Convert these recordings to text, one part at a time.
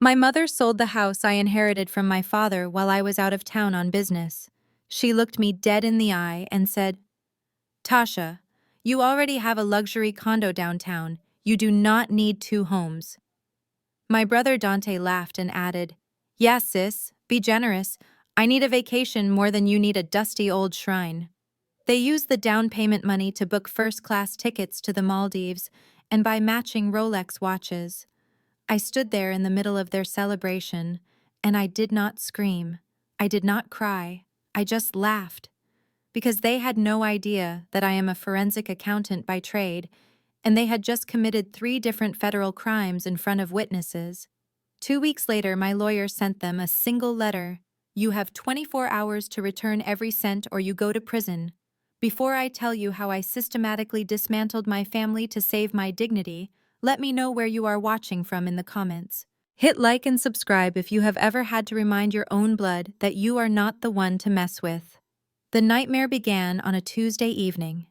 My mother sold the house I inherited from my father while I was out of town on business. She looked me dead in the eye and said, "Tasha, you already have a luxury condo downtown. You do not need two homes." My brother Dante laughed and added, "Yeah, sis, be generous. I need a vacation more than you need a dusty old shrine." They used the down payment money to book first-class tickets to the Maldives and buy matching Rolex watches. I stood there in the middle of their celebration, and I did not scream. I did not cry. I just laughed. Because they had no idea that I am a forensic accountant by trade, and they had just committed 3 different federal crimes in front of witnesses. 2 weeks later, my lawyer sent them a single letter. "You have 24 hours to return every cent or you go to prison." Before I tell you how I systematically dismantled my family to save my dignity, let me know where you are watching from in the comments. Hit like and subscribe if you have ever had to remind your own blood that you are not the one to mess with. The nightmare began on a Tuesday evening.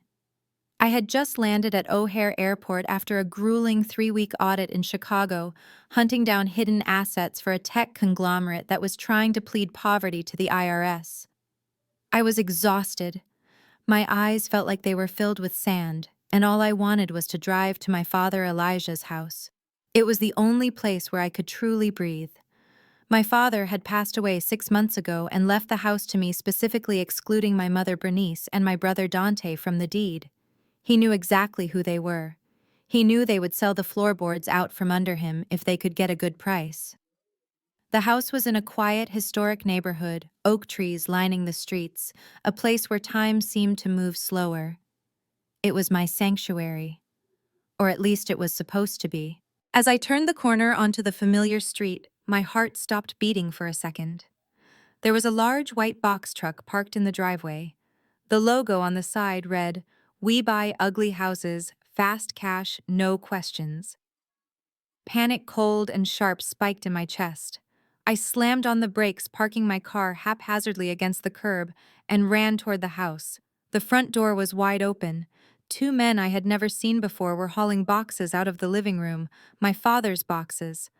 I had just landed at O'Hare Airport after a grueling 3-week audit in Chicago, hunting down hidden assets for a tech conglomerate that was trying to plead poverty to the IRS. I was exhausted. My eyes felt like they were filled with sand, and all I wanted was to drive to my father Elijah's house. It was the only place where I could truly breathe. My father had passed away 6 months ago and left the house to me, specifically excluding my mother Bernice and my brother Dante from the deed. He knew exactly who they were. He knew they would sell the floorboards out from under him if they could get a good price. The house was in a quiet, historic neighborhood, oak trees lining the streets, a place where time seemed to move slower. It was my sanctuary. Or at least it was supposed to be. As I turned the corner onto the familiar street, my heart stopped beating for a second. There was a large white box truck parked in the driveway. The logo on the side read, "We buy ugly houses, fast cash, no questions." Panic, cold and sharp, spiked in my chest. I slammed on the brakes, parking my car haphazardly against the curb, and ran toward the house. The front door was wide open. 2 men I had never seen before were hauling boxes out of the living room, my father's boxes.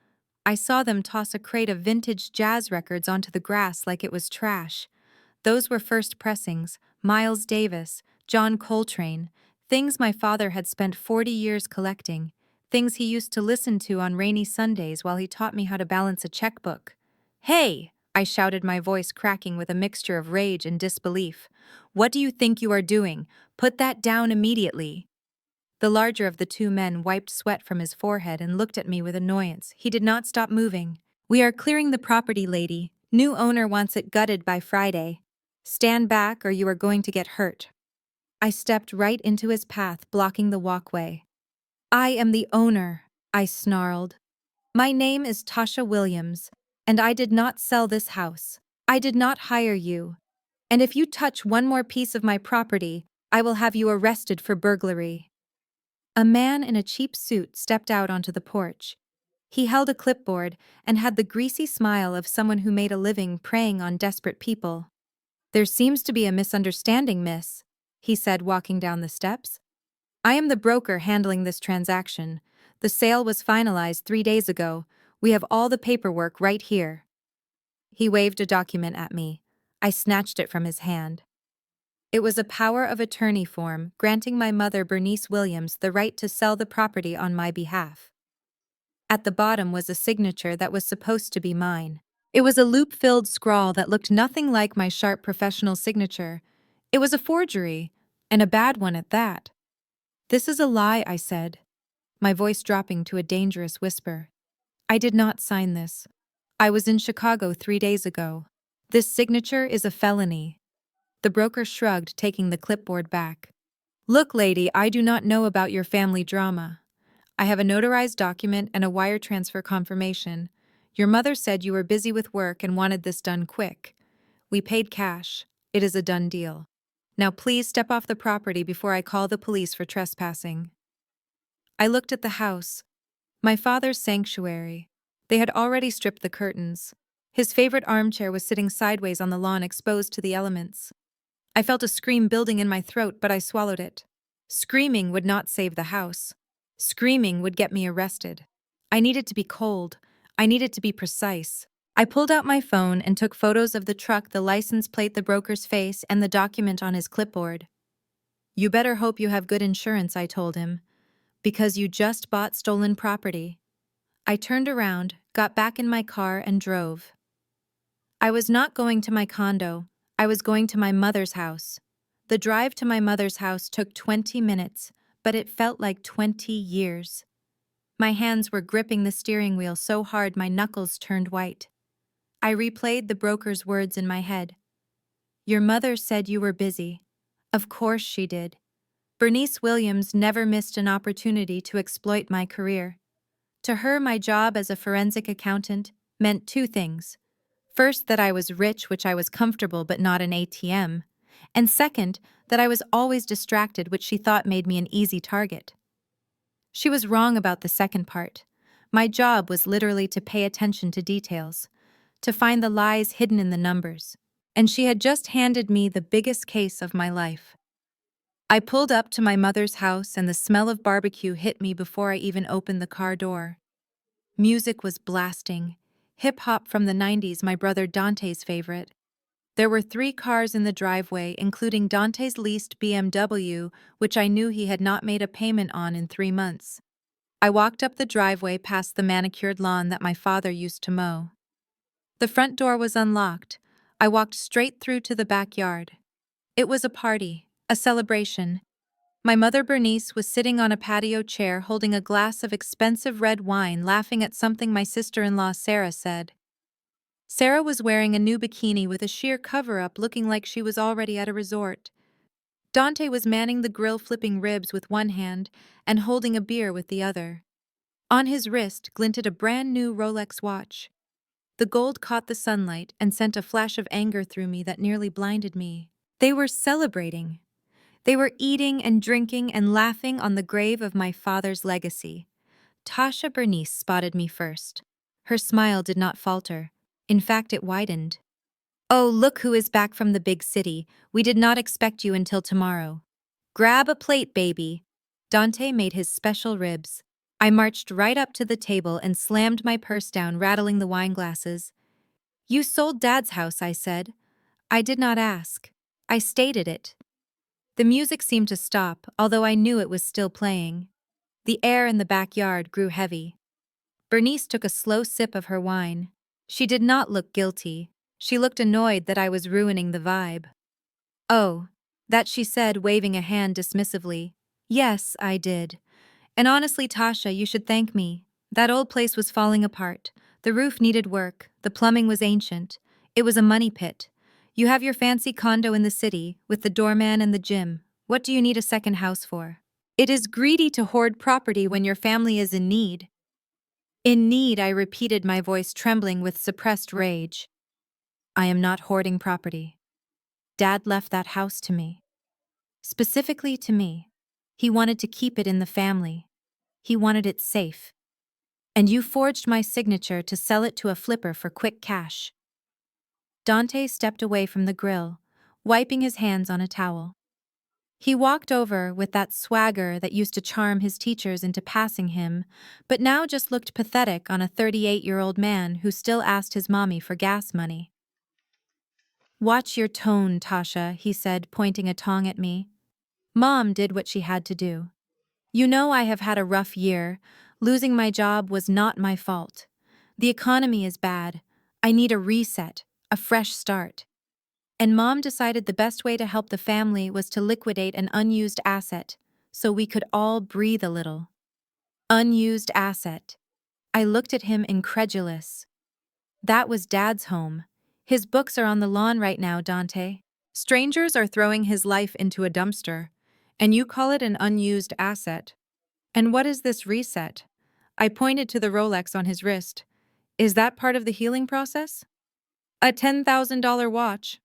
I saw them toss a crate of vintage jazz records onto the grass like it was trash. Those were first pressings, Miles Davis, John Coltrane, things my father had spent 40 years collecting, things he used to listen to on rainy Sundays while he taught me how to balance a checkbook. "Hey!" I shouted, my voice cracking with a mixture of rage and disbelief. "What do you think you are doing? Put that down immediately." The larger of the 2 men wiped sweat from his forehead and looked at me with annoyance. He did not stop moving. "We are clearing the property, lady. New owner wants it gutted by Friday. Stand back or you are going to get hurt." I stepped right into his path, blocking the walkway. "I am the owner," I snarled. "My name is Tasha Williams, and I did not sell this house. I did not hire you. And if you touch one more piece of my property, I will have you arrested for burglary." A man in a cheap suit stepped out onto the porch. He held a clipboard and had the greasy smile of someone who made a living preying on desperate people. "There seems to be a misunderstanding, miss," he said, walking down the steps. "I am the broker handling this transaction. The sale was finalized 3 days ago. We have all the paperwork right here." He waved a document at me. I snatched it from his hand. It was a power of attorney form granting my mother Bernice Williams the right to sell the property on my behalf. At the bottom was a signature that was supposed to be mine. It was a loop-filled scrawl that looked nothing like my sharp professional signature. It was a forgery, and a bad one at that. "This is a lie," I said, my voice dropping to a dangerous whisper. "I did not sign this. I was in Chicago 3 days ago. This signature is a felony." The broker shrugged, taking the clipboard back. "Look, lady, I do not know about your family drama. I have a notarized document and a wire transfer confirmation. Your mother said you were busy with work and wanted this done quick. We paid cash. It is a done deal. Now please step off the property before I call the police for trespassing." I looked at the house. My father's sanctuary. They had already stripped the curtains. His favorite armchair was sitting sideways on the lawn, exposed to the elements. I felt a scream building in my throat, but I swallowed it. Screaming would not save the house. Screaming would get me arrested. I needed to be cold. I needed to be precise. I pulled out my phone and took photos of the truck, the license plate, the broker's face, and the document on his clipboard. You better hope you have good insurance, I told him, because you just bought stolen property. I turned around, got back in my car, and drove. I was not going to my condo. I was going to my mother's house. The drive to my mother's house took 20 minutes, but it felt like 20 years. My hands were gripping the steering wheel so hard my knuckles turned white. I replayed the broker's words in my head. Your mother said you were busy. Of course she did. Bernice Williams never missed an opportunity to exploit my career. To her, my job as a forensic accountant meant two things. First, that I was rich, which I was comfortable but not an ATM. And second, that I was always distracted, which she thought made me an easy target. She was wrong about the second part. My job was literally to pay attention to details, to find the lies hidden in the numbers. And she had just handed me the biggest case of my life. I pulled up to my mother's house and the smell of barbecue hit me before I even opened the car door. Music was blasting. Hip-hop from the 90s, my brother Dante's favorite. There were 3 cars in the driveway, including Dante's leased BMW, which I knew he had not made a payment on in 3 months. I walked up the driveway past the manicured lawn that my father used to mow. The front door was unlocked. I walked straight through to the backyard. It was a party, a celebration. My mother Bernice was sitting on a patio chair holding a glass of expensive red wine, laughing at something my sister-in-law Sarah said. Sarah was wearing a new bikini with a sheer cover-up, looking like she was already at a resort. Dante was manning the grill, flipping ribs with one hand and holding a beer with the other. On his wrist glinted a brand new Rolex watch. The gold caught the sunlight and sent a flash of anger through me that nearly blinded me. They were celebrating. They were eating and drinking and laughing on the grave of my father's legacy. Tasha Bernice spotted me first. Her smile did not falter. In fact, it widened. Oh, look who is back from the big city. We did not expect you until tomorrow. Grab a plate, baby. Dante made his special ribs. I marched right up to the table and slammed my purse down, rattling the wine glasses. You sold Dad's house, I said. I did not ask. I stated it. The music seemed to stop, although I knew it was still playing. The air in the backyard grew heavy. Bernice took a slow sip of her wine. She did not look guilty. She looked annoyed that I was ruining the vibe. Oh, that, she said, waving a hand dismissively. Yes, I did. And honestly, Tasha, you should thank me. That old place was falling apart. The roof needed work. The plumbing was ancient. It was a money pit. You have your fancy condo in the city, with the doorman and the gym. What do you need a second house for? It is greedy to hoard property when your family is in need. In need, I repeated, my voice trembling with suppressed rage. I am not hoarding property. Dad left that house to me. Specifically to me. He wanted to keep it in the family. He wanted it safe. And you forged my signature to sell it to a flipper for quick cash. Dante stepped away from the grill, wiping his hands on a towel. He walked over with that swagger that used to charm his teachers into passing him, but now just looked pathetic on a 38-year-old man who still asked his mommy for gas money. Watch your tone, Tasha, he said, pointing a tong at me. Mom did what she had to do. You know I have had a rough year. Losing my job was not my fault. The economy is bad. I need a reset, a fresh start. And Mom decided the best way to help the family was to liquidate an unused asset, so we could all breathe a little. Unused asset. I looked at him incredulous. That was Dad's home. His books are on the lawn right now, Dante. Strangers are throwing his life into a dumpster, and you call it an unused asset. And what is this reset? I pointed to the Rolex on his wrist. Is that part of the healing process? A $10,000 watch.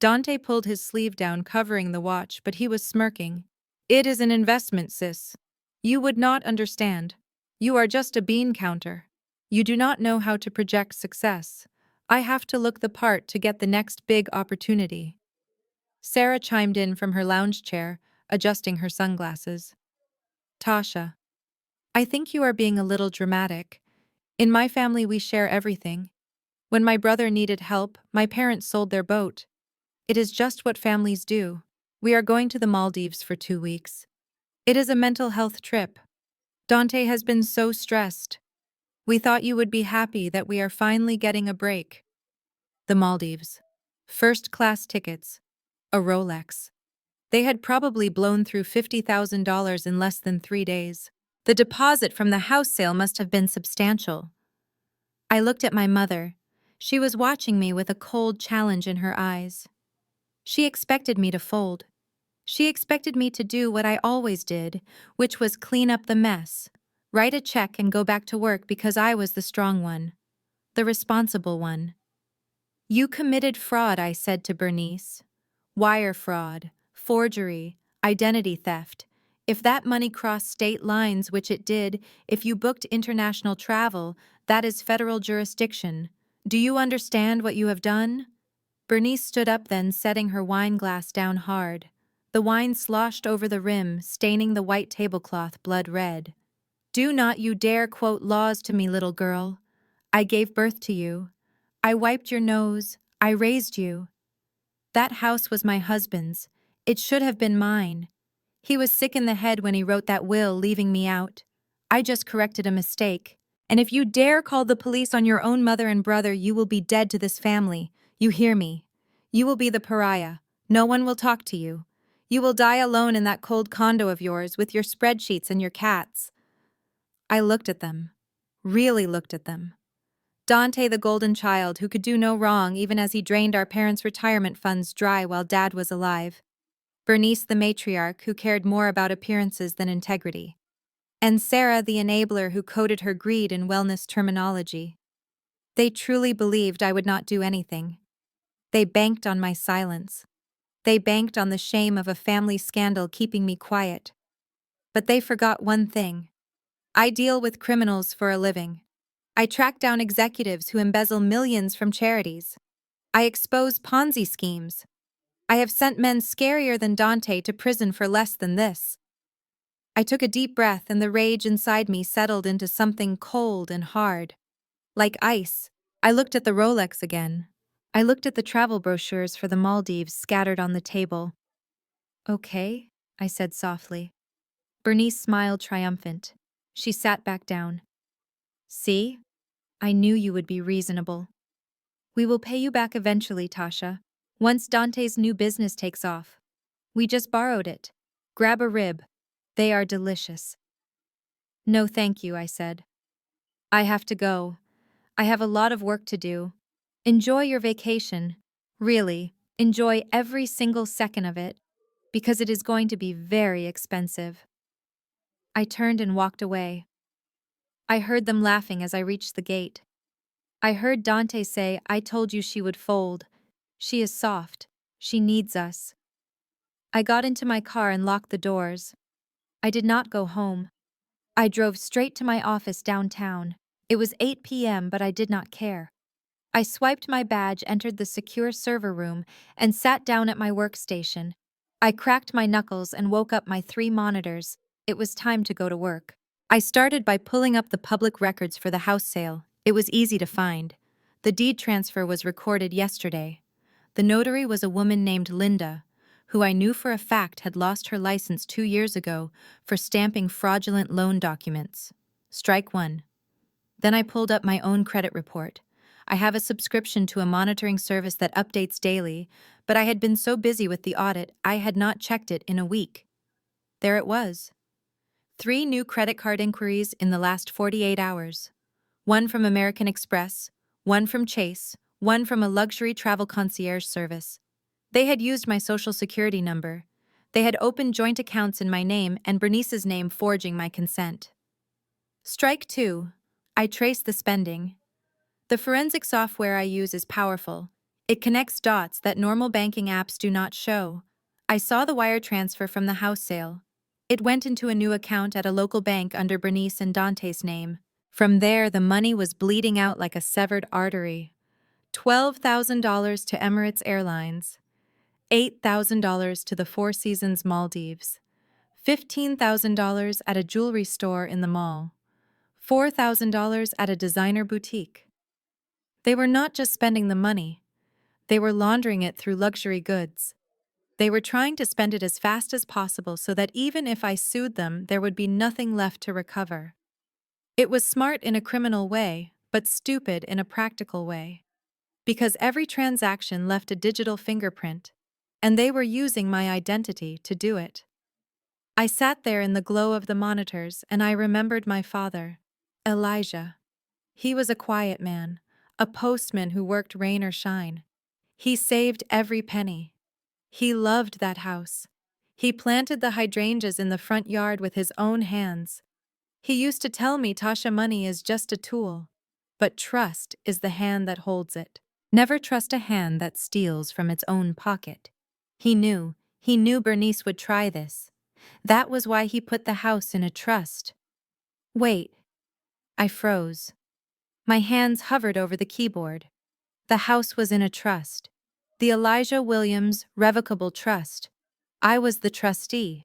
Dante pulled his sleeve down, covering the watch, but he was smirking. It is an investment, sis. You would not understand. You are just a bean counter. You do not know how to project success. I have to look the part to get the next big opportunity. Sarah chimed in from her lounge chair, adjusting her sunglasses. Tasha, I think you are being a little dramatic. In my family, we share everything. When my brother needed help, my parents sold their boat. It is just what families do. We are going to the Maldives for 2 weeks. It is a mental health trip. Dante has been so stressed. We thought you would be happy that we are finally getting a break. The Maldives. First-class tickets. A Rolex. They had probably blown through $50,000 in less than 3 days. The deposit from the house sale must have been substantial. I looked at my mother. She was watching me with a cold challenge in her eyes. She expected me to fold. She expected me to do what I always did, which was clean up the mess, write a check and go back to work because I was the strong one, the responsible one. You committed fraud, I said to Bernice. Wire fraud, forgery, identity theft. If that money crossed state lines, which it did, if you booked international travel, that is federal jurisdiction. Do you understand what you have done? Bernice stood up then, setting her wine glass down hard. The wine sloshed over the rim, staining the white tablecloth blood red. Do not you dare quote laws to me, little girl. I gave birth to you. I wiped your nose. I raised you. That house was my husband's. It should have been mine. He was sick in the head when he wrote that will, leaving me out. I just corrected a mistake. And if you dare call the police on your own mother and brother, you will be dead to this family. You hear me? You will be the pariah. No one will talk to you. You will die alone in that cold condo of yours with your spreadsheets and your cats. I looked at them. Really looked at them. Dante, the golden child who could do no wrong even as he drained our parents' retirement funds dry while Dad was alive. Bernice, the matriarch who cared more about appearances than integrity. And Sarah, the enabler who coded her greed in wellness terminology. They truly believed I would not do anything. They banked on my silence. They banked on the shame of a family scandal keeping me quiet. But they forgot one thing. I deal with criminals for a living. I track down executives who embezzle millions from charities. I expose Ponzi schemes. I have sent men scarier than Dante to prison for less than this. I took a deep breath and the rage inside me settled into something cold and hard. Like ice, I looked at the Rolex again. I looked at the travel brochures for the Maldives scattered on the table. Okay, I said softly. Bernice smiled triumphant. She sat back down. See? I knew you would be reasonable. We will pay you back eventually, Tasha. Once Dante's new business takes off. We just borrowed it. Grab a rib. They are delicious. No, thank you, I said. I have to go. I have a lot of work to do. Enjoy your vacation. Really, enjoy every single second of it, because it is going to be very expensive. I turned and walked away. I heard them laughing as I reached the gate. I heard Dante say, I told you she would fold. She is soft. She needs us. I got into my car and locked the doors. I did not go home. I drove straight to my office downtown. It was 8 p.m., but I did not care. I swiped my badge, entered the secure server room, and sat down at my workstation. I cracked my knuckles and woke up my 3 monitors. It was time to go to work. I started by pulling up the public records for the house sale. It was easy to find. The deed transfer was recorded yesterday. The notary was a woman named Linda, who I knew for a fact had lost her license 2 years ago for stamping fraudulent loan documents. Strike one. Then I pulled up my own credit report. I have a subscription to a monitoring service that updates daily, but I had been so busy with the audit I had not checked it in a week. There it was. 3 new credit card inquiries in the last 48 hours. One from American Express, one from Chase, one from a luxury travel concierge service. They had used my social security number. They had opened joint accounts in my name and Bernice's name, forging my consent. Strike two. I traced the spending. The forensic software I use is powerful. It connects dots that normal banking apps do not show. I saw the wire transfer from the house sale. It went into a new account at a local bank under Bernice and Dante's name. From there, the money was bleeding out like a severed artery. $12,000 to Emirates Airlines, $8,000 to the Four Seasons Maldives, $15,000 at a jewelry store in the mall, $4,000 at a designer boutique. They were not just spending the money, they were laundering it through luxury goods. They were trying to spend it as fast as possible so that even if I sued them, there would be nothing left to recover. It was smart in a criminal way, but stupid in a practical way. Because every transaction left a digital fingerprint, and they were using my identity to do it. I sat there in the glow of the monitors and I remembered my father, Elijah. He was a quiet man, a postman who worked rain or shine. He saved every penny. He loved that house. He planted the hydrangeas in the front yard with his own hands. He used to tell me Tasha, money is just a tool, but trust is the hand that holds it. Never trust a hand that steals from its own pocket. He knew Bernice would try this. That was why he put the house in a trust. Wait. I froze. My hands hovered over the keyboard. The house was in a trust. The Elijah Williams Revocable Trust. I was the trustee.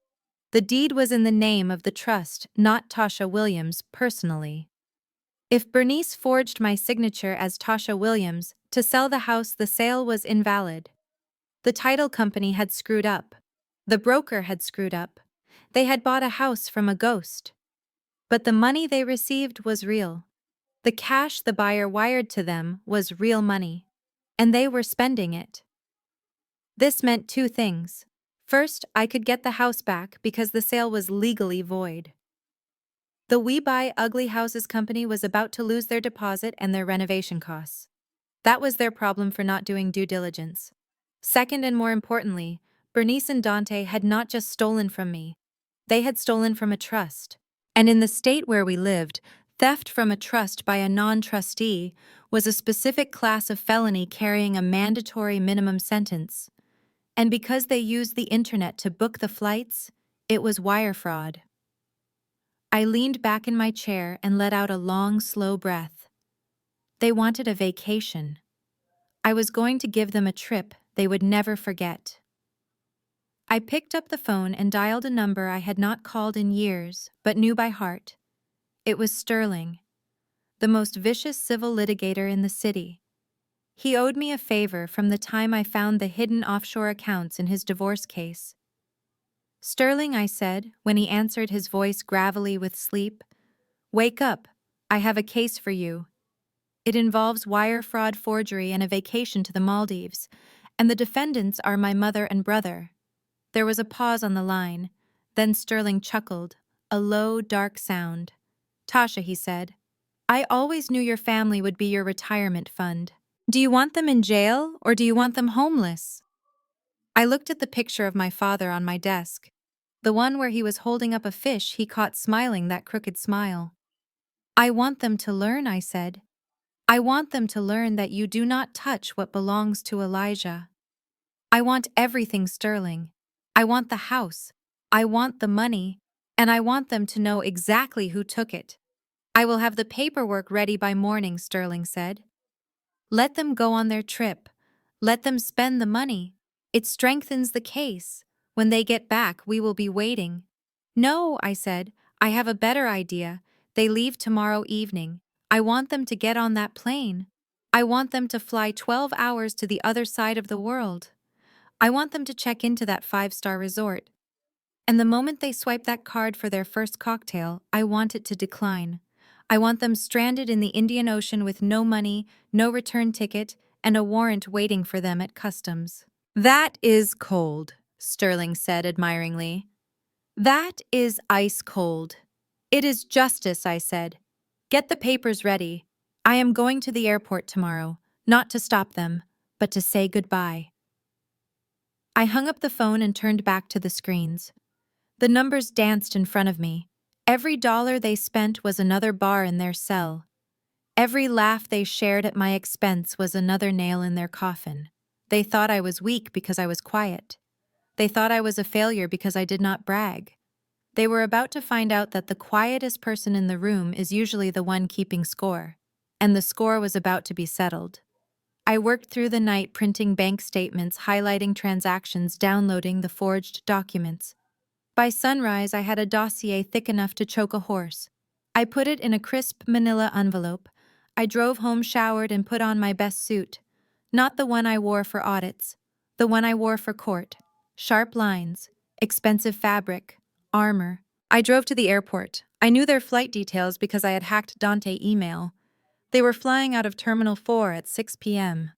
The deed was in the name of the trust, not Tasha Williams personally. If Bernice forged my signature as Tasha Williams to sell the house, the sale was invalid. The title company had screwed up. The broker had screwed up. They had bought a house from a ghost. But the money they received was real. The cash the buyer wired to them was real money. And they were spending it. This meant two things. First, I could get the house back because the sale was legally void. The We Buy Ugly Houses company was about to lose their deposit and their renovation costs. That was their problem for not doing due diligence. Second, and more importantly, Bernice and Dante had not just stolen from me. They had stolen from a trust. And in the state where we lived, theft from a trust by a non-trustee was a specific class of felony carrying a mandatory minimum sentence. And because they used the internet to book the flights, it was wire fraud. I leaned back in my chair and let out a long, slow breath. They wanted a vacation. I was going to give them a trip they would never forget. I picked up the phone and dialed a number I had not called in years, but knew by heart. It was Sterling, the most vicious civil litigator in the city. He owed me a favor from the time I found the hidden offshore accounts in his divorce case. Sterling, I said, when he answered, his voice gravelly with sleep. Wake up. I have a case for you. It involves wire fraud, forgery, and a vacation to the Maldives, and the defendants are my mother and brother. There was a pause on the line. Then Sterling chuckled, a low, dark sound. Tasha, he said, I always knew your family would be your retirement fund. Do you want them in jail, or do you want them homeless? I looked at the picture of my father on my desk, the one where he was holding up a fish he caught, smiling that crooked smile. I want them to learn, I said. I want them to learn that you do not touch what belongs to Elijah. I want everything, Sterling. I want the house. I want the money. And I want them to know exactly who took it. I will have the paperwork ready by morning, Sterling said. Let them go on their trip. Let them spend the money. It strengthens the case. When they get back, we will be waiting. No, I said. I have a better idea. They leave tomorrow evening. I want them to get on that plane. I want them to fly 12 hours to the other side of the world. I want them to check into that 5-star resort. And the moment they swipe that card for their first cocktail, I want it to decline. I want them stranded in the Indian Ocean with no money, no return ticket, and a warrant waiting for them at customs. That is cold, Sterling said admiringly. That is ice cold. It is justice, I said. Get the papers ready. I am going to the airport tomorrow, not to stop them, but to say goodbye. I hung up the phone and turned back to the screens. The numbers danced in front of me. Every dollar they spent was another bar in their cell. Every laugh they shared at my expense was another nail in their coffin. They thought I was weak because I was quiet. They thought I was a failure because I did not brag. They were about to find out that the quietest person in the room is usually the one keeping score. And the score was about to be settled. I worked through the night printing bank statements, highlighting transactions, downloading the forged documents. By sunrise, I had a dossier thick enough to choke a horse. I put it in a crisp manila envelope. I drove home showered and put on my best suit. Not the one I wore for audits. The one I wore for court. Sharp lines, expensive fabric, armor. I drove to the airport. I knew their flight details because I had hacked Dante email. They were flying out of Terminal 4 at 6 p.m.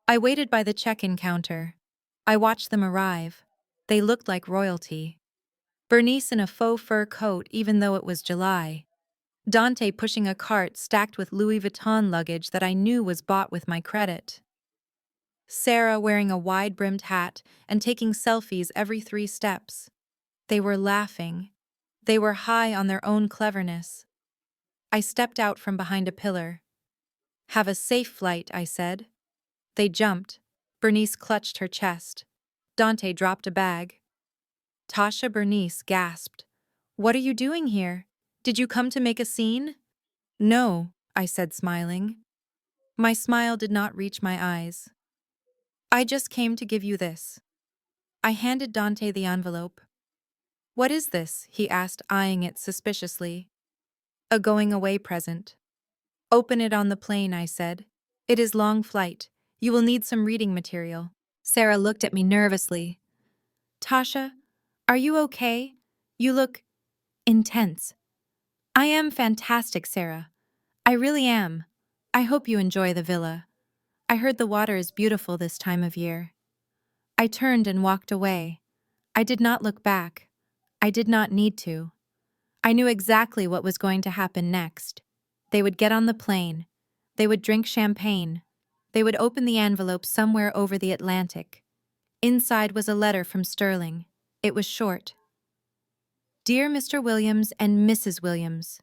I waited by the check-in counter. I watched them arrive. They looked like royalty. Bernice in a faux fur coat even though it was July. Dante pushing a cart stacked with Louis Vuitton luggage that I knew was bought with my credit. Sarah wearing a wide-brimmed hat and taking selfies every 3 steps. They were laughing. They were high on their own cleverness. I stepped out from behind a pillar. "Have a safe flight," I said. They jumped. Bernice clutched her chest. Dante dropped a bag. Tasha Bernice gasped. "What are you doing here? Did you come to make a scene?" "No," I said, smiling. My smile did not reach my eyes. "I just came to give you this." I handed Dante the envelope. "What is this?" he asked, eyeing it suspiciously. "A going-away present." "Open it on the plane," I said. "It is long flight. You will need some reading material." Sarah looked at me nervously. "Tasha, are you okay? You look intense." "I am fantastic, Sarah. I really am. I hope you enjoy the villa. I heard the water is beautiful this time of year." I turned and walked away. I did not look back. I did not need to. I knew exactly what was going to happen next. They would get on the plane. They would drink champagne. They would open the envelope somewhere over the Atlantic. Inside was a letter from Sterling. It was short. "Dear Mr. Williams and Mrs. Williams,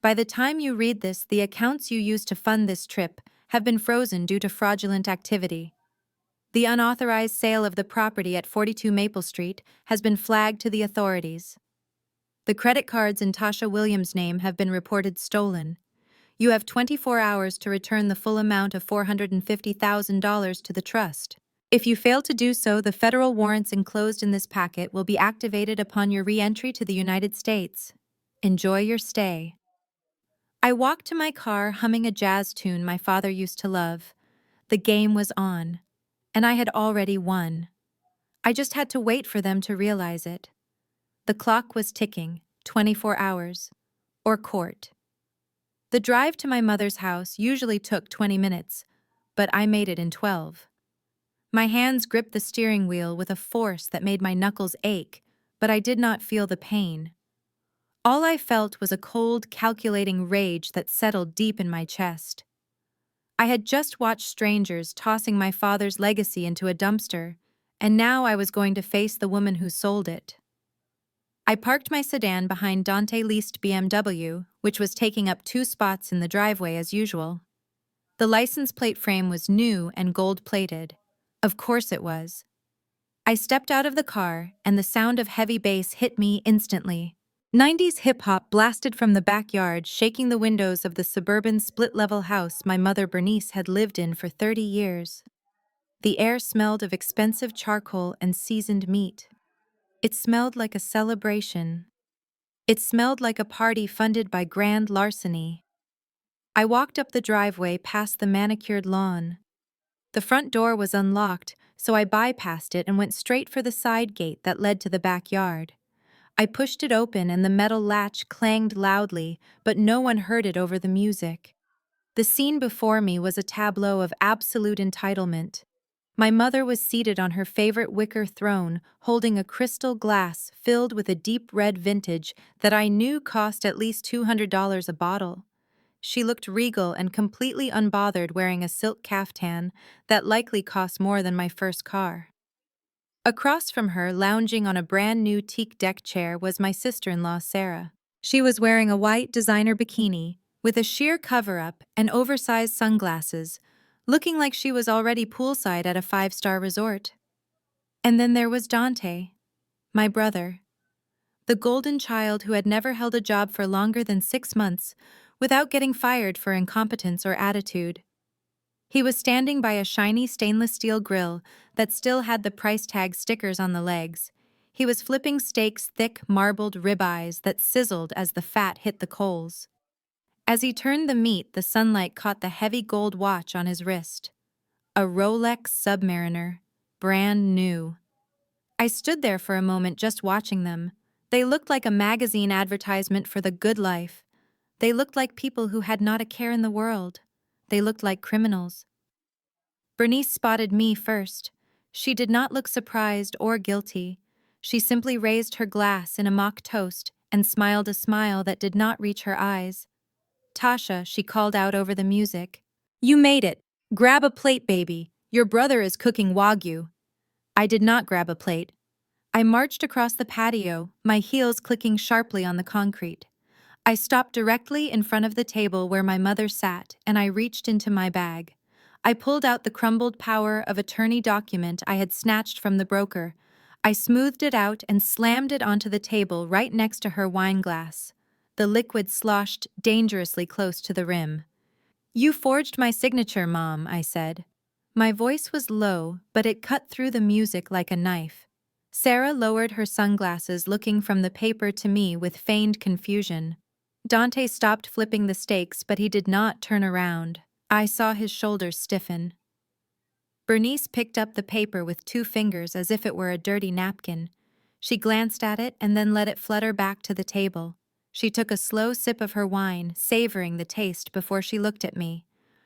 by the time you read this, the accounts you used to fund this trip have been frozen due to fraudulent activity. The unauthorized sale of the property at 42 Maple Street has been flagged to the authorities. The credit cards in Tasha Williams' name have been reported stolen. You have 24 hours to return the full amount of $450,000 to the trust. If you fail to do so, the federal warrants enclosed in this packet will be activated upon your re-entry to the United States. Enjoy your stay." I walked to my car humming a jazz tune my father used to love. The game was on, and I had already won. I just had to wait for them to realize it. The clock was ticking, 24 hours. Or court. The drive to my mother's house usually took 20 minutes, but I made it in 12. My hands gripped the steering wheel with a force that made my knuckles ache, but I did not feel the pain. All I felt was a cold, calculating rage that settled deep in my chest. I had just watched strangers tossing my father's legacy into a dumpster, and now I was going to face the woman who sold it. I parked my sedan behind Dante-leased BMW, which was taking up 2 spots in the driveway as usual. The license plate frame was new and gold-plated. Of course it was. I stepped out of the car, and the sound of heavy bass hit me instantly. 90s hip-hop blasted from the backyard, shaking the windows of the suburban split-level house my mother Bernice had lived in for 30 years. The air smelled of expensive charcoal and seasoned meat. It smelled like a celebration. It smelled like a party funded by grand larceny. I walked up the driveway past the manicured lawn. The front door was unlocked, so I bypassed it and went straight for the side gate that led to the backyard. I pushed it open and the metal latch clanged loudly, but no one heard it over the music. The scene before me was a tableau of absolute entitlement. My mother was seated on her favorite wicker throne, holding a crystal glass filled with a deep red vintage that I knew cost at least $200 a bottle. She looked regal and completely unbothered, wearing a silk caftan that likely cost more than my first car. Across from her, lounging on a brand-new teak deck chair, was my sister-in-law, Sarah. She was wearing a white designer bikini with a sheer cover-up and oversized sunglasses, looking like she was already poolside at a 5-star resort. And then there was Dante, my brother, the golden child who had never held a job for longer than 6 months without getting fired for incompetence or attitude. He was standing by a shiny stainless steel grill that still had the price tag stickers on the legs. He was flipping steaks' thick, marbled ribeyes that sizzled as the fat hit the coals. As he turned the meat, the sunlight caught the heavy gold watch on his wrist. A Rolex Submariner, brand new. I stood there for a moment just watching them. They looked like a magazine advertisement for the good life. They looked like people who had not a care in the world. They looked like criminals. Bernice spotted me first. She did not look surprised or guilty. She simply raised her glass in a mock toast and smiled a smile that did not reach her eyes. Tasha, she called out over the music. You made it. Grab a plate, baby. Your brother is cooking wagyu. I did not grab a plate. I marched across the patio, my heels clicking sharply on the concrete. I stopped directly in front of the table where my mother sat, and I reached into my bag. I pulled out the crumbled power of attorney document I had snatched from the broker. I smoothed it out and slammed it onto the table right next to her wine glass. The liquid sloshed dangerously close to the rim. You forged my signature, Mom, I said. My voice was low, but it cut through the music like a knife. Sarah lowered her sunglasses, looking from the paper to me with feigned confusion. Dante stopped flipping the steaks, but he did not turn around. I saw his shoulders stiffen. Bernice picked up the paper with 2 fingers as if it were a dirty napkin. She glanced at it and then let it flutter back to the table. She took a slow sip of her wine, savoring the taste before she looked at me.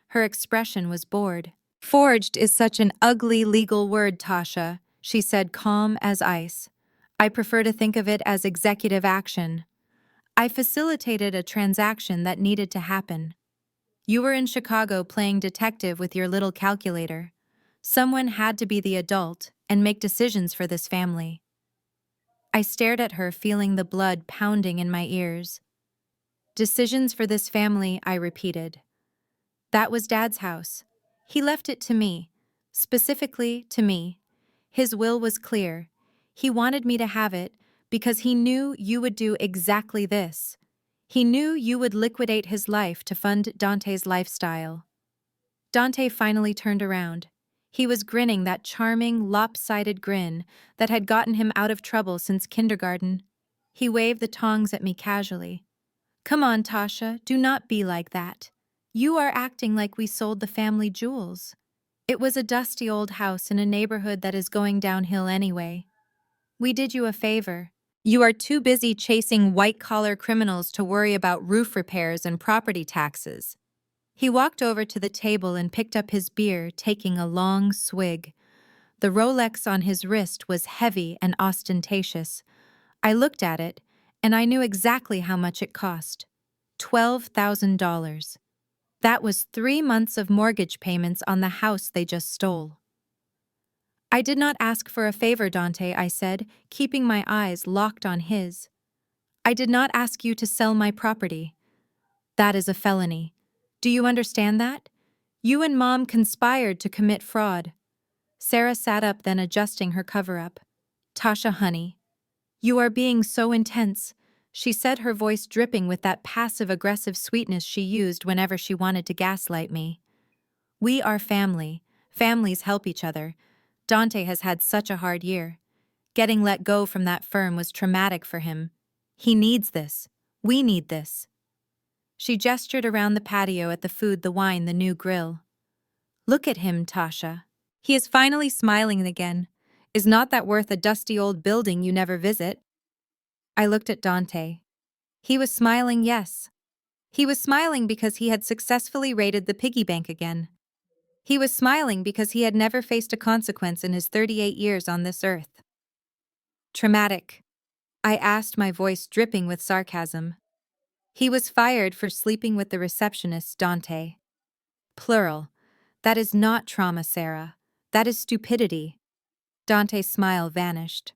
Her expression was bored. Forged is such an ugly legal word, Tasha, she said, calm as ice. I prefer to think of it as executive action. I facilitated a transaction that needed to happen. You were in Chicago playing detective with your little calculator. Someone had to be the adult and make decisions for this family. I stared at her, feeling the blood pounding in my ears. Decisions for this family, I repeated. That was Dad's house. He left it to me, specifically to me. His will was clear. He wanted me to have it because he knew you would do exactly this. He knew you would liquidate his life to fund Dante's lifestyle. Dante finally turned around. He was grinning that charming, lopsided grin that had gotten him out of trouble since kindergarten. He waved the tongs at me casually. Come on, Tasha, do not be like that. You are acting like we sold the family jewels. It was a dusty old house in a neighborhood that is going downhill anyway. We did you a favor. You are too busy chasing white-collar criminals to worry about roof repairs and property taxes. He walked over to the table and picked up his beer, taking a long swig. The Rolex on his wrist was heavy and ostentatious. I looked at it, and I knew exactly how much it cost. $12,000. That was 3 months of mortgage payments on the house they just stole. I did not ask for a favor, Dante, I said, keeping my eyes locked on his. I did not ask you to sell my property. That is a felony. Do you understand that? You and Mom conspired to commit fraud. Sarah sat up, then adjusting her cover-up. Tasha, honey. You are being so intense, she said, her voice dripping with that passive-aggressive sweetness she used whenever she wanted to gaslight me. We are family. Families help each other. Dante has had such a hard year. Getting let go from that firm was traumatic for him. He needs this. We need this. She gestured around the patio at the food, the wine, the new grill. Look at him, Tasha. He is finally smiling again. Is not that worth a dusty old building you never visit? I looked at Dante. He was smiling, yes. He was smiling because he had successfully raided the piggy bank again. He was smiling because he had never faced a consequence in his 38 years on this earth. Traumatic, I asked, my voice dripping with sarcasm. He was fired for sleeping with the receptionist, Dante. Plural. That is not trauma, Sarah. That is stupidity. Dante's smile vanished.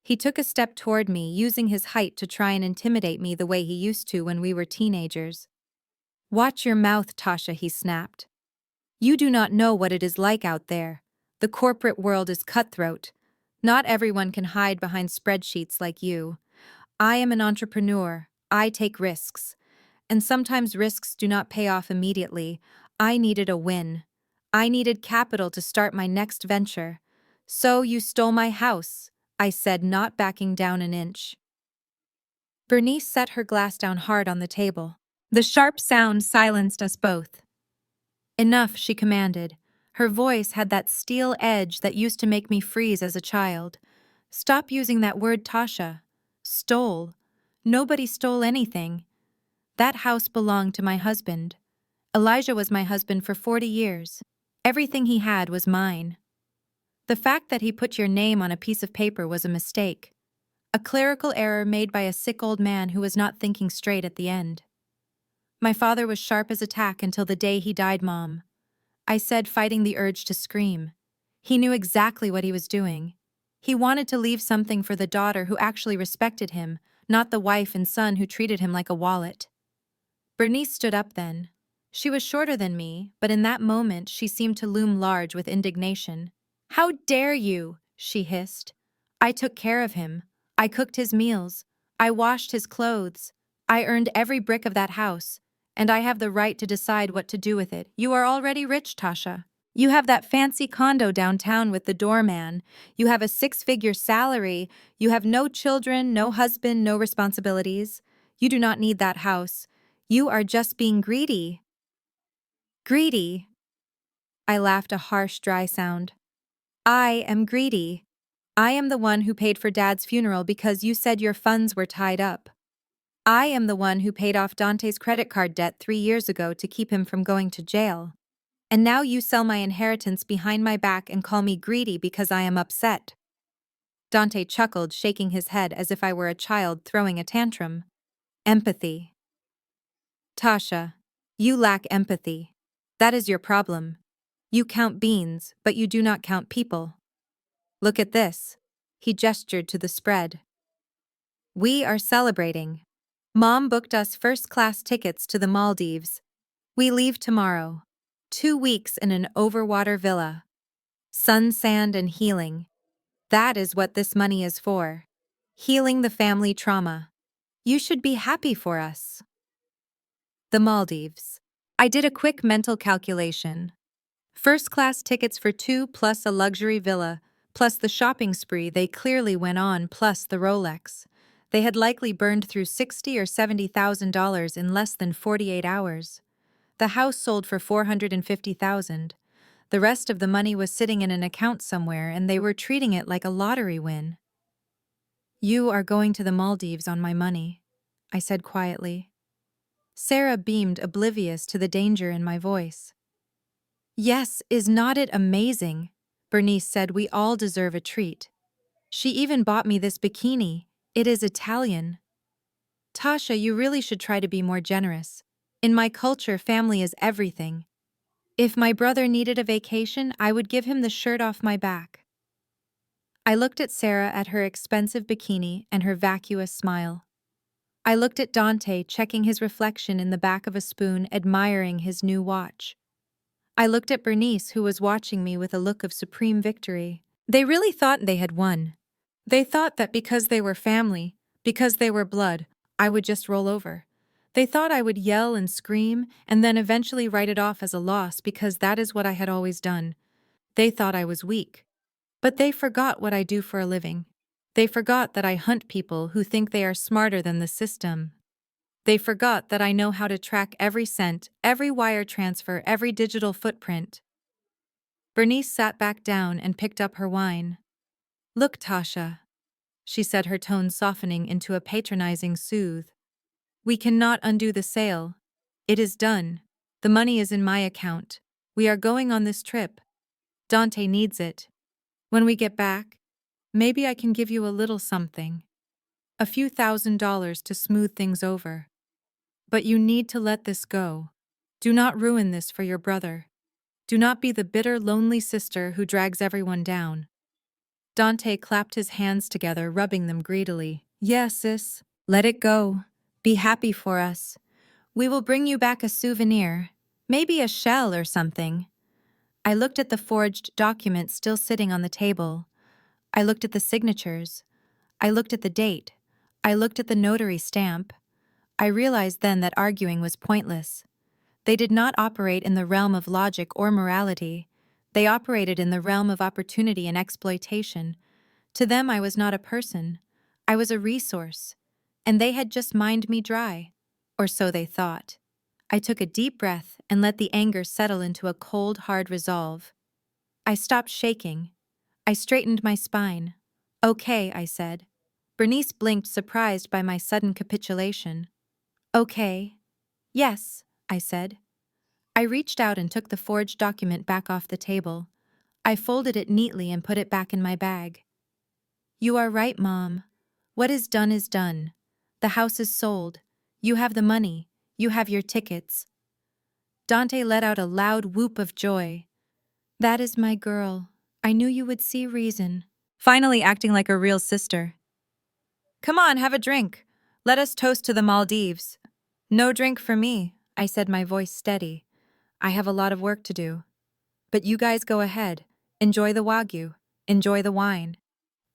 He took a step toward me, using his height to try and intimidate me the way he used to when we were teenagers. Watch your mouth, Tasha, he snapped. You do not know what it is like out there. The corporate world is cutthroat. Not everyone can hide behind spreadsheets like you. I am an entrepreneur. I take risks. And sometimes risks do not pay off immediately. I needed a win. I needed capital to start my next venture. So you stole my house. I said, not backing down an inch. Bernice set her glass down hard on the table. The sharp sound silenced us both. Enough, she commanded. Her voice had that steel edge that used to make me freeze as a child. Stop using that word, Tasha. Stole. Nobody stole anything. That house belonged to my husband. Elijah was my husband for 40 years. Everything he had was mine. The fact that he put your name on a piece of paper was a mistake. A clerical error made by a sick old man who was not thinking straight at the end. My father was sharp as a tack until the day he died, Mom. I said, fighting the urge to scream. He knew exactly what he was doing. He wanted to leave something for the daughter who actually respected him, not the wife and son who treated him like a wallet. Bernice stood up then. She was shorter than me, but in that moment she seemed to loom large with indignation. "How dare you?" she hissed. "I took care of him. I cooked his meals. I washed his clothes. I earned every brick of that house, and I have the right to decide what to do with it. You are already rich, Tasha. You have that fancy condo downtown with the doorman. You have a 6-figure salary. You have no children, no husband, no responsibilities. You do not need that house. You are just being greedy." Greedy? I laughed, a harsh, dry sound. I am greedy. I am the one who paid for Dad's funeral because you said your funds were tied up. I am the one who paid off Dante's credit card debt 3 years ago to keep him from going to jail. And now you sell my inheritance behind my back and call me greedy because I am upset. Dante chuckled, shaking his head as if I were a child throwing a tantrum. Empathy. Tasha, you lack empathy. That is your problem. You count beans, but you do not count people. Look at this. He gestured to the spread. We are celebrating. Mom booked us first-class tickets to the Maldives. We leave tomorrow. 2 weeks in an overwater villa. Sun, sand, and healing. That is what this money is for. Healing the family trauma. You should be happy for us. The Maldives. I did a quick mental calculation. First-class tickets for 2 plus a luxury villa, plus the shopping spree they clearly went on, plus the Rolex. They had likely burned through $60,000 or $70,000 in less than 48 hours. The house sold for $450,000. The rest of the money was sitting in an account somewhere, and they were treating it like a lottery win. You are going to the Maldives on my money, I said quietly. Sarah beamed, oblivious to the danger in my voice. Yes, is not it amazing? Bernice said, we all deserve a treat. She even bought me this bikini. It is Italian. Tasha, you really should try to be more generous. In my culture, family is everything. If my brother needed a vacation, I would give him the shirt off my back. I looked at Sarah, at her expensive bikini and her vacuous smile. I looked at Dante, checking his reflection in the back of a spoon, admiring his new watch. I looked at Bernice, who was watching me with a look of supreme victory. They really thought they had won. They thought that because they were family, because they were blood, I would just roll over. They thought I would yell and scream and then eventually write it off as a loss because that is what I had always done. They thought I was weak. But they forgot what I do for a living. They forgot that I hunt people who think they are smarter than the system. They forgot that I know how to track every cent, every wire transfer, every digital footprint. Bernice sat back down and picked up her wine. Look, Tasha, she said, her tone softening into a patronizing soothe. We cannot undo the sale. It is done. The money is in my account. We are going on this trip. Dante needs it. When we get back, maybe I can give you a little something. A few $1,000s to smooth things over. But you need to let this go. Do not ruin this for your brother. Do not be the bitter, lonely sister who drags everyone down. Dante clapped his hands together, rubbing them greedily. Yes, sis. Let it go. Be happy for us. We will bring you back a souvenir. Maybe a shell or something. I looked at the forged document still sitting on the table. I looked at the signatures. I looked at the date. I looked at the notary stamp. I realized then that arguing was pointless. They did not operate in the realm of logic or morality. They operated in the realm of opportunity and exploitation. To them, I was not a person. I was a resource. And they had just mined me dry. Or so they thought. I took a deep breath and let the anger settle into a cold, hard resolve. I stopped shaking. I straightened my spine. Okay, I said. Bernice blinked, surprised by my sudden capitulation. Okay. Yes, I said. I reached out and took the forged document back off the table. I folded it neatly and put it back in my bag. You are right, Mom. What is done. The house is sold. You have the money. You have your tickets. Dante let out a loud whoop of joy. That is my girl. I knew you would see reason. Finally acting like a real sister. Come on, have a drink. Let us toast to the Maldives. No drink for me, I said, my voice steady. I have a lot of work to do. But you guys go ahead. Enjoy the Wagyu. Enjoy the wine.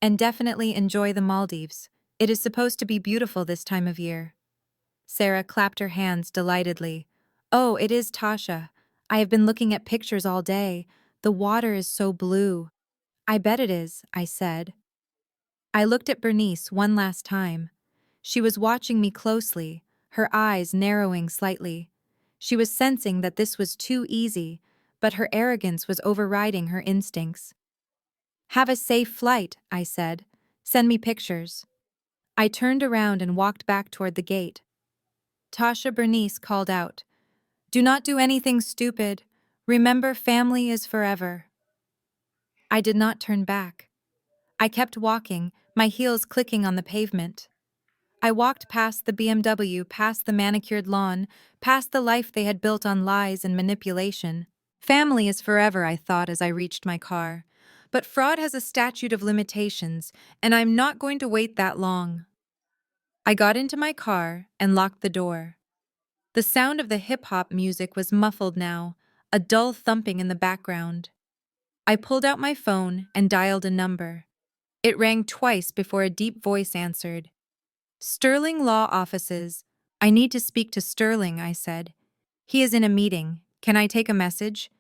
And definitely enjoy the Maldives. It is supposed to be beautiful this time of year. Sarah clapped her hands delightedly. Oh, it is, Tasha. I have been looking at pictures all day. The water is so blue. I bet it is, I said. I looked at Bernice one last time. She was watching me closely, her eyes narrowing slightly. She was sensing that this was too easy, but her arrogance was overriding her instincts. Have a safe flight, I said. Send me pictures. I turned around and walked back toward the gate. Tasha Bernice called out, Do not do anything stupid. Remember, family is forever. I did not turn back. I kept walking, my heels clicking on the pavement. I walked past the BMW, past the manicured lawn, past the life they had built on lies and manipulation. Family is forever, I thought as I reached my car. But fraud has a statute of limitations, and I'm not going to wait that long. I got into my car and locked the door. The sound of the hip-hop music was muffled now, a dull thumping in the background. I pulled out my phone and dialed a number. It rang twice before a deep voice answered. Sterling Law Offices. I need to speak to Sterling, I said. He is in a meeting. Can I take a message?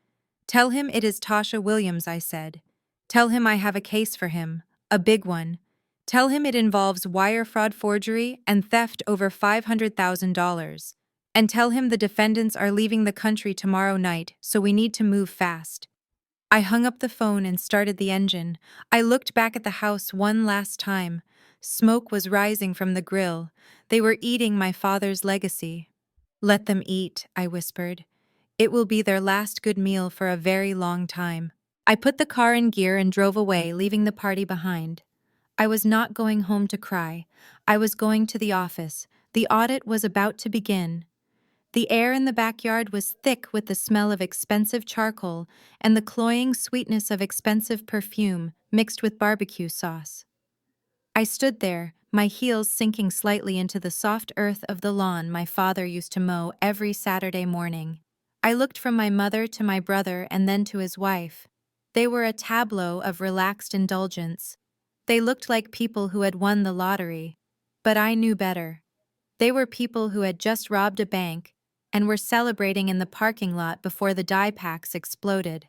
Tell him it is Tasha Williams, I said. Tell him I have a case for him, a big one. Tell him it involves wire fraud, forgery, and theft over $500,000. And tell him the defendants are leaving the country tomorrow night, so we need to move fast. I hung up the phone and started the engine. I looked back at the house one last time. Smoke was rising from the grill. They were eating my father's legacy. Let them eat, I whispered. It will be their last good meal for a very long time. I put the car in gear and drove away, leaving the party behind. I was not going home to cry. I was going to the office. The audit was about to begin. The air in the backyard was thick with the smell of expensive charcoal and the cloying sweetness of expensive perfume mixed with barbecue sauce. I stood there, my heels sinking slightly into the soft earth of the lawn my father used to mow every Saturday morning. I looked from my mother to my brother and then to his wife. They were a tableau of relaxed indulgence. They looked like people who had won the lottery. But I knew better. They were people who had just robbed a bank and were celebrating in the parking lot before the die packs exploded.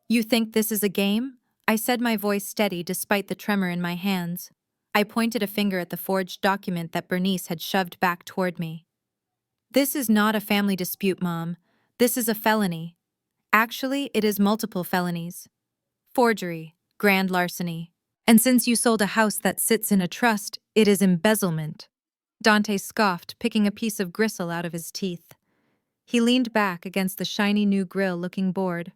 You think this is a game? I said, my voice steady despite the tremor in my hands. I pointed a finger at the forged document that Bernice had shoved back toward me. This is not a family dispute, Mom. This is a felony. Actually, it is multiple felonies. Forgery, grand larceny. And since you sold a house that sits in a trust, it is embezzlement. Dante scoffed, picking a piece of gristle out of his teeth. He leaned back against the shiny new grill, looking bored.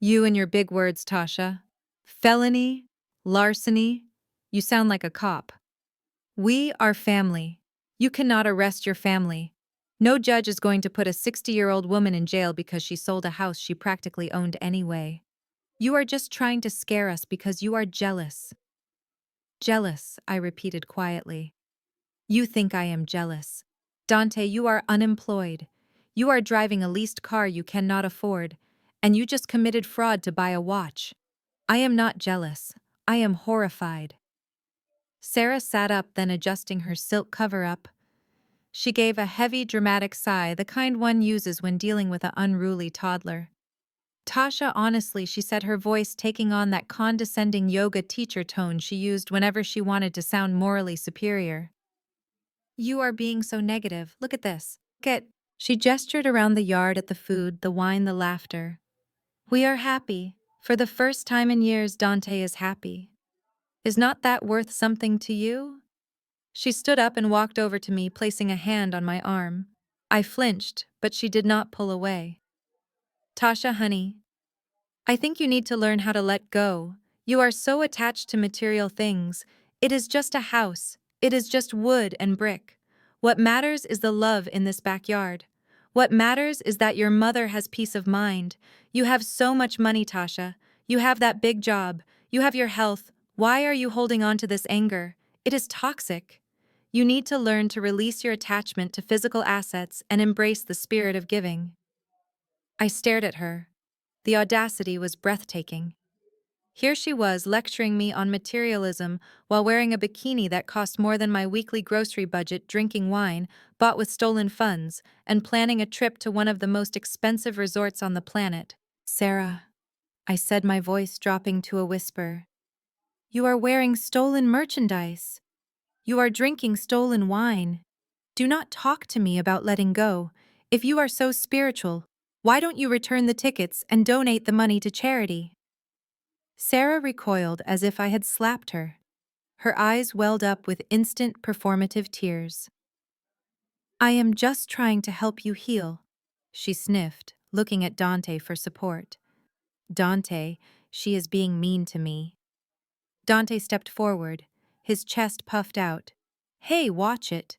You and your big words, Tasha. Felony, larceny. You sound like a cop. We are family. You cannot arrest your family. No judge is going to put a 60-year-old woman in jail because she sold a house she practically owned anyway. You are just trying to scare us because you are jealous. Jealous, I repeated quietly. You think I am jealous. Dante, you are unemployed. You are driving a leased car you cannot afford, and you just committed fraud to buy a watch. I am not jealous. I am horrified. Sarah sat up, then adjusting her silk cover-up. She gave a heavy, dramatic sigh, the kind one uses when dealing with an unruly toddler. Tasha, honestly, she said, her voice taking on that condescending yoga teacher tone she used whenever she wanted to sound morally superior. You are being so negative. Look at this. Look at. She gestured around the yard at the food, the wine, the laughter. We are happy. For the first time in years, Dante is happy. Is not that worth something to you? She stood up and walked over to me, placing a hand on my arm. I flinched, but she did not pull away. Tasha, honey, I think you need to learn how to let go. You are so attached to material things. It is just a house. It is just wood and brick. What matters is the love in this backyard. What matters is that your mother has peace of mind. You have so much money, Tasha. You have that big job. You have your health. Why are you holding on to this anger? It is toxic. You need to learn to release your attachment to physical assets and embrace the spirit of giving. I stared at her. The audacity was breathtaking. Here she was lecturing me on materialism while wearing a bikini that cost more than my weekly grocery budget, drinking wine bought with stolen funds, and planning a trip to one of the most expensive resorts on the planet. Sarah, I said, my voice dropping to a whisper. You are wearing stolen merchandise. You are drinking stolen wine. Do not talk to me about letting go. If you are so spiritual, why don't you return the tickets and donate the money to charity? Sarah recoiled as if I had slapped her. Her eyes welled up with instant performative tears. I am just trying to help you heal, she sniffed, looking at Dante for support. Dante, she is being mean to me. Dante stepped forward, his chest puffed out. Hey, watch it.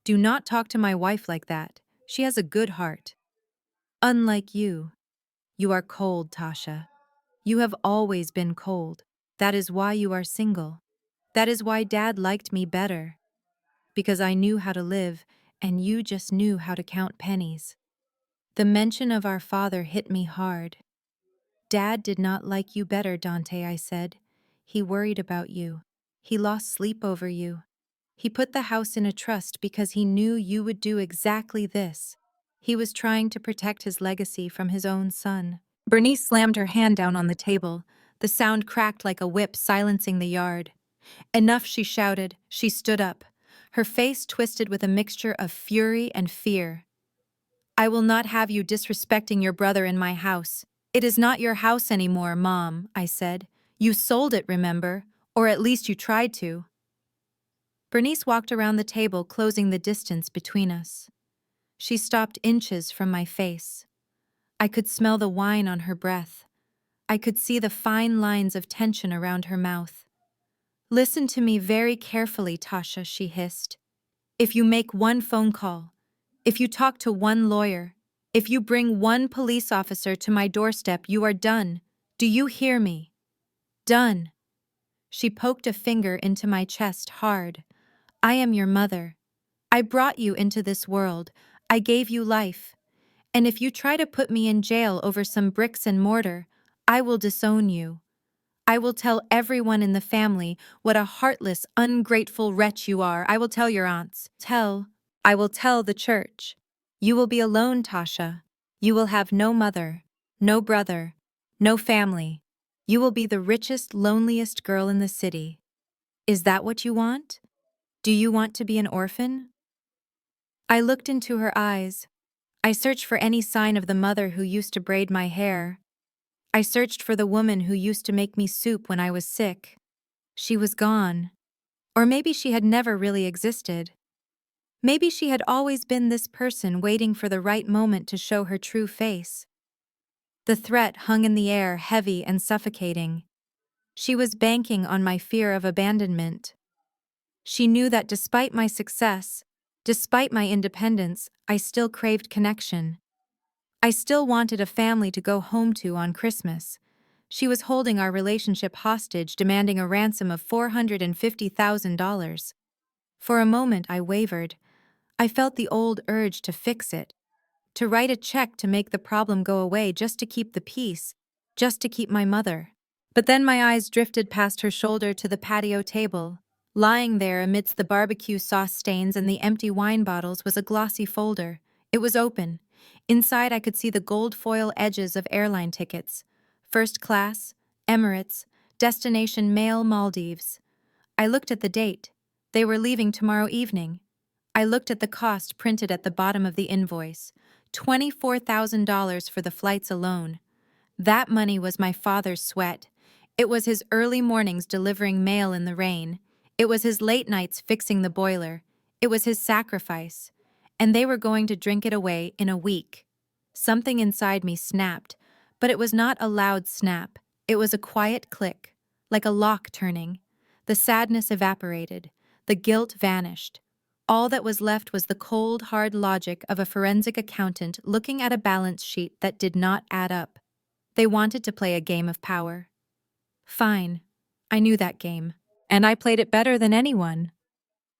Do not talk to my wife like that. She has a good heart. Unlike you. You are cold, Tasha. You have always been cold. That is why you are single. That is why Dad liked me better. Because I knew how to live, and you just knew how to count pennies. The mention of our father hit me hard. Dad did not like you better, Dante, I said. He worried about you. He lost sleep over you. He put the house in a trust because he knew you would do exactly this. He was trying to protect his legacy from his own son. Bernice slammed her hand down on the table. The sound cracked like a whip, silencing the yard. Enough, she shouted. She stood up, her face twisted with a mixture of fury and fear. I will not have you disrespecting your brother in my house. It is not your house anymore, Mom, I said. You sold it, remember? Or at least you tried to. Bernice walked around the table, closing the distance between us. She stopped inches from my face. I could smell the wine on her breath. I could see the fine lines of tension around her mouth. Listen to me very carefully, Tasha, she hissed. If you make one phone call, if you talk to one lawyer, if you bring one police officer to my doorstep, you are done. Do you hear me? Done. She poked a finger into my chest hard. I am your mother. I brought you into this world. I gave you life. And if you try to put me in jail over some bricks and mortar, I will disown you. I will tell everyone in the family what a heartless, ungrateful wretch you are. I will tell your aunts. I will tell the church. You will be alone, Tasha. You will have no mother, no brother, no family. You will be the richest, loneliest girl in the city. Is that what you want? Do you want to be an orphan? I looked into her eyes. I searched for any sign of the mother who used to braid my hair. I searched for the woman who used to make me soup when I was sick. She was gone. Or maybe she had never really existed. Maybe she had always been this person waiting for the right moment to show her true face. The threat hung in the air, heavy and suffocating. She was banking on my fear of abandonment. She knew that despite my success, despite my independence, I still craved connection. I still wanted a family to go home to on Christmas. She was holding our relationship hostage, demanding a ransom of $450,000. For a moment, I wavered. I felt the old urge to fix it, to write a check to make the problem go away just to keep the peace, just to keep my mother. But then my eyes drifted past her shoulder to the patio table. Lying there amidst the barbecue sauce stains and the empty wine bottles was a glossy folder. It was open. Inside, I could see the gold foil edges of airline tickets. First class, Emirates, destination Mail Maldives. I looked at the date. They were leaving tomorrow evening. I looked at the cost printed at the bottom of the invoice. $24,000 for the flights alone. That money was my father's sweat. It was his early mornings delivering mail in the rain. It was his late nights fixing the boiler. It was his sacrifice. And they were going to drink it away in a week. Something inside me snapped, but it was not a loud snap. It was a quiet click, like a lock turning. The sadness evaporated. The guilt vanished. All that was left was the cold, hard logic of a forensic accountant looking at a balance sheet that did not add up. They wanted to play a game of power. Fine. I knew that game. And I played it better than anyone.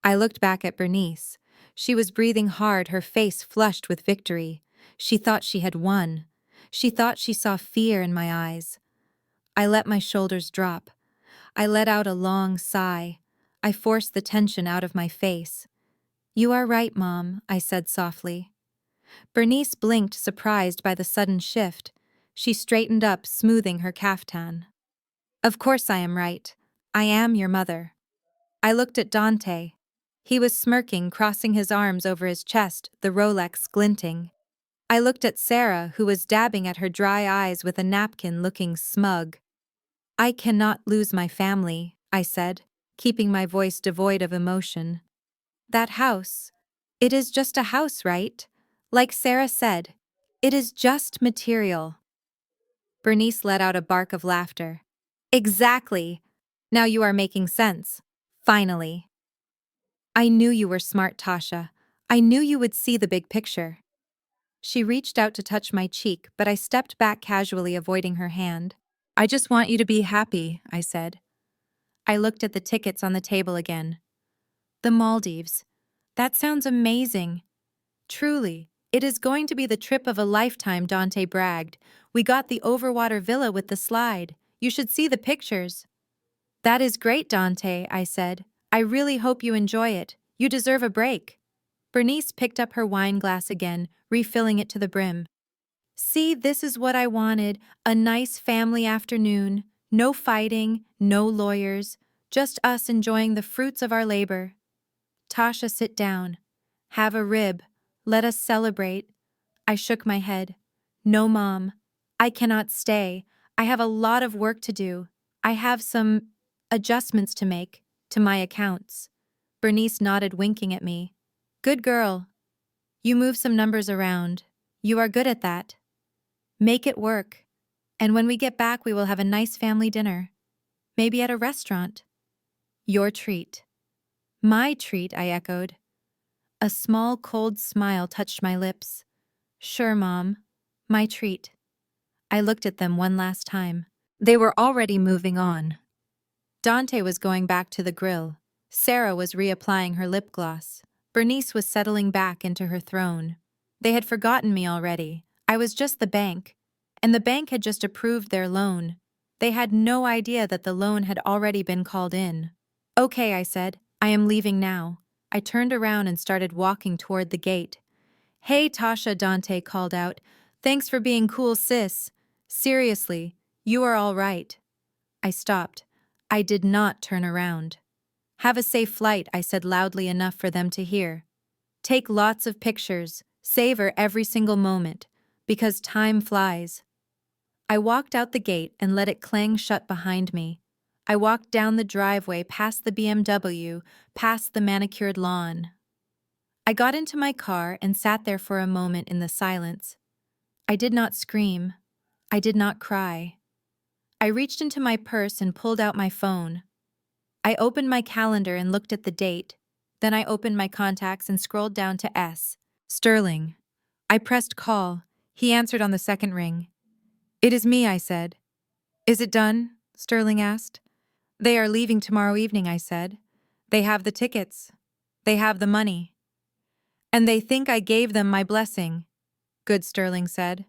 I looked back at Bernice. She was breathing hard, her face flushed with victory. She thought she had won. She thought she saw fear in my eyes. I let my shoulders drop. I let out a long sigh. I forced the tension out of my face. "You are right, Mom," I said softly. Bernice blinked, surprised by the sudden shift. She straightened up, smoothing her caftan. "Of course I am right. I am your mother." I looked at Dante. He was smirking, crossing his arms over his chest, the Rolex glinting. I looked at Sarah, who was dabbing at her dry eyes with a napkin, looking smug. "I cannot lose my family," I said, keeping my voice devoid of emotion. "That house, it is just a house, right? Like Sarah said, it is just material." Bernice let out a bark of laughter. "Exactly. Now you are making sense. Finally." "I knew you were smart, Tasha. I knew you would see the big picture." She reached out to touch my cheek, but I stepped back casually, avoiding her hand. "I just want you to be happy," I said. I looked at the tickets on the table again. The Maldives. That sounds amazing. Truly, it is going to be the trip of a lifetime, Dante bragged. "We got the overwater villa with the slide. You should see the pictures." "That is great, Dante," I said. "I really hope you enjoy it. You deserve a break." Bernice picked up her wine glass again, refilling it to the brim. "See, this is what I wanted, a nice family afternoon. No fighting, no lawyers, just us enjoying the fruits of our labor." "Tasha, sit down. Have a rib. Let us celebrate." I shook my head. "No, Mom. I cannot stay. I have a lot of work to do. I have some adjustments to make to my accounts." Bernice nodded, winking at me. "Good girl. You move some numbers around. You are good at that. Make it work. And when we get back, we will have a nice family dinner. Maybe at a restaurant." "Your treat." "My treat," I echoed. A small, cold smile touched my lips. "Sure, Mom. My treat." I looked at them one last time. They were already moving on. Dante was going back to the grill. Sarah was reapplying her lip gloss. Bernice was settling back into her throne. They had forgotten me already. I was just the bank. And the bank had just approved their loan. They had no idea that the loan had already been called in. "Okay," I said. "I am leaving now." I turned around and started walking toward the gate. "Hey, Tasha," Dante called out. "Thanks for being cool, sis. Seriously, you are all right." I stopped. I did not turn around. "Have a safe flight," I said loudly enough for them to hear. "Take lots of pictures. Savor every single moment. Because time flies." I walked out the gate and let it clang shut behind me. I walked down the driveway, past the BMW, past the manicured lawn. I got into my car and sat there for a moment in the silence. I did not scream. I did not cry. I reached into my purse and pulled out my phone. I opened my calendar and looked at the date. Then I opened my contacts and scrolled down to S. Sterling. I pressed call. He answered on the second ring. "It is me," I said. "Is it done?" Sterling asked. "They are leaving tomorrow evening," I said. "They have the tickets. They have the money. And they think I gave them my blessing." "Good," Sterling said.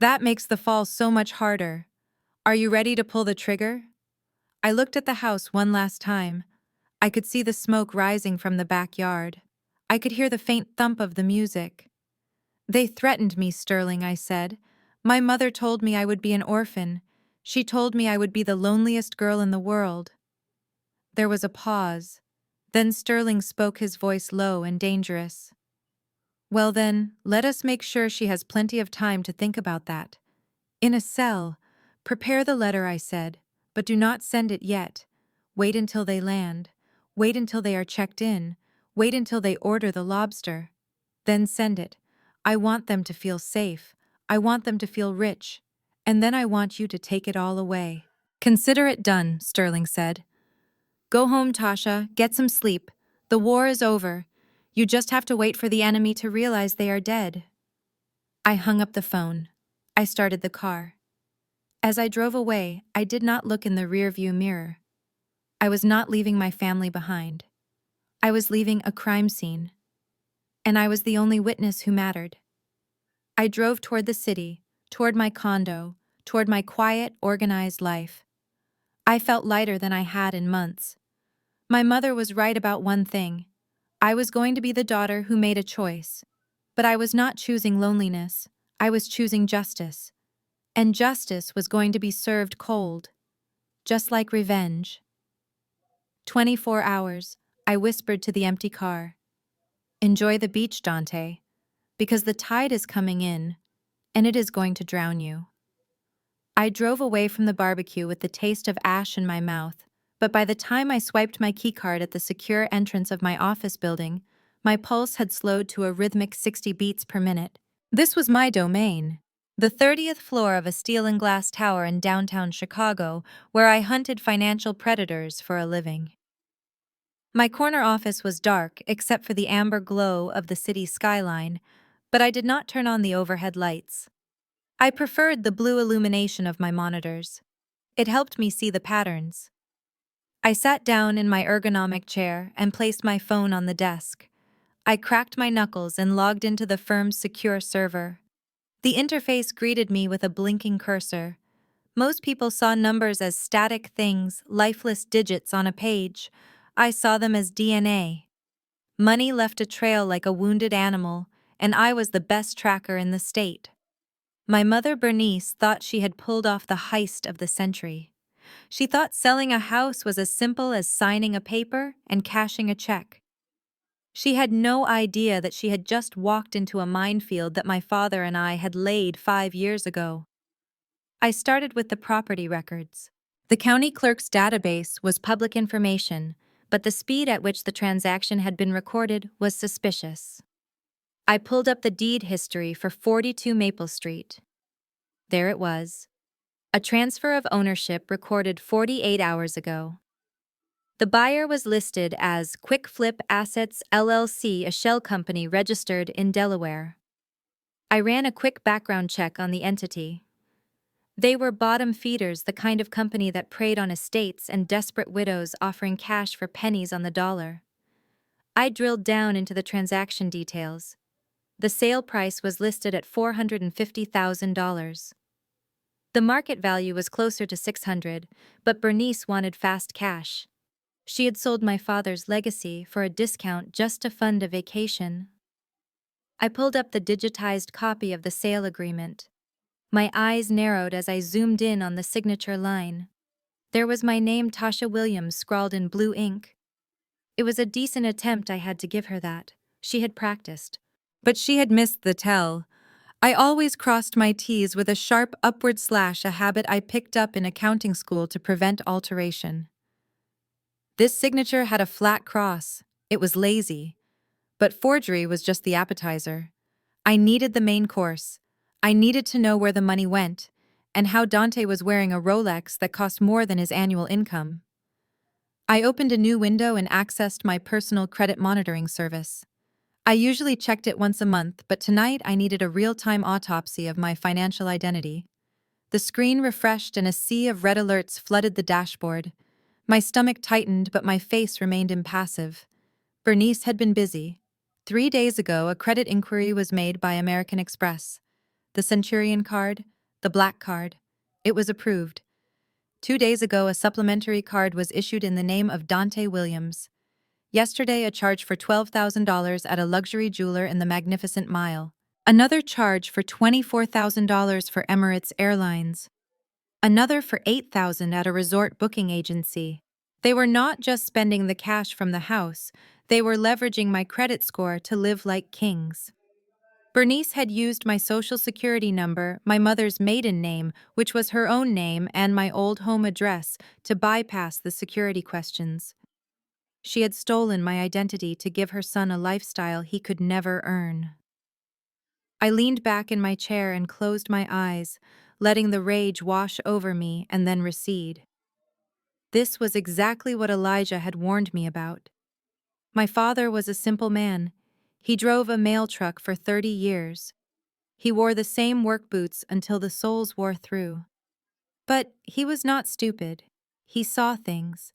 "That makes the fall so much harder. Are you ready to pull the trigger?" I looked at the house one last time. I could see the smoke rising from the backyard. I could hear the faint thump of the music. They threatened me, Sterling, I said. My mother told me I would be an orphan. She told me I would be the loneliest girl in the world. There was a pause. Then Sterling spoke, his voice low and dangerous. Well then, let us make sure she has plenty of time to think about that. In a cell. Prepare the letter, I said, but do not send it yet. Wait until they land. Wait until they are checked in. Wait until they order the lobster. Then send it. I want them to feel safe. I want them to feel rich. And then I want you to take it all away. Consider it done, Sterling said. Go home, Tasha. Get some sleep. The war is over. You just have to wait for the enemy to realize they are dead. I hung up the phone. I started the car. As I drove away, I did not look in the rearview mirror. I was not leaving my family behind. I was leaving a crime scene. And I was the only witness who mattered. I drove toward the city, toward my condo, toward my quiet, organized life. I felt lighter than I had in months. My mother was right about one thing. I was going to be the daughter who made a choice. But I was not choosing loneliness. I was choosing justice. And justice was going to be served cold. Just like revenge. 24 hours, I whispered to the empty car. Enjoy the beach, Dante, because the tide is coming in, and it is going to drown you. I drove away from the barbecue with the taste of ash in my mouth, but by the time I swiped my keycard at the secure entrance of my office building, my pulse had slowed to a rhythmic 60 beats per minute. This was my domain, the 30th floor of a steel and glass tower in downtown Chicago, where I hunted financial predators for a living. My corner office was dark except for the amber glow of the city skyline, but I did not turn on the overhead lights. I preferred the blue illumination of my monitors. It helped me see the patterns. I sat down in my ergonomic chair and placed my phone on the desk. I cracked my knuckles and logged into the firm's secure server. The interface greeted me with a blinking cursor. Most people saw numbers as static things, lifeless digits on a page. I saw them as DNA. Money left a trail like a wounded animal, and I was the best tracker in the state. My mother Bernice thought she had pulled off the heist of the century. She thought selling a house was as simple as signing a paper and cashing a check. She had no idea that she had just walked into a minefield that my father and I had laid 5 years ago. I started with the property records. The county clerk's database was public information, but the speed at which the transaction had been recorded was suspicious. I pulled up the deed history for 42 Maple Street. There it was. A transfer of ownership recorded 48 hours ago. The buyer was listed as Quick Flip Assets LLC, a shell company registered in Delaware. I ran a quick background check on the entity. They were bottom feeders, the kind of company that preyed on estates and desperate widows offering cash for pennies on the dollar. I drilled down into the transaction details. The sale price was listed at $450,000. The market value was closer to $600,000, but Bernice wanted fast cash. She had sold my father's legacy for a discount just to fund a vacation. I pulled up the digitized copy of the sale agreement. My eyes narrowed as I zoomed in on the signature line. There was my name, Tasha Williams, scrawled in blue ink. It was a decent attempt, I had to give her that. She had practiced. But she had missed the tell. I always crossed my T's with a sharp upward slash, a habit I picked up in accounting school to prevent alteration. This signature had a flat cross. It was lazy. But forgery was just the appetizer. I needed the main course. I needed to know where the money went, and how Dante was wearing a Rolex that cost more than his annual income. I opened a new window and accessed my personal credit monitoring service. I usually checked it once a month, but tonight I needed a real-time autopsy of my financial identity. The screen refreshed and a sea of red alerts flooded the dashboard. My stomach tightened, but my face remained impassive. Bernice had been busy. 3 days ago, a credit inquiry was made by American Express. The Centurion card, the black card. It was approved. 2 days ago, a supplementary card was issued in the name of Dante Williams. Yesterday, a charge for $12,000 at a luxury jeweler in the Magnificent Mile. Another charge for $24,000 for Emirates Airlines. Another for $8,000 at a resort booking agency. They were not just spending the cash from the house, they were leveraging my credit score to live like kings. Bernice had used my social security number, my mother's maiden name, which was her own name, and my old home address to bypass the security questions. She had stolen my identity to give her son a lifestyle he could never earn. I leaned back in my chair and closed my eyes, letting the rage wash over me and then recede. This was exactly what Elijah had warned me about. My father was a simple man. He drove a mail truck for 30 years. He wore the same work boots until the soles wore through. But he was not stupid. He saw things.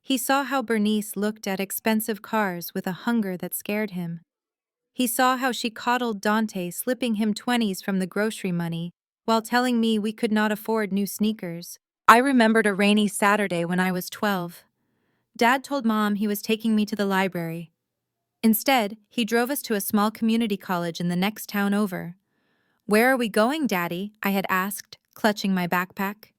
He saw how Bernice looked at expensive cars with a hunger that scared him. He saw how she coddled Dante, slipping him 20s from the grocery money, while telling me we could not afford new sneakers. I remembered a rainy Saturday when I was 12. Dad told Mom he was taking me to the library. Instead, he drove us to a small community college in the next town over. "Where are we going, Daddy?" I had asked, clutching my backpack.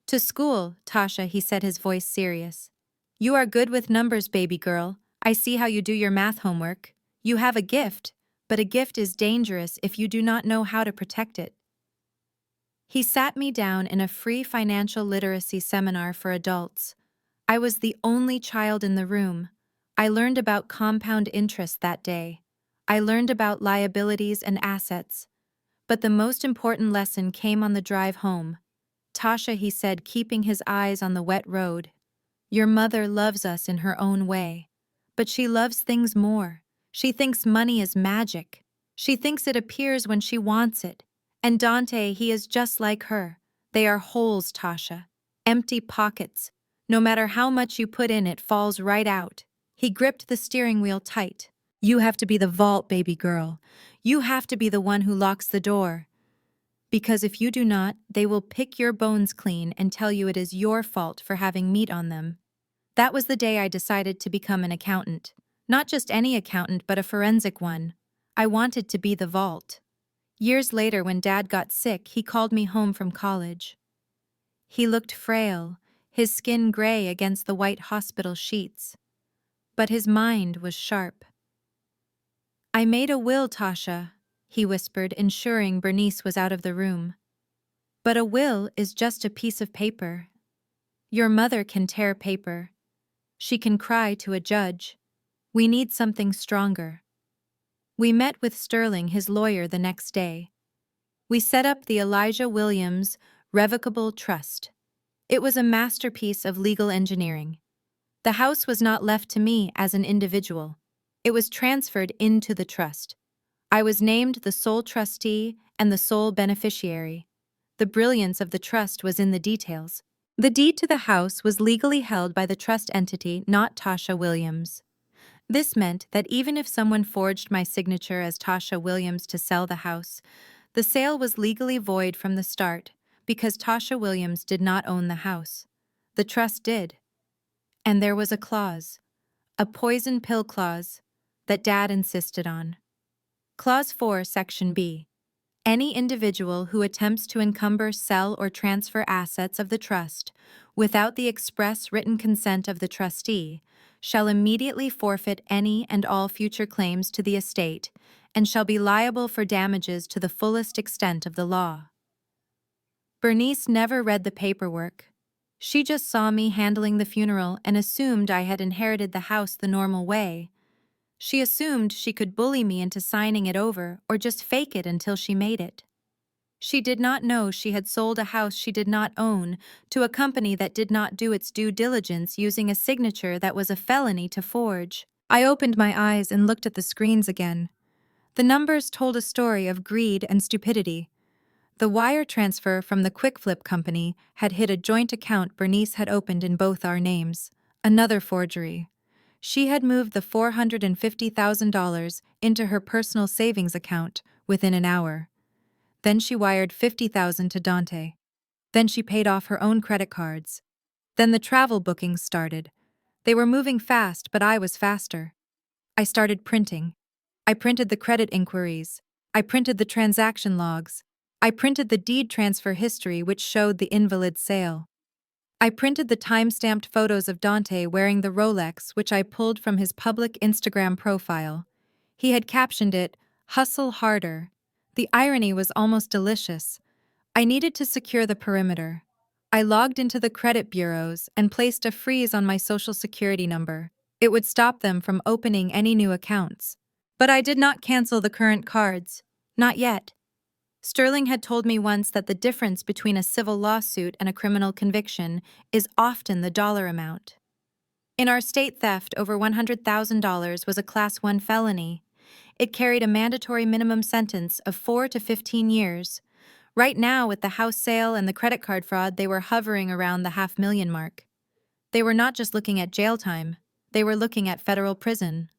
"To school, Tasha," he said, his voice serious. "You are good with numbers, baby girl. I see how you do your math homework. You have a gift, but a gift is dangerous if you do not know how to protect it." He sat me down in a free financial literacy seminar for adults. I was the only child in the room. I learned about compound interest that day. I learned about liabilities and assets. But the most important lesson came on the drive home. "Tasha," he said, keeping his eyes on the wet road, "your mother loves us in her own way. But she loves things more. She thinks money is magic. She thinks it appears when she wants it. And Dante, he is just like her. They are holes, Tasha. Empty pockets. No matter how much you put in, it falls right out." He gripped the steering wheel tight. "You have to be the vault, baby girl. You have to be the one who locks the door. Because if you do not, they will pick your bones clean and tell you it is your fault for having meat on them." That was the day I decided to become an accountant. Not just any accountant, but a forensic one. I wanted to be the vault. Years later, when Dad got sick, he called me home from college. He looked frail, his skin gray against the white hospital sheets. But his mind was sharp. "I made a will, Tasha," he whispered, ensuring Bernice was out of the room. "But a will is just a piece of paper. Your mother can tear paper. She can cry to a judge. We need something stronger." We met with Sterling, his lawyer, the next day. We set up the Elijah Williams Revocable Trust. It was a masterpiece of legal engineering. The house was not left to me as an individual. It was transferred into the trust. I was named the sole trustee and the sole beneficiary. The brilliance of the trust was in the details. The deed to the house was legally held by the trust entity, not Tasha Williams. This meant that even if someone forged my signature as Tasha Williams to sell the house, the sale was legally void from the start because Tasha Williams did not own the house. The trust did. And there was a clause, a poison pill clause, that Dad insisted on. Clause 4, Section B. Any individual who attempts to encumber, sell, or transfer assets of the trust without the express written consent of the trustee shall immediately forfeit any and all future claims to the estate and shall be liable for damages to the fullest extent of the law. Bernice never read the paperwork. She just saw me handling the funeral and assumed I had inherited the house the normal way. She assumed she could bully me into signing it over or just fake it until she made it. She did not know she had sold a house she did not own to a company that did not do its due diligence using a signature that was a felony to forge. I opened my eyes and looked at the screens again. The numbers told a story of greed and stupidity. The wire transfer from the Quick Flip company had hit a joint account Bernice had opened in both our names. Another forgery. She had moved the $450,000 into her personal savings account within an hour. Then she wired $50,000 to Dante. Then she paid off her own credit cards. Then the travel bookings started. They were moving fast, but I was faster. I started printing. I printed the credit inquiries. I printed the transaction logs. I printed the deed transfer history which showed the invalid sale. I printed the time-stamped photos of Dante wearing the Rolex which I pulled from his public Instagram profile. He had captioned it, "Hustle harder." The irony was almost delicious. I needed to secure the perimeter. I logged into the credit bureaus and placed a freeze on my social security number. It would stop them from opening any new accounts. But I did not cancel the current cards. Not yet. Sterling had told me once that the difference between a civil lawsuit and a criminal conviction is often the dollar amount. In our state, theft over $100,000 was a Class 1 felony. It carried a mandatory minimum sentence of 4 to 15 years. Right now, with the house sale and the credit card fraud, they were hovering around the $500,000 mark. They were not just looking at jail time, they were looking at federal prison.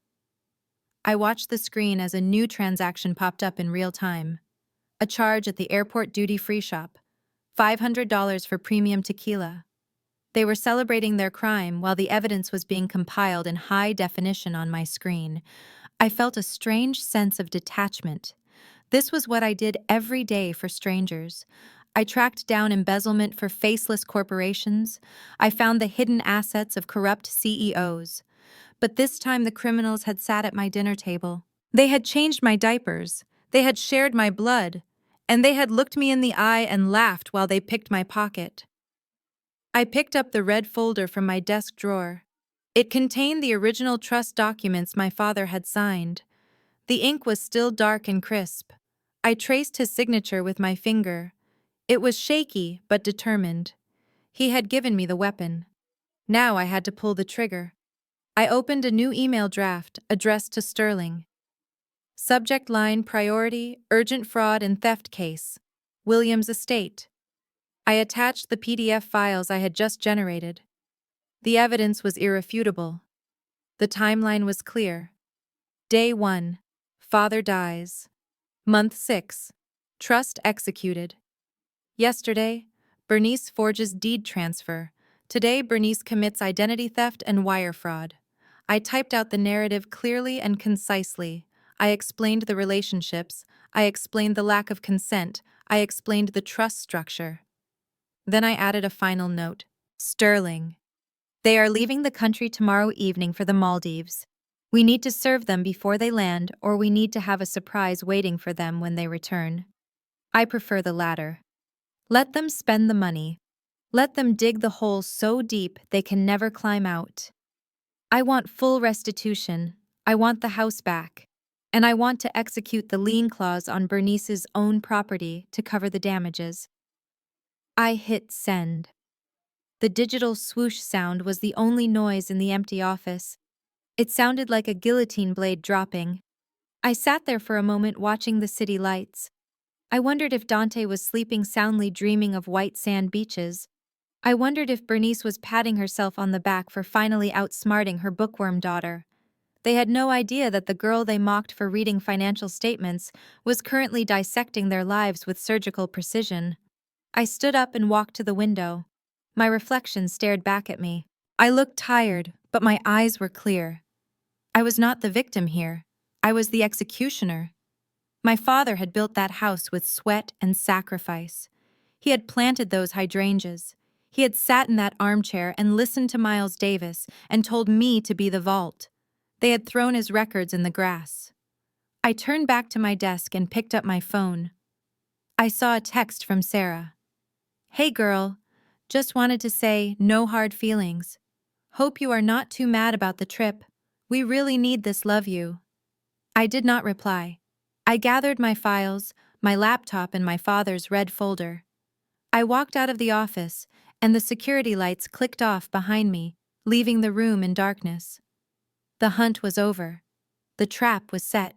I watched the screen as a new transaction popped up in real time. A charge at the airport duty-free shop. $500 for premium tequila. They were celebrating their crime while the evidence was being compiled in high definition on my screen. I felt a strange sense of detachment. This was what I did every day for strangers. I tracked down embezzlement for faceless corporations. I found the hidden assets of corrupt CEOs. But this time the criminals had sat at my dinner table. They had changed my diapers. They had shared my blood. And they had looked me in the eye and laughed while they picked my pocket. I picked up the red folder from my desk drawer. It contained the original trust documents my father had signed. The ink was still dark and crisp. I traced his signature with my finger. It was shaky but determined. He had given me the weapon. Now I had to pull the trigger. I opened a new email draft addressed to Sterling. Subject line: priority, urgent fraud and theft case. Williams Estate. I attached the PDF files I had just generated. The evidence was irrefutable. The timeline was clear. Day 1. Father dies. Month 6. Trust executed. Yesterday, Bernice forges deed transfer. Today, Bernice commits identity theft and wire fraud. I typed out the narrative clearly and concisely. I explained the relationships. I explained the lack of consent. I explained the trust structure. Then I added a final note. Sterling. They are leaving the country tomorrow evening for the Maldives. We need to serve them before they land, or we need to have a surprise waiting for them when they return. I prefer the latter. Let them spend the money. Let them dig the hole so deep they can never climb out. I want full restitution. I want the house back. And I want to execute the lien clause on Bernice's own property to cover the damages. I hit send. The digital swoosh sound was the only noise in the empty office. It sounded like a guillotine blade dropping. I sat there for a moment watching the city lights. I wondered if Dante was sleeping soundly, dreaming of white sand beaches. I wondered if Bernice was patting herself on the back for finally outsmarting her bookworm daughter. They had no idea that the girl they mocked for reading financial statements was currently dissecting their lives with surgical precision. I stood up and walked to the window. My reflection stared back at me. I looked tired, but my eyes were clear. I was not the victim here. I was the executioner. My father had built that house with sweat and sacrifice. He had planted those hydrangeas. He had sat in that armchair and listened to Miles Davis and told me to be the vault. They had thrown his records in the grass. I turned back to my desk and picked up my phone. I saw a text from Sarah. Hey girl, just wanted to say no hard feelings. Hope you are not too mad about the trip. We really need this, love you. I did not reply. I gathered my files, my laptop and my father's red folder. I walked out of the office, and the security lights clicked off behind me, leaving the room in darkness. The hunt was over. The trap was set.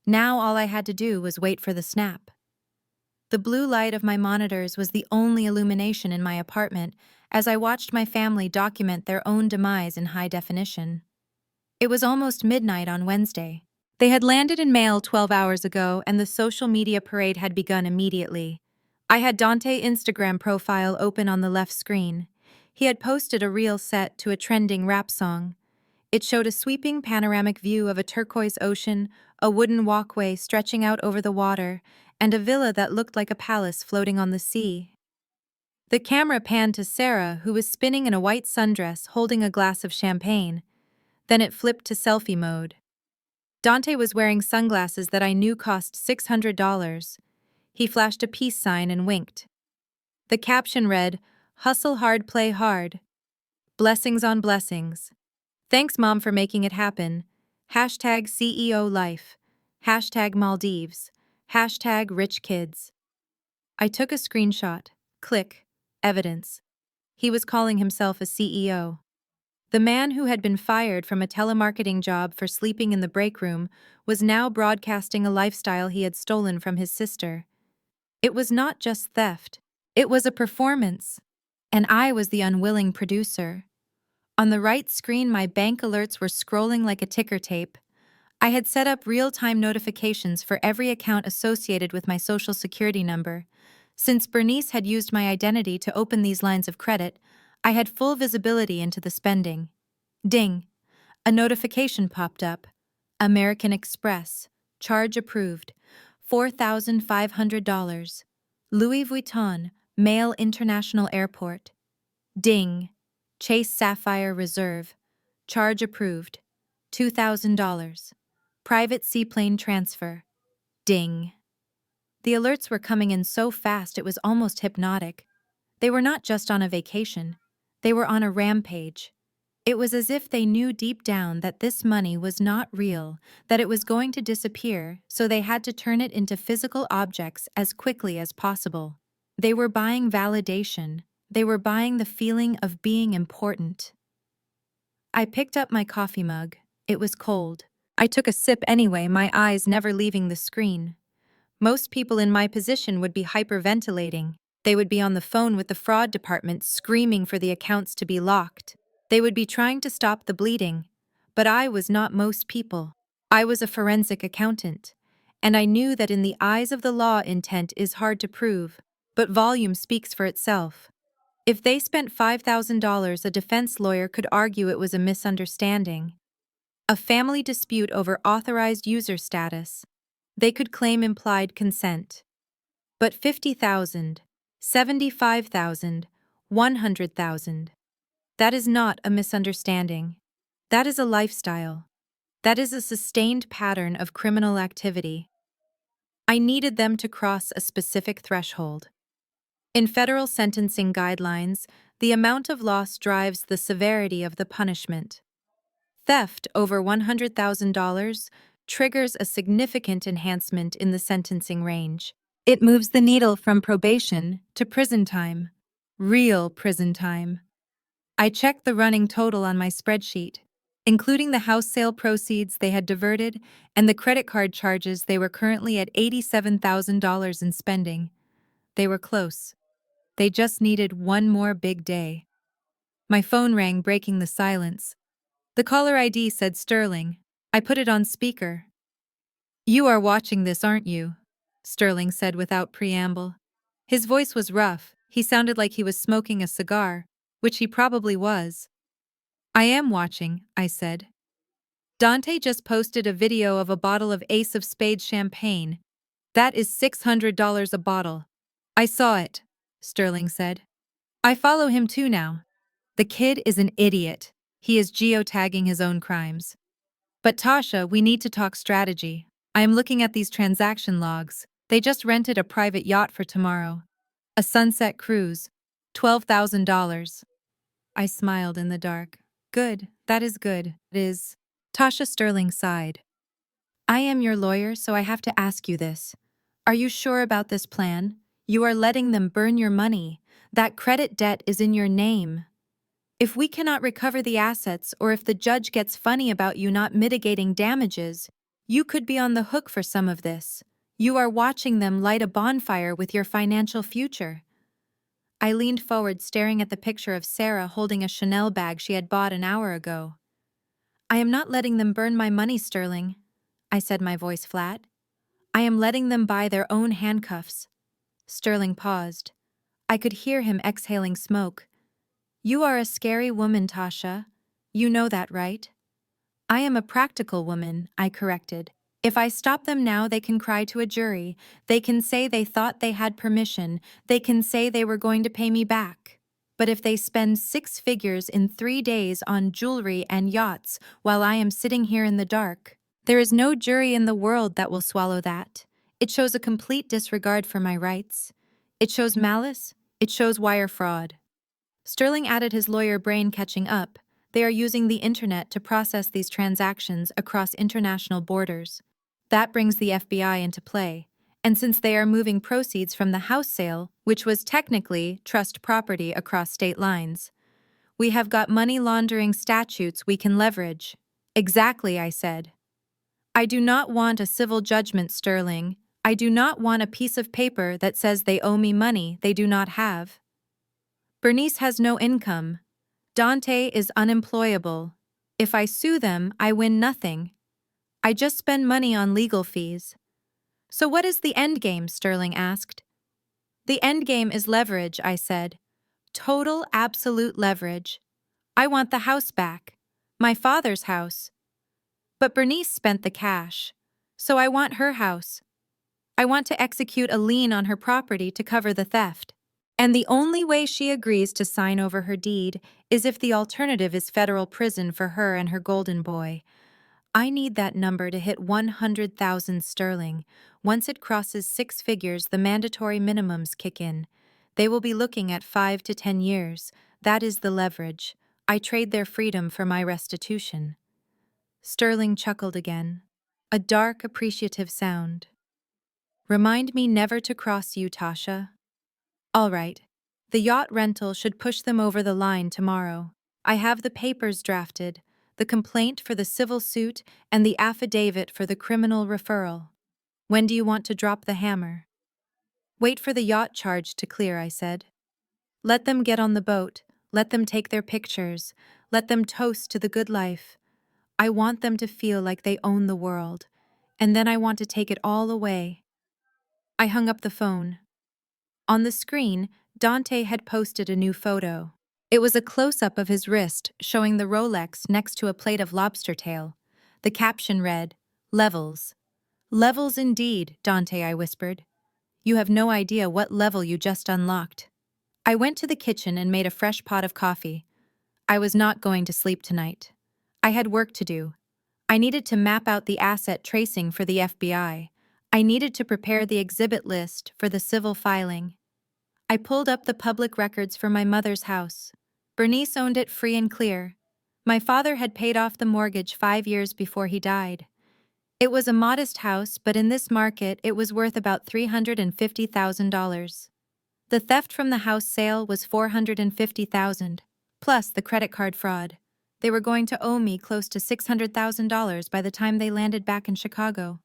Now all I had to do was wait for the snap. The blue light of my monitors was the only illumination in my apartment as I watched my family document their own demise in high definition. It was almost midnight on Wednesday. They had landed in Mail 12 hours ago, and the social media parade had begun immediately. I had Dante's Instagram profile open on the left screen. He had posted a reel set to a trending rap song. It showed a sweeping panoramic view of a turquoise ocean, a wooden walkway stretching out over the water, and a villa that looked like a palace floating on the sea. The camera panned to Sarah, who was spinning in a white sundress holding a glass of champagne. Then it flipped to selfie mode. Dante was wearing sunglasses that I knew cost $600. He flashed a peace sign and winked. The caption read, "Hustle hard, play hard. Blessings on blessings. Thanks, Mom, for making it happen. Hashtag CEO life. Hashtag Maldives. Hashtag rich kids." I took a screenshot. Click. Evidence. He was calling himself a CEO. The man who had been fired from a telemarketing job for sleeping in the break room was now broadcasting a lifestyle he had stolen from his sister. It was not just theft. It was a performance. And I was the unwilling producer. On the right screen, my bank alerts were scrolling like a ticker tape. I had set up real-time notifications for every account associated with my social security number. Since Bernice had used my identity to open these lines of credit, I had full visibility into the spending. Ding! A notification popped up. American Express. Charge approved. $4,500. Louis Vuitton, Mail International Airport. Ding! Chase Sapphire Reserve. Charge approved. $2,000. Private seaplane transfer. Ding! The alerts were coming in so fast it was almost hypnotic. They were not just on a vacation. They were on a rampage. It was as if they knew deep down that this money was not real, that it was going to disappear, so they had to turn it into physical objects as quickly as possible. They were buying validation. They were buying the feeling of being important. I picked up my coffee mug. It was cold. I took a sip anyway, my eyes never leaving the screen. Most people in my position would be hyperventilating. They would be on the phone with the fraud department screaming for the accounts to be locked. They would be trying to stop the bleeding. But I was not most people. I was a forensic accountant. And I knew that in the eyes of the law, intent is hard to prove, but volume speaks for itself. If they spent $5,000, a defense lawyer could argue it was a misunderstanding. A family dispute over authorized user status. They could claim implied consent. But 50,000, 75,000, 100,000. That is not a misunderstanding. That is a lifestyle. That is a sustained pattern of criminal activity. I needed them to cross a specific threshold. In federal sentencing guidelines, the amount of loss drives the severity of the punishment. Theft over $100,000 triggers a significant enhancement in the sentencing range. It moves the needle from probation to prison time. Real prison time. I checked the running total on my spreadsheet, including the house sale proceeds they had diverted and the credit card charges. They were currently at $87,000 in spending. They were close. They just needed one more big day. My phone rang, breaking the silence. The caller ID said Sterling. I put it on speaker. "You are watching this, aren't you?" Sterling said without preamble. His voice was rough. He sounded like he was smoking a cigar, which he probably was. "I am watching," I said. "Dante just posted a video of a bottle of Ace of Spades champagne. That is $600 a bottle." "I saw it," Sterling said. "I follow him too now. The kid is an idiot. He is geotagging his own crimes. But Tasha, we need to talk strategy. I am looking at these transaction logs. They just rented a private yacht for tomorrow. A sunset cruise. $12,000. I smiled in the dark. Good, that is good. It is. Tasha Sterling sighed. "I am your lawyer, so I have to ask you this. Are you sure about this plan? You are letting them burn your money. That credit debt is in your name. If we cannot recover the assets, or if the judge gets funny about you not mitigating damages, you could be on the hook for some of this. You are watching them light a bonfire with your financial future." I leaned forward, staring at the picture of Sarah holding a Chanel bag she had bought an hour ago. "I am not letting them burn my money, Sterling," I said, my voice flat. "I am letting them buy their own handcuffs." Sterling paused. I could hear him exhaling smoke. "You are a scary woman, Tasha. You know that, right?" I am a practical woman, I corrected. If I stop them now, they can cry to a jury. They can say they thought they had permission. They can say they were going to pay me back. But if they spend 6 figures in 3 days on jewelry and yachts while I am sitting here in the dark, there is no jury in the world that will swallow that. It shows a complete disregard for my rights. It shows malice. It shows wire fraud. Sterling added, his lawyer brain catching up. They are using the internet to process these transactions across international borders. That brings the FBI into play. And since they are moving proceeds from the house sale, which was technically trust property across state lines, we have got money laundering statutes we can leverage. Exactly, I said. I do not want a civil judgment, Sterling. I do not want a piece of paper that says they owe me money they do not have. Bernice has no income. Dante is unemployable. If I sue them, I win nothing. I just spend money on legal fees. So what is the end game? Sterling asked. The end game is leverage, I said. Total, absolute leverage. I want the house back. My father's house. But Bernice spent the cash. So I want her house. I want to execute a lien on her property to cover the theft. And the only way she agrees to sign over her deed is if the alternative is federal prison for her and her golden boy. I need that number to hit 100,000 sterling. Once it crosses 6 figures, the mandatory minimums kick in. They will be looking at 5 to 10 years. That is the leverage. I trade their freedom for my restitution. Sterling chuckled again. A dark, appreciative sound. Remind me never to cross you, Tasha. All right. The yacht rental should push them over the line tomorrow. I have the papers drafted, the complaint for the civil suit and the affidavit for the criminal referral. When do you want to drop the hammer? Wait for the yacht charge to clear, I said. Let them get on the boat. Let them take their pictures. Let them toast to the good life. I want them to feel like they own the world. And then I want to take it all away. I hung up the phone. On the screen, Dante had posted a new photo. It was a close-up of his wrist showing the Rolex next to a plate of lobster tail. The caption read, "Levels." "Levels indeed," Dante, I whispered. "You have no idea what level you just unlocked." I went to the kitchen and made a fresh pot of coffee. I was not going to sleep tonight. I had work to do. I needed to map out the asset tracing for the FBI. I needed to prepare the exhibit list for the civil filing. I pulled up the public records for my mother's house. Bernice owned it free and clear. My father had paid off the mortgage 5 years before he died. It was a modest house, but in this market it was worth about $350,000. The theft from the house sale was $450,000, plus the credit card fraud. They were going to owe me close to $600,000 by the time they landed back in Chicago.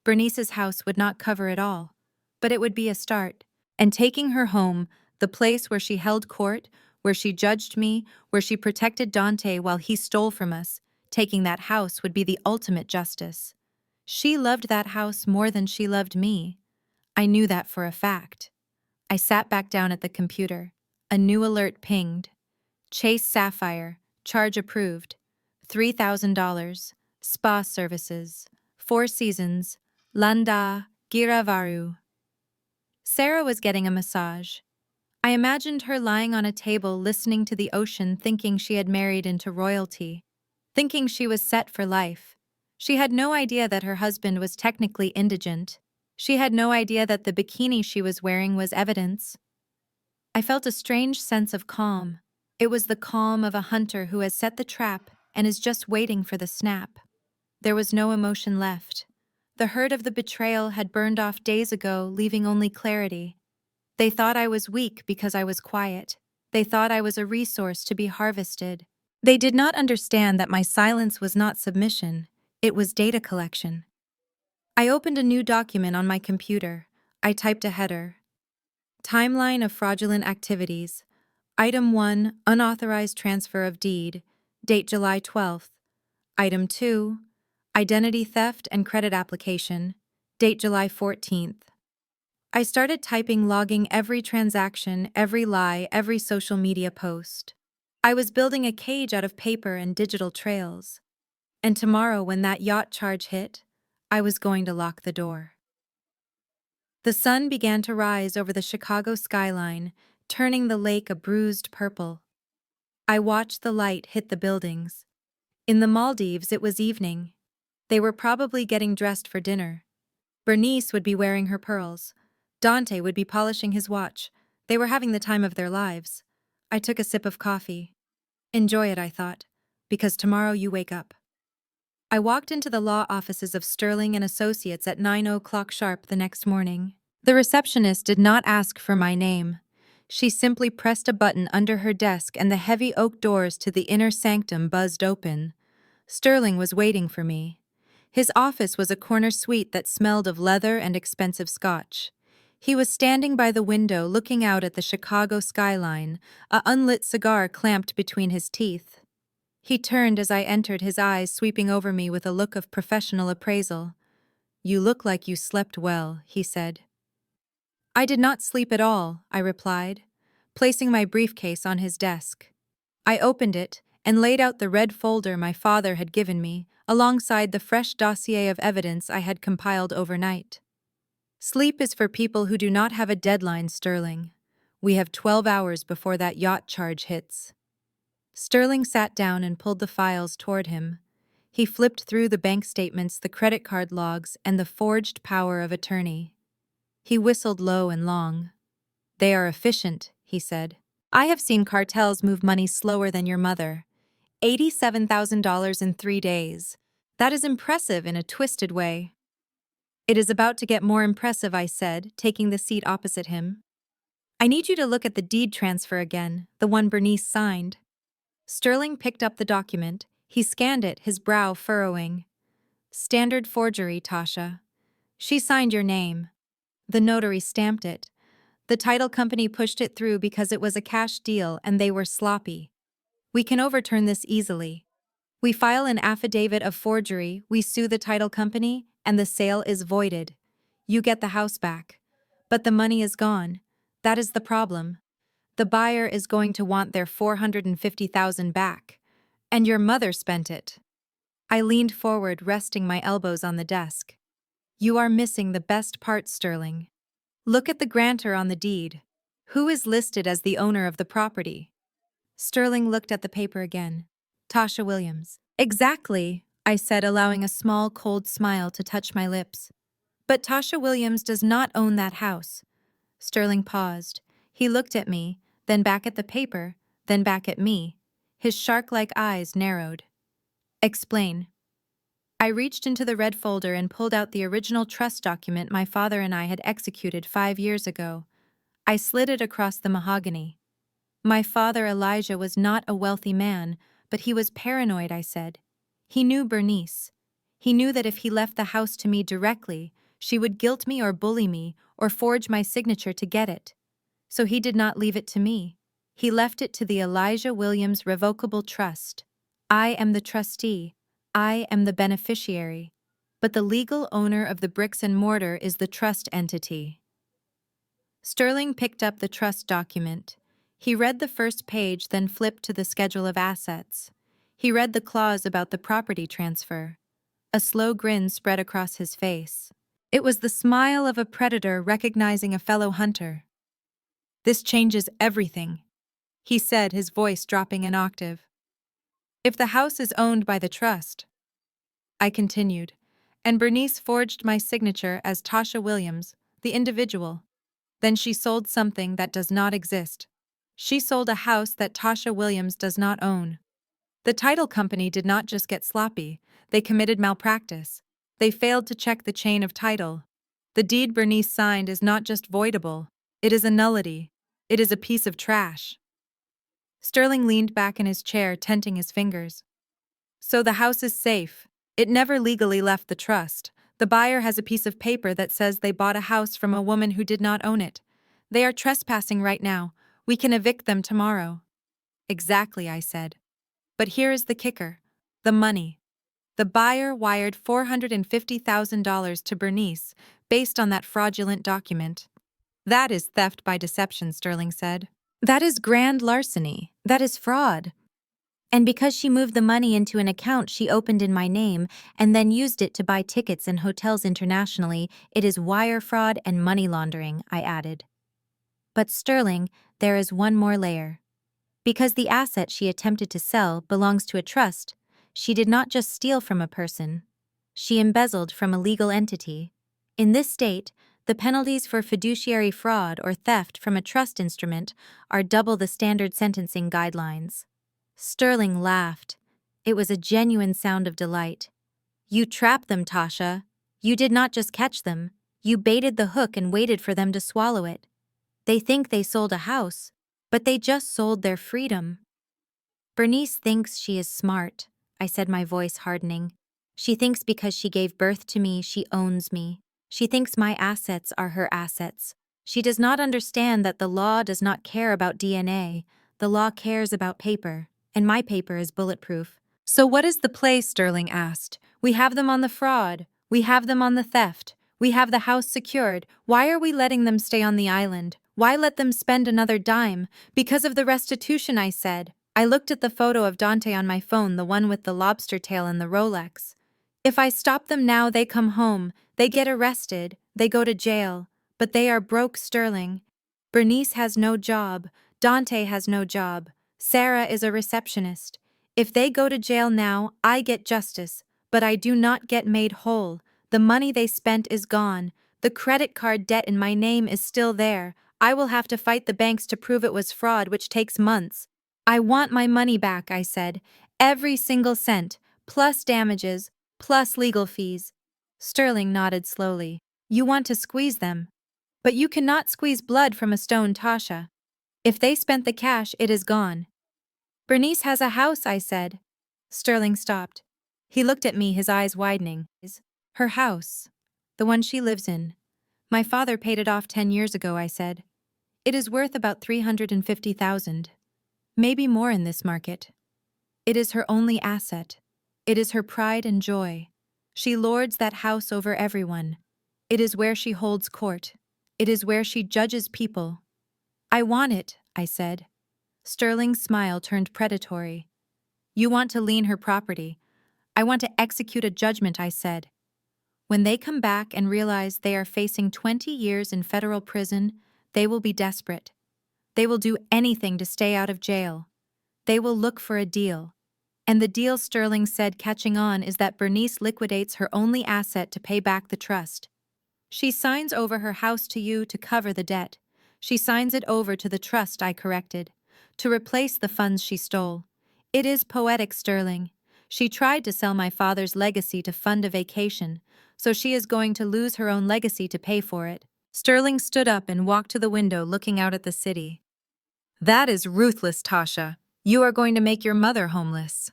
Bernice's house would not cover it all, but it would be a start. And taking her home, the place where she held court, where she judged me, where she protected Dante while he stole from us, taking that house would be the ultimate justice. She loved that house more than she loved me. I knew that for a fact. I sat back down at the computer. A new alert pinged. Chase Sapphire, charge approved. $3,000. Spa services. 4 seasons. Landa, Giravaru. Sarah was getting a massage. I imagined her lying on a table listening to the ocean, thinking she had married into royalty, thinking she was set for life. She had no idea that her husband was technically indigent. She had no idea that the bikini she was wearing was evidence. I felt a strange sense of calm. It was the calm of a hunter who has set the trap and is just waiting for the snap. There was no emotion left. The hurt of the betrayal had burned off days ago, leaving only clarity. They thought I was weak because I was quiet. They thought I was a resource to be harvested. They did not understand that my silence was not submission, it was data collection. I opened a new document on my computer. I typed a header. Timeline of fraudulent activities. Item 1, unauthorized transfer of deed, date July 12th. Item 2, identity theft and credit application, date July 14th. I started typing, logging every transaction, every lie, every social media post. I was building a cage out of paper and digital trails. And tomorrow, when that yacht charge hit, I was going to lock the door. The sun began to rise over the Chicago skyline, turning the lake a bruised purple. I watched the light hit the buildings. In the Maldives, it was evening. They were probably getting dressed for dinner. Bernice would be wearing her pearls. Dante would be polishing his watch. They were having the time of their lives. I took a sip of coffee. Enjoy it, I thought, because tomorrow you wake up. I walked into the law offices of Sterling and Associates at 9 o'clock sharp the next morning. The receptionist did not ask for my name. She simply pressed a button under her desk and the heavy oak doors to the inner sanctum buzzed open. Sterling was waiting for me. His office was a corner suite that smelled of leather and expensive scotch. He was standing by the window looking out at the Chicago skyline, a unlit cigar clamped between his teeth. He turned as I entered, his eyes sweeping over me with a look of professional appraisal. "You look like you slept well," he said. "I did not sleep at all," I replied, placing my briefcase on his desk. I opened it and laid out the red folder my father had given me, alongside the fresh dossier of evidence I had compiled overnight. "Sleep is for people who do not have a deadline, Sterling. We have 12 hours before that yacht charge hits." Sterling sat down and pulled the files toward him. He flipped through the bank statements, the credit card logs, and the forged power of attorney. He whistled low and long. "They are efficient," he said. "I have seen cartels move money slower than your mother. $87,000 in 3 days. That is impressive in a twisted way." "It is about to get more impressive," I said, taking the seat opposite him. "I need you to look at the deed transfer again, the one Bernice signed." Sterling picked up the document. He scanned it, his brow furrowing. "Standard forgery, Tasha. She signed your name. The notary stamped it. The title company pushed it through because it was a cash deal and they were sloppy. We can overturn this easily. We file an affidavit of forgery, we sue the title company, and the sale is voided. You get the house back. But the money is gone. That is the problem. The buyer is going to want their $450,000 back. And your mother spent it." I leaned forward, resting my elbows on the desk. "You are missing the best part, Sterling. Look at the grantor on the deed. Who is listed as the owner of the property?" Sterling looked at the paper again. "Tasha Williams." "Exactly," I said, allowing a small, cold smile to touch my lips. "But Tasha Williams does not own that house." Sterling paused. He looked at me, then back at the paper, then back at me. His shark-like eyes narrowed. "Explain." I reached into the red folder and pulled out the original trust document my father and I had executed 5 years ago. I slid it across the mahogany. "My father, Elijah, was not a wealthy man, but he was paranoid," I said. "He knew Bernice. He knew that if he left the house to me directly, she would guilt me or bully me or forge my signature to get it. So he did not leave it to me. He left it to the Elijah Williams Revocable Trust. I am the trustee. I am the beneficiary. But the legal owner of the bricks and mortar is the trust entity." Sterling picked up the trust document. He read the first page, then flipped to the schedule of assets. He read the clause about the property transfer. A slow grin spread across his face. It was the smile of a predator recognizing a fellow hunter. "This changes everything," he said, his voice dropping an octave. "If the house is owned by the trust," I continued, "and Bernice forged my signature as Tasha Williams, the individual, then she sold something that does not exist. She sold a house that Tasha Williams does not own. The title company did not just get sloppy, they committed malpractice. They failed to check the chain of title. The deed Bernice signed is not just voidable, it is a nullity. It is a piece of trash." Sterling leaned back in his chair, tenting his fingers. "So the house is safe. It never legally left the trust. The buyer has a piece of paper that says they bought a house from a woman who did not own it. They are trespassing right now. We can evict them tomorrow." "Exactly," I said. "But here is the kicker. The money. The buyer wired $450,000 to Bernice based on that fraudulent document." "That is theft by deception," Sterling said. "That is grand larceny. That is fraud." And because she moved the money into an account she opened in my name and then used it to buy tickets and hotels internationally, it is wire fraud and money laundering, I added. But Sterling, there is one more layer. Because the asset she attempted to sell belongs to a trust, she did not just steal from a person. She embezzled from a legal entity. In this state, the penalties for fiduciary fraud or theft from a trust instrument are double the standard sentencing guidelines. Sterling laughed. It was a genuine sound of delight. You trapped them, Tasha. You did not just catch them. You baited the hook and waited for them to swallow it. They think they sold a house, but they just sold their freedom. Bernice thinks she is smart, I said, my voice hardening. She thinks because she gave birth to me, she owns me. She thinks my assets are her assets. She does not understand that the law does not care about DNA. The law cares about paper, and my paper is bulletproof. So what is the play? Sterling asked. We have them on the fraud. We have them on the theft. We have the house secured. Why are we letting them stay on the island? Why let them spend another dime? Because of the restitution, I said. I looked at the photo of Dante on my phone, the one with the lobster tail and the Rolex. If I stop them now, they come home. They get arrested. They go to jail. But they are broke, Sterling. Bernice has no job. Dante has no job. Sarah is a receptionist. If they go to jail now, I get justice, but I do not get made whole. The money they spent is gone. The credit card debt in my name is still there. I will have to fight the banks to prove it was fraud, which takes months. I want my money back, I said. Every single cent, plus damages, plus legal fees. Sterling nodded slowly. You want to squeeze them. But you cannot squeeze blood from a stone, Tasha. If they spent the cash, it is gone. Bernice has a house, I said. Sterling stopped. He looked at me, his eyes widening. Her house. The one she lives in. My father paid it off 10 years ago, I said. It is worth about $350,000. Maybe more in this market. It is her only asset. It is her pride and joy. She lords that house over everyone. It is where she holds court. It is where she judges people. I want it, I said. Sterling's smile turned predatory. You want to lien her property. I want to execute a judgment, I said. When they come back and realize they are facing 20 years in federal prison, they will be desperate. They will do anything to stay out of jail. They will look for a deal. And the deal, Sterling said, catching on, is that Bernice liquidates her only asset to pay back the trust. She signs over her house to you to cover the debt. She signs it over to the trust, I corrected, to replace the funds she stole. It is poetic, Sterling. She tried to sell my father's legacy to fund a vacation, so she is going to lose her own legacy to pay for it. Sterling stood up and walked to the window, looking out at the city. That is ruthless, Tasha. You are going to make your mother homeless.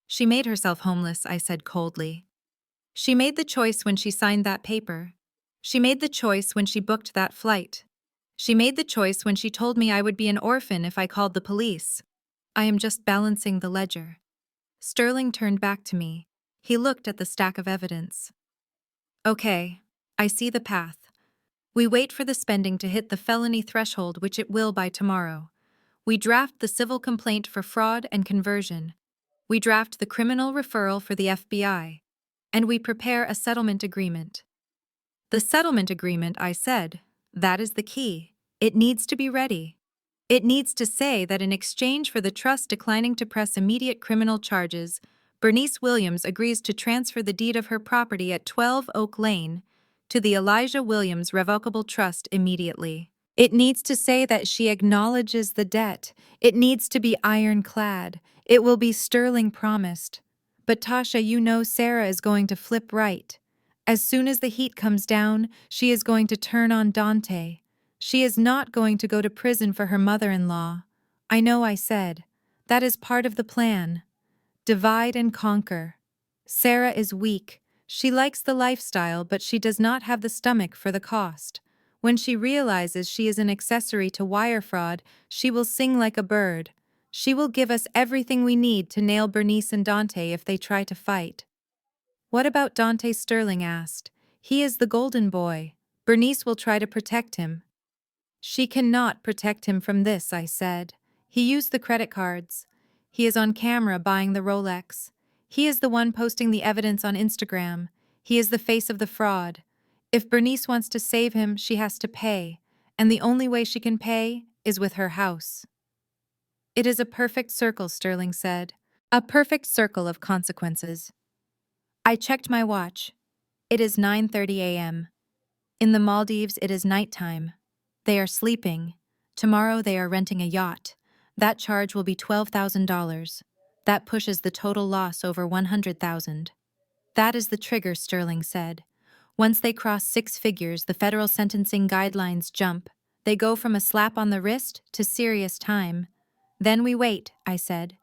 She made herself homeless, I said coldly. She made the choice when she signed that paper. She made the choice when she booked that flight. She made the choice when she told me I would be an orphan if I called the police. I am just balancing the ledger. Sterling turned back to me. He looked at the stack of evidence. Okay, I see the path. We wait for the spending to hit the felony threshold, which it will by tomorrow. We draft the civil complaint for fraud and conversion. We draft the criminal referral for the FBI. And we prepare a settlement agreement. The settlement agreement, I said, that is the key. It needs to be ready. It needs to say that in exchange for the trust declining to press immediate criminal charges, Bernice Williams agrees to transfer the deed of her property at 12 Oak Lane to the Elijah Williams Revocable Trust immediately. It needs to say that she acknowledges the debt. It needs to be ironclad. It will be Sterling promised. But Tasha, you know Sarah is going to flip right. As soon as the heat comes down, she is going to turn on Dante. She is not going to go to prison for her mother-in-law. I know, I said. That is part of the plan. Divide and conquer. Sarah is weak. She likes the lifestyle, but she does not have the stomach for the cost. When she realizes she is an accessory to wire fraud, she will sing like a bird. She will give us everything we need to nail Bernice and Dante if they try to fight. What about Dante? Sterling asked. He is the golden boy. Bernice will try to protect him. She cannot protect him from this, I said. He used the credit cards. He is on camera buying the Rolex. He is the one posting the evidence on Instagram. He is the face of the fraud. If Bernice wants to save him, she has to pay, and the only way she can pay is with her house. It is a perfect circle, Sterling said. A perfect circle of consequences. I checked my watch. It is 9:30 a.m. In the Maldives, it is nighttime. They are sleeping. Tomorrow they are renting a yacht. That charge will be $12,000. That pushes the total loss over $100,000. That is the trigger, Sterling said. Once they cross six figures, the federal sentencing guidelines jump. They go from a slap on the wrist to serious time. Then we wait, I said.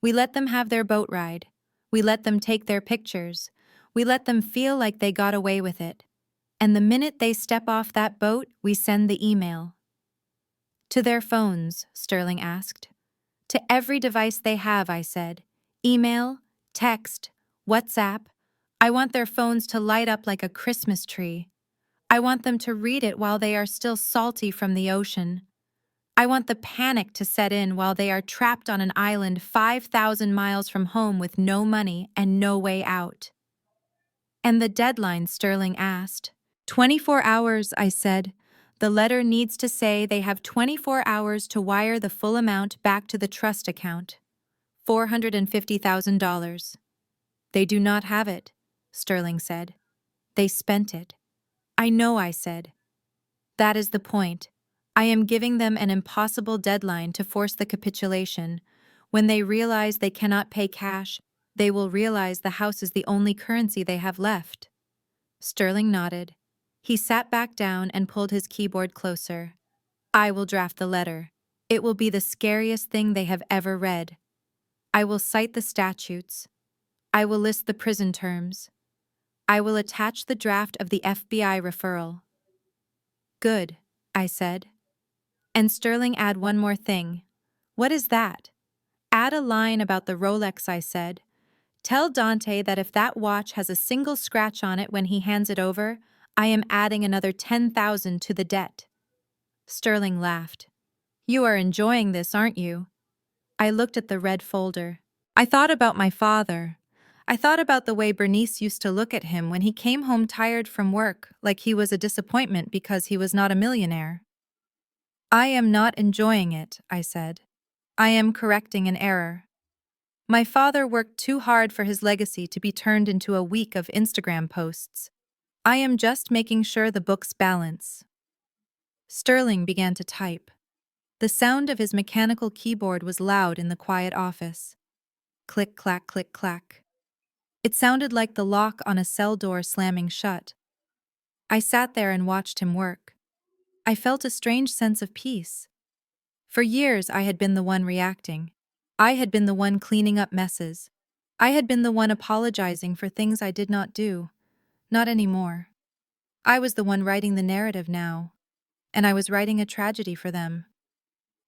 We let them have their boat ride. We let them take their pictures. We let them feel like they got away with it. And the minute they step off that boat, we send the email. To their phones, Sterling asked. To every device they have, I said. Email, text, WhatsApp. I want their phones to light up like a Christmas tree. I want them to read it while they are still salty from the ocean. I want the panic to set in while they are trapped on an island 5,000 miles from home with no money and no way out. And the deadline, Sterling asked. 24 hours, I said. The letter needs to say they have 24 hours to wire the full amount back to the trust account. $450,000. They do not have it, Sterling said. They spent it. I know, I said. That is the point. I am giving them an impossible deadline to force the capitulation. When they realize they cannot pay cash, they will realize the house is the only currency they have left. Sterling nodded. He sat back down and pulled his keyboard closer. I will draft the letter. It will be the scariest thing they have ever read. I will cite the statutes. I will list the prison terms. I will attach the draft of the FBI referral. Good, I said. And Sterling, add one more thing. What is that? Add a line about the Rolex, I said. Tell Dante that if that watch has a single scratch on it when he hands it over, I am adding another $10,000 to the debt. Sterling laughed. You are enjoying this, aren't you? I looked at the red folder. I thought about my father. I thought about the way Bernice used to look at him when he came home tired from work, like he was a disappointment because he was not a millionaire. I am not enjoying it, I said. I am correcting an error. My father worked too hard for his legacy to be turned into a week of Instagram posts. I am just making sure the books balance. Sterling began to type. The sound of his mechanical keyboard was loud in the quiet office. Click, clack, click, clack. It sounded like the lock on a cell door slamming shut. I sat there and watched him work. I felt a strange sense of peace. For years, I had been the one reacting. I had been the one cleaning up messes. I had been the one apologizing for things I did not do. Not anymore. I was the one writing the narrative now. And I was writing a tragedy for them.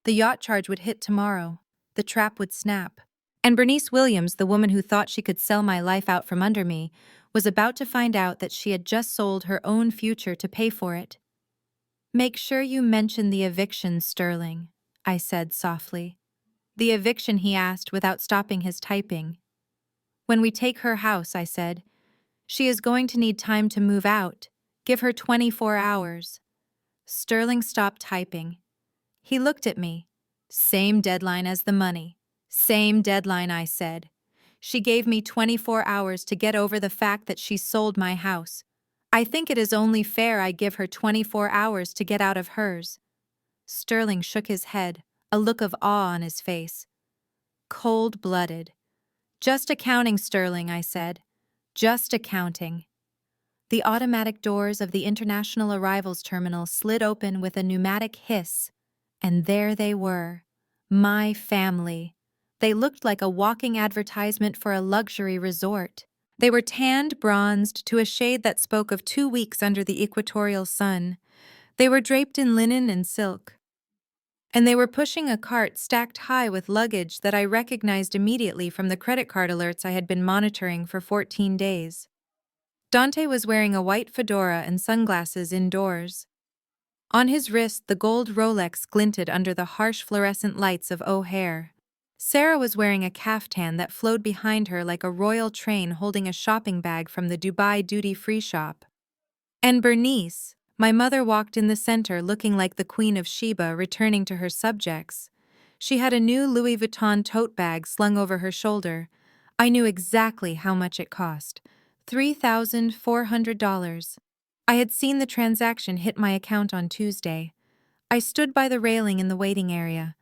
The yacht charge would hit tomorrow. The trap would snap. And Bernice Williams, the woman who thought she could sell my life out from under me, was about to find out that she had just sold her own future to pay for it. Make sure you mention the eviction, Sterling, I said softly. The eviction, he asked without stopping his typing. When we take her house, I said. She is going to need time to move out. Give her 24 hours. Sterling stopped typing. He looked at me. Same deadline as the money. Same deadline, I said. She gave me 24 hours to get over the fact that she sold my house. I think it is only fair I give her 24 hours to get out of hers. Sterling shook his head, a look of awe on his face. Cold-blooded. Just accounting, Sterling, I said. Just accounting. The automatic doors of the International Arrivals Terminal slid open with a pneumatic hiss, and there they were. My family. They looked like a walking advertisement for a luxury resort. They were tanned, bronzed, to a shade that spoke of 2 weeks under the equatorial sun. They were draped in linen and silk. And they were pushing a cart stacked high with luggage that I recognized immediately from the credit card alerts I had been monitoring for 14 days. Dante was wearing a white fedora and sunglasses indoors. On his wrist, the gold Rolex glinted under the harsh fluorescent lights of O'Hare. Sarah was wearing a caftan that flowed behind her like a royal train holding a shopping bag from the Dubai duty-free shop. And Bernice, my mother, walked in the center looking like the Queen of Sheba returning to her subjects. She had a new Louis Vuitton tote bag slung over her shoulder. I knew exactly how much it cost. $3,400. I had seen the transaction hit my account on Tuesday. I stood by the railing in the waiting area.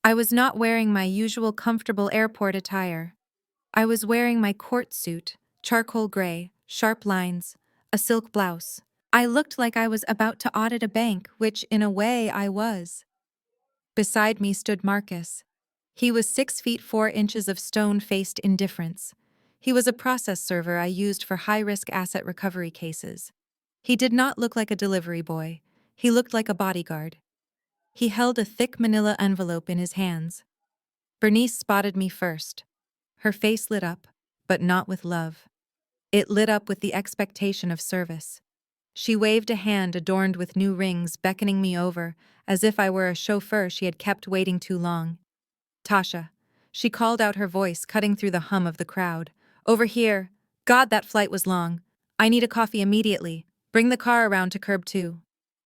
I was not wearing my usual comfortable airport attire. I was wearing my court suit, charcoal gray, sharp lines, a silk blouse. I looked like I was about to audit a bank, which in a way I was. Beside me stood Marcus. He was 6 feet 4 inches of stone-faced indifference. He was a process server I used for high-risk asset recovery cases. He did not look like a delivery boy. He looked like a bodyguard. He held a thick manila envelope in his hands. Bernice spotted me first. Her face lit up, but not with love. It lit up with the expectation of service. She waved a hand adorned with new rings, beckoning me over, as if I were a chauffeur she had kept waiting too long. Tasha. She called out, her voice cutting through the hum of the crowd. Over here. God, that flight was long. I need a coffee immediately. Bring the car around to curb 2.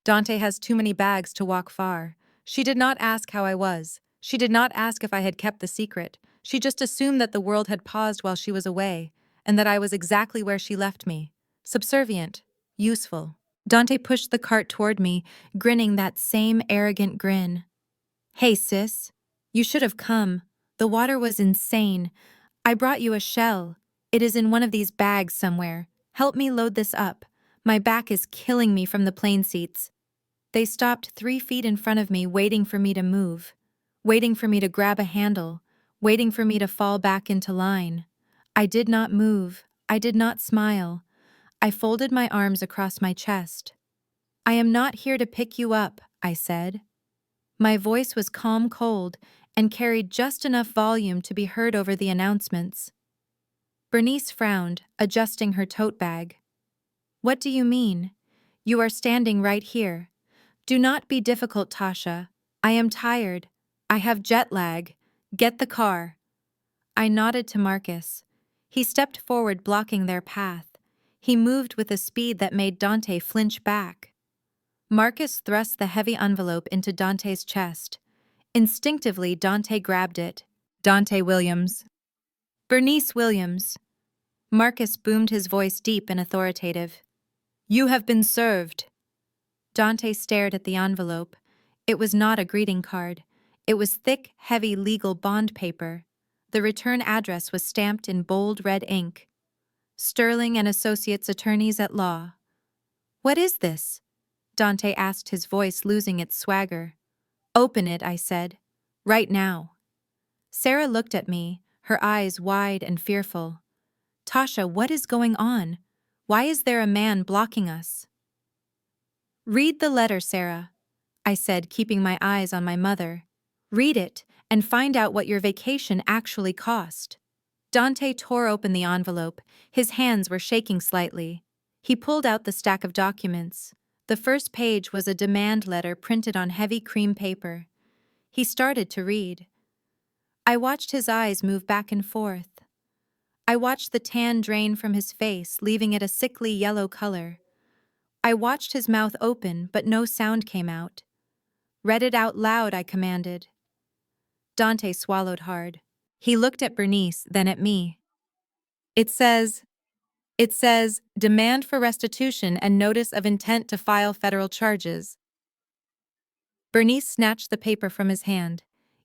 Dante has too many bags to walk far. She did not ask how I was. She did not ask if I had kept the secret. She just assumed that the world had paused while she was away, and that I was exactly where she left me. Subservient. Useful. Dante pushed the cart toward me, grinning that same arrogant grin. Hey, sis. You should have come. The water was insane. I brought you a shell. It is in one of these bags somewhere. Help me load this up. My back is killing me from the plane seats. They stopped 3 feet in front of me, waiting for me to move, waiting for me to grab a handle, waiting for me to fall back into line. I did not move. I did not smile. I folded my arms across my chest. I am not here to pick you up, I said. My voice was calm cold and carried just enough volume to be heard over the announcements. Bernice frowned, adjusting her tote bag. What do you mean? You are standing right here. Do not be difficult, Tasha. I am tired. I have jet lag. Get the car. I nodded to Marcus. He stepped forward, blocking their path. He moved with a speed that made Dante flinch back. Marcus thrust the heavy envelope into Dante's chest. Instinctively, Dante grabbed it. Dante Williams. Bernice Williams. Marcus boomed, his voice deep and authoritative. You have been served. Dante stared at the envelope. It was not a greeting card. It was thick, heavy legal bond paper. The return address was stamped in bold red ink. Sterling and Associates, Attorneys at Law. What is this? Dante asked, his voice losing its swagger. Open it, I said. Right now. Sarah looked at me, her eyes wide and fearful. Tasha, what is going on? Why is there a man blocking us? Read the letter, Sarah, I said, keeping my eyes on my mother. Read it and find out what your vacation actually cost. Dante tore open the envelope. His hands were shaking slightly. He pulled out the stack of documents. The first page was a demand letter printed on heavy cream paper. He started to read. I watched his eyes move back and forth. I watched the tan drain from his face, leaving it a sickly yellow color. I watched his mouth open, but no sound came out. Read it out loud, I commanded. Dante swallowed hard. He looked at Bernice, then at me. It says, demand for restitution and notice of intent to file federal charges. Bernice snatched the paper from his hand.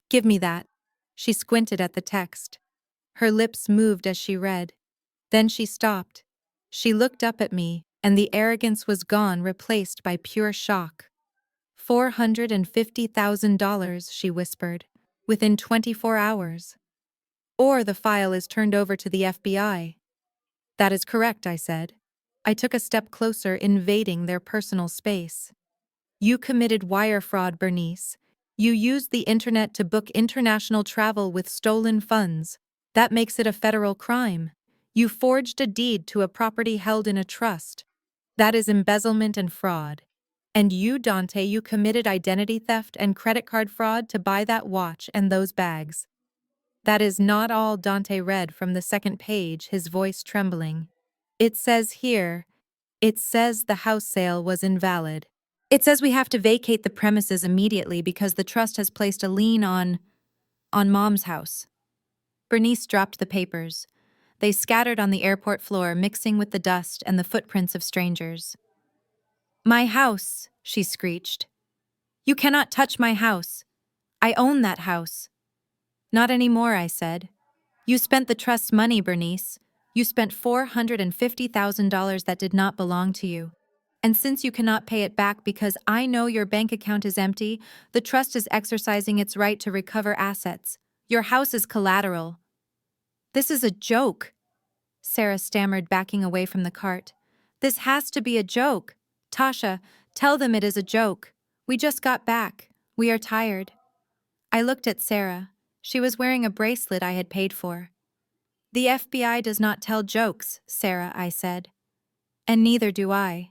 Give me that. She squinted at the text. Her lips moved as she read. Then she stopped. She looked up at me, and the arrogance was gone, replaced by pure shock. $450,000, she whispered, within 24 hours. Or the file is turned over to the FBI. That is correct, I said. I took a step closer, invading their personal space. You committed wire fraud, Bernice. You used the internet to book international travel with stolen funds. That makes it a federal crime. You forged a deed to a property held in a trust. That is embezzlement and fraud. And you, Dante, you committed identity theft and credit card fraud to buy that watch and those bags. That is not all, Dante read from the second page, his voice trembling. It says here, it says the house sale was invalid. It says we have to vacate the premises immediately because the trust has placed a lien on Mom's house. Bernice dropped the papers. They scattered on the airport floor, mixing with the dust and the footprints of strangers. My house, she screeched. You cannot touch my house. I own that house. Not anymore, I said. You spent the trust's money, Bernice. You spent $450,000 that did not belong to you. And since you cannot pay it back because I know your bank account is empty, the trust is exercising its right to recover assets. Your house is collateral. This is a joke, Sarah stammered, backing away from the cart. This has to be a joke. Tasha, tell them it is a joke. We just got back. We are tired. I looked at Sarah. She was wearing a bracelet I had paid for. The FBI does not tell jokes, Sarah, I said. And neither do I.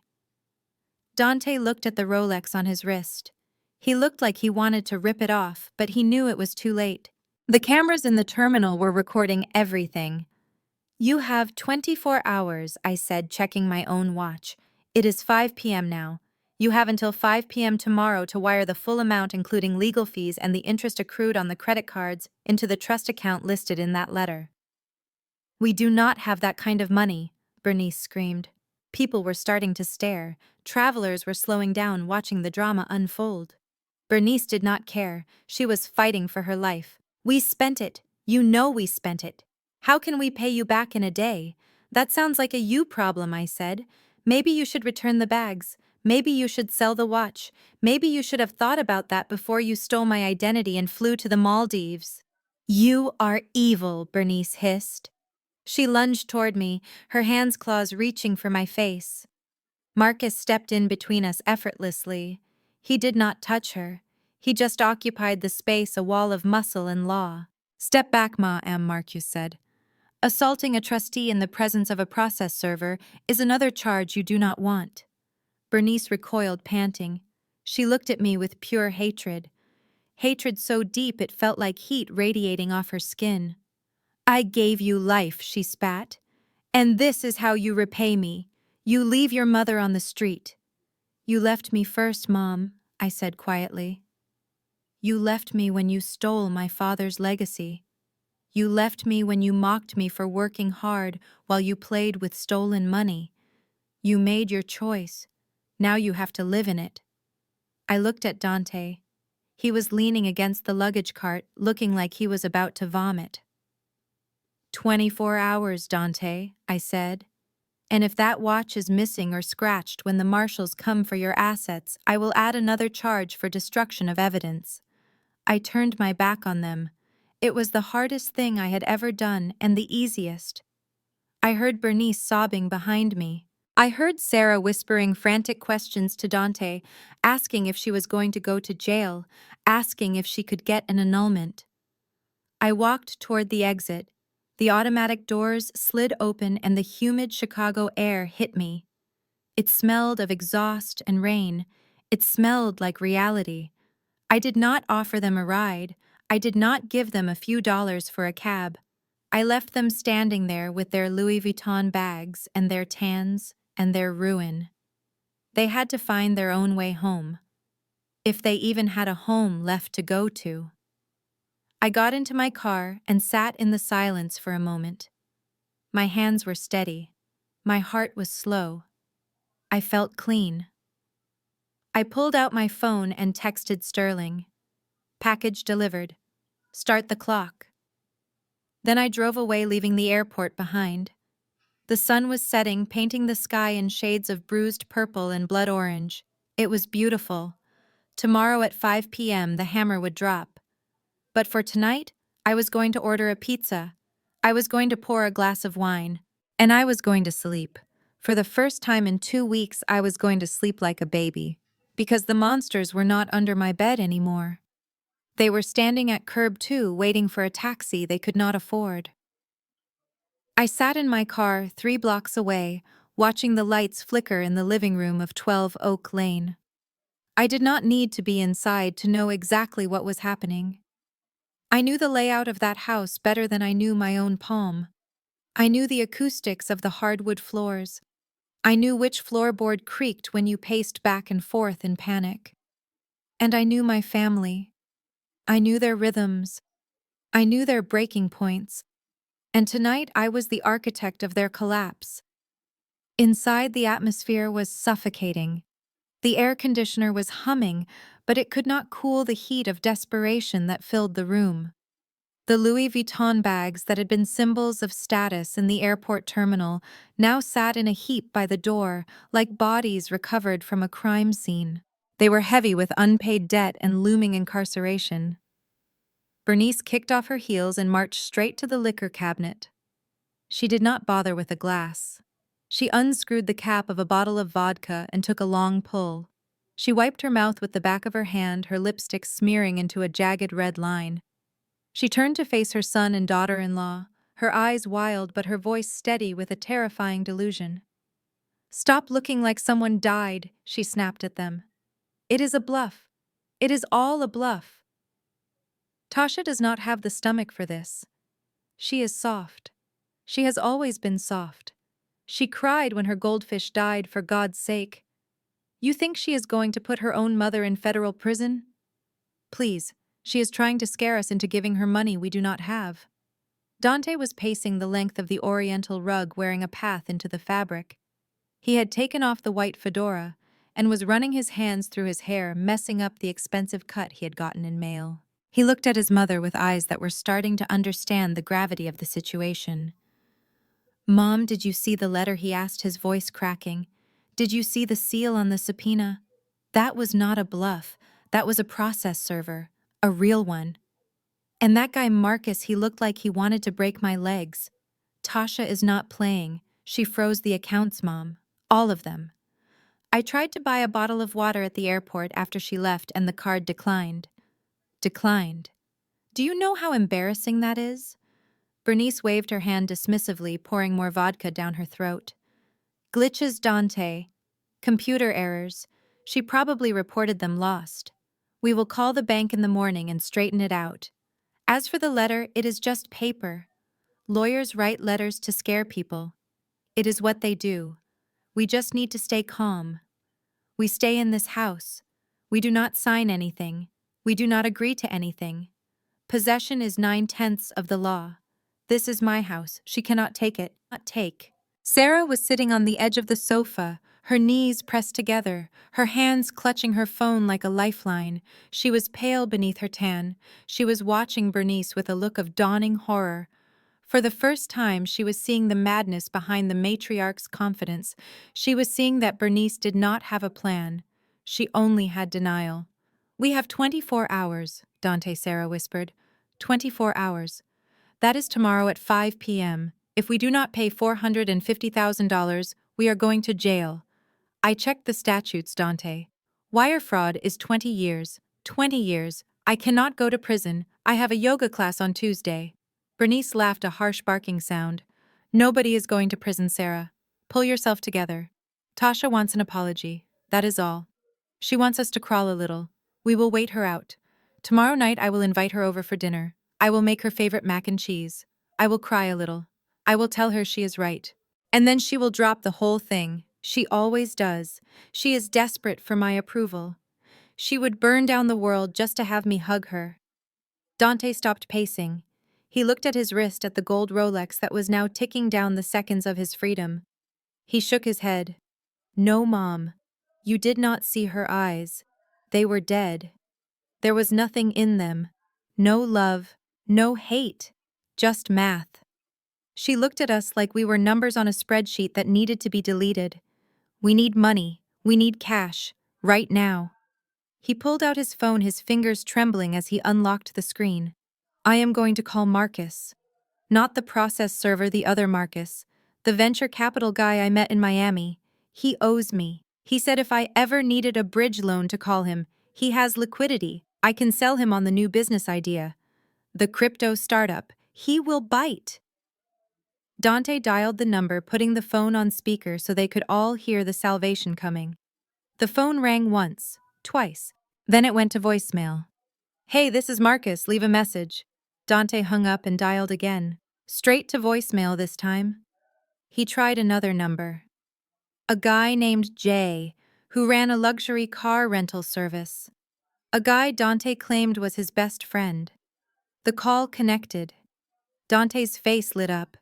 Dante looked at the Rolex on his wrist. He looked like he wanted to rip it off, but he knew it was too late. The cameras in the terminal were recording everything. You have 24 hours, I said, checking my own watch. It is 5 p.m. now. You have until 5 p.m. tomorrow to wire the full amount, including legal fees and the interest accrued on the credit cards, into the trust account listed in that letter. We do not have that kind of money, Bernice screamed. People were starting to stare. Travelers were slowing down, watching the drama unfold. Bernice did not care. She was fighting for her life. We spent it. You know we spent it. How can we pay you back in a day? That sounds like a you problem, I said. Maybe you should return the bags. Maybe you should sell the watch. Maybe you should have thought about that before you stole my identity and flew to the Maldives. You are evil, Bernice hissed. She lunged toward me, her hands' claws reaching for my face. Marcus stepped in between us effortlessly. He did not touch her. He just occupied the space, a wall of muscle and law. Step back, ma'am, Marcus said. Assaulting a trustee in the presence of a process server is another charge you do not want. Bernice recoiled, panting. She looked at me with pure hatred. Hatred so deep it felt like heat radiating off her skin. I gave you life, she spat. And this is how you repay me. You leave your mother on the street. You left me first, Mom, I said quietly. You left me when you stole my father's legacy. You left me when you mocked me for working hard while you played with stolen money. You made your choice. Now you have to live in it. I looked at Dante. He was leaning against the luggage cart, looking like he was about to vomit. 24 hours, Dante, I said. And if that watch is missing or scratched when the marshals come for your assets, I will add another charge for destruction of evidence. I turned my back on them. It was the hardest thing I had ever done and the easiest. I heard Bernice sobbing behind me. I heard Sarah whispering frantic questions to Dante, asking if she was going to go to jail, asking if she could get an annulment. I walked toward the exit. The automatic doors slid open and the humid Chicago air hit me. It smelled of exhaust and rain. It smelled like reality. I did not offer them a ride. I did not give them a few dollars for a cab. I left them standing there with their Louis Vuitton bags and their tans and their ruin. They had to find their own way home, if they even had a home left to go to. I got into my car and sat in the silence for a moment. My hands were steady. My heart was slow. I felt clean. I pulled out my phone and texted Sterling. Package delivered. Start the clock. Then I drove away, leaving the airport behind. The sun was setting, painting the sky in shades of bruised purple and blood orange. It was beautiful. Tomorrow at 5 p.m. the hammer would drop. But for tonight, I was going to order a pizza. I was going to pour a glass of wine. And I was going to sleep. For the first time in 2 weeks, I was going to sleep like a baby. Because the monsters were not under my bed anymore. They were standing at curb 2, waiting for a taxi they could not afford. I sat in my car 3 blocks away, watching the lights flicker in the living room of 12 Oak Lane. I did not need to be inside to know exactly what was happening. I knew the layout of that house better than I knew my own palm. I knew the acoustics of the hardwood floors. I knew which floorboard creaked when you paced back and forth in panic. And I knew my family. I knew their rhythms. I knew their breaking points. And tonight I was the architect of their collapse. Inside, the atmosphere was suffocating. The air conditioner was humming, but it could not cool the heat of desperation that filled the room. The Louis Vuitton bags that had been symbols of status in the airport terminal now sat in a heap by the door, like bodies recovered from a crime scene. They were heavy with unpaid debt and looming incarceration. Bernice kicked off her heels and marched straight to the liquor cabinet. She did not bother with a glass. She unscrewed the cap of a bottle of vodka and took a long pull. She wiped her mouth with the back of her hand, her lipstick smearing into a jagged red line. She turned to face her son and daughter-in-law, her eyes wild but her voice steady with a terrifying delusion. "Stop looking like someone died," she snapped at them. "It is a bluff. It is all a bluff." Tasha does not have the stomach for this. She is soft. She has always been soft. She cried when her goldfish died, for God's sake. You think she is going to put her own mother in federal prison? Please, she is trying to scare us into giving her money we do not have. Dante was pacing the length of the oriental rug, wearing a path into the fabric. He had taken off the white fedora and was running his hands through his hair, messing up the expensive cut he had gotten in mail. He looked at his mother with eyes that were starting to understand the gravity of the situation. "Mom, did you see the letter?" he asked, his voice cracking. "Did you see the seal on the subpoena? That was not a bluff. That was a process server. A real one. And that guy Marcus, he looked like he wanted to break my legs. Tasha is not playing. She froze the accounts, Mom. All of them. I tried to buy a bottle of water at the airport after she left and the card declined." Declined. Do you know how embarrassing that is? Bernice waved her hand dismissively, pouring more vodka down her throat. Glitches, Dante. Computer errors. She probably reported them lost. We will call the bank in the morning and straighten it out. As for the letter, it is just paper. Lawyers write letters to scare people. It is what they do. We just need to stay calm. We stay in this house. We do not sign anything. We do not agree to anything. Possession is 9/10 of the law. This is my house. She cannot take it. Not take. Sarah was sitting on the edge of the sofa, her knees pressed together, her hands clutching her phone like a lifeline. She was pale beneath her tan. She was watching Bernice with a look of dawning horror. For the first time, she was seeing the madness behind the matriarch's confidence. She was seeing that Bernice did not have a plan. She only had denial. "We have 24 hours, Dante," Sarah whispered. 24 hours. That is tomorrow at 5 p.m. If we do not pay $450,000, we are going to jail. I checked the statutes, Dante. Wire fraud is 20 years. 20 years. I cannot go to prison. I have a yoga class on Tuesday. Bernice laughed, a harsh barking sound. Nobody is going to prison, Sarah. Pull yourself together. Tasha wants an apology. That is all. She wants us to crawl a little. We will wait her out. Tomorrow night I will invite her over for dinner. I will make her favorite mac and cheese. I will cry a little. I will tell her she is right. And then she will drop the whole thing. She always does. She is desperate for my approval. She would burn down the world just to have me hug her." Dante stopped pacing. He looked at his wrist, at the gold Rolex that was now ticking down the seconds of his freedom. He shook his head. "No, Mom. You did not see her eyes. They were dead. There was nothing in them. No love, no hate, just math. She looked at us like we were numbers on a spreadsheet that needed to be deleted. We need money. We need cash. Right now." He pulled out his phone, his fingers trembling as he unlocked the screen. "I am going to call Marcus. Not the process server, the other Marcus. The venture capital guy I met in Miami. He owes me. He said if I ever needed a bridge loan to call him. He has liquidity. I can sell him on the new business idea. The crypto startup. He will bite." Dante dialed the number, putting the phone on speaker so they could all hear the salvation coming. The phone rang once, twice. Then it went to voicemail. "Hey, this is Marcus. Leave a message." Dante hung up and dialed again. Straight to voicemail this time. He tried another number. A guy named Jay, who ran a luxury car rental service. A guy Dante claimed was his best friend. The call connected. Dante's face lit up.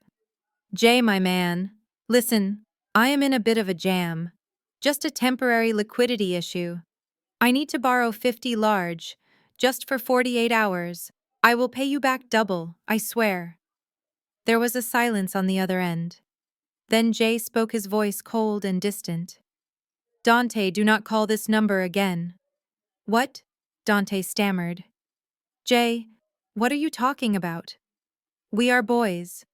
Jay, my man. Listen, I am in a bit of a jam. Just a temporary liquidity issue. I need to borrow 50 large, just for 48 hours. I will pay you back double, I swear. There was a silence on the other end. Then Jay spoke, his voice cold and distant. Dante, do not call this number again. What? Dante stammered. Jay, what are you talking about? We are boys.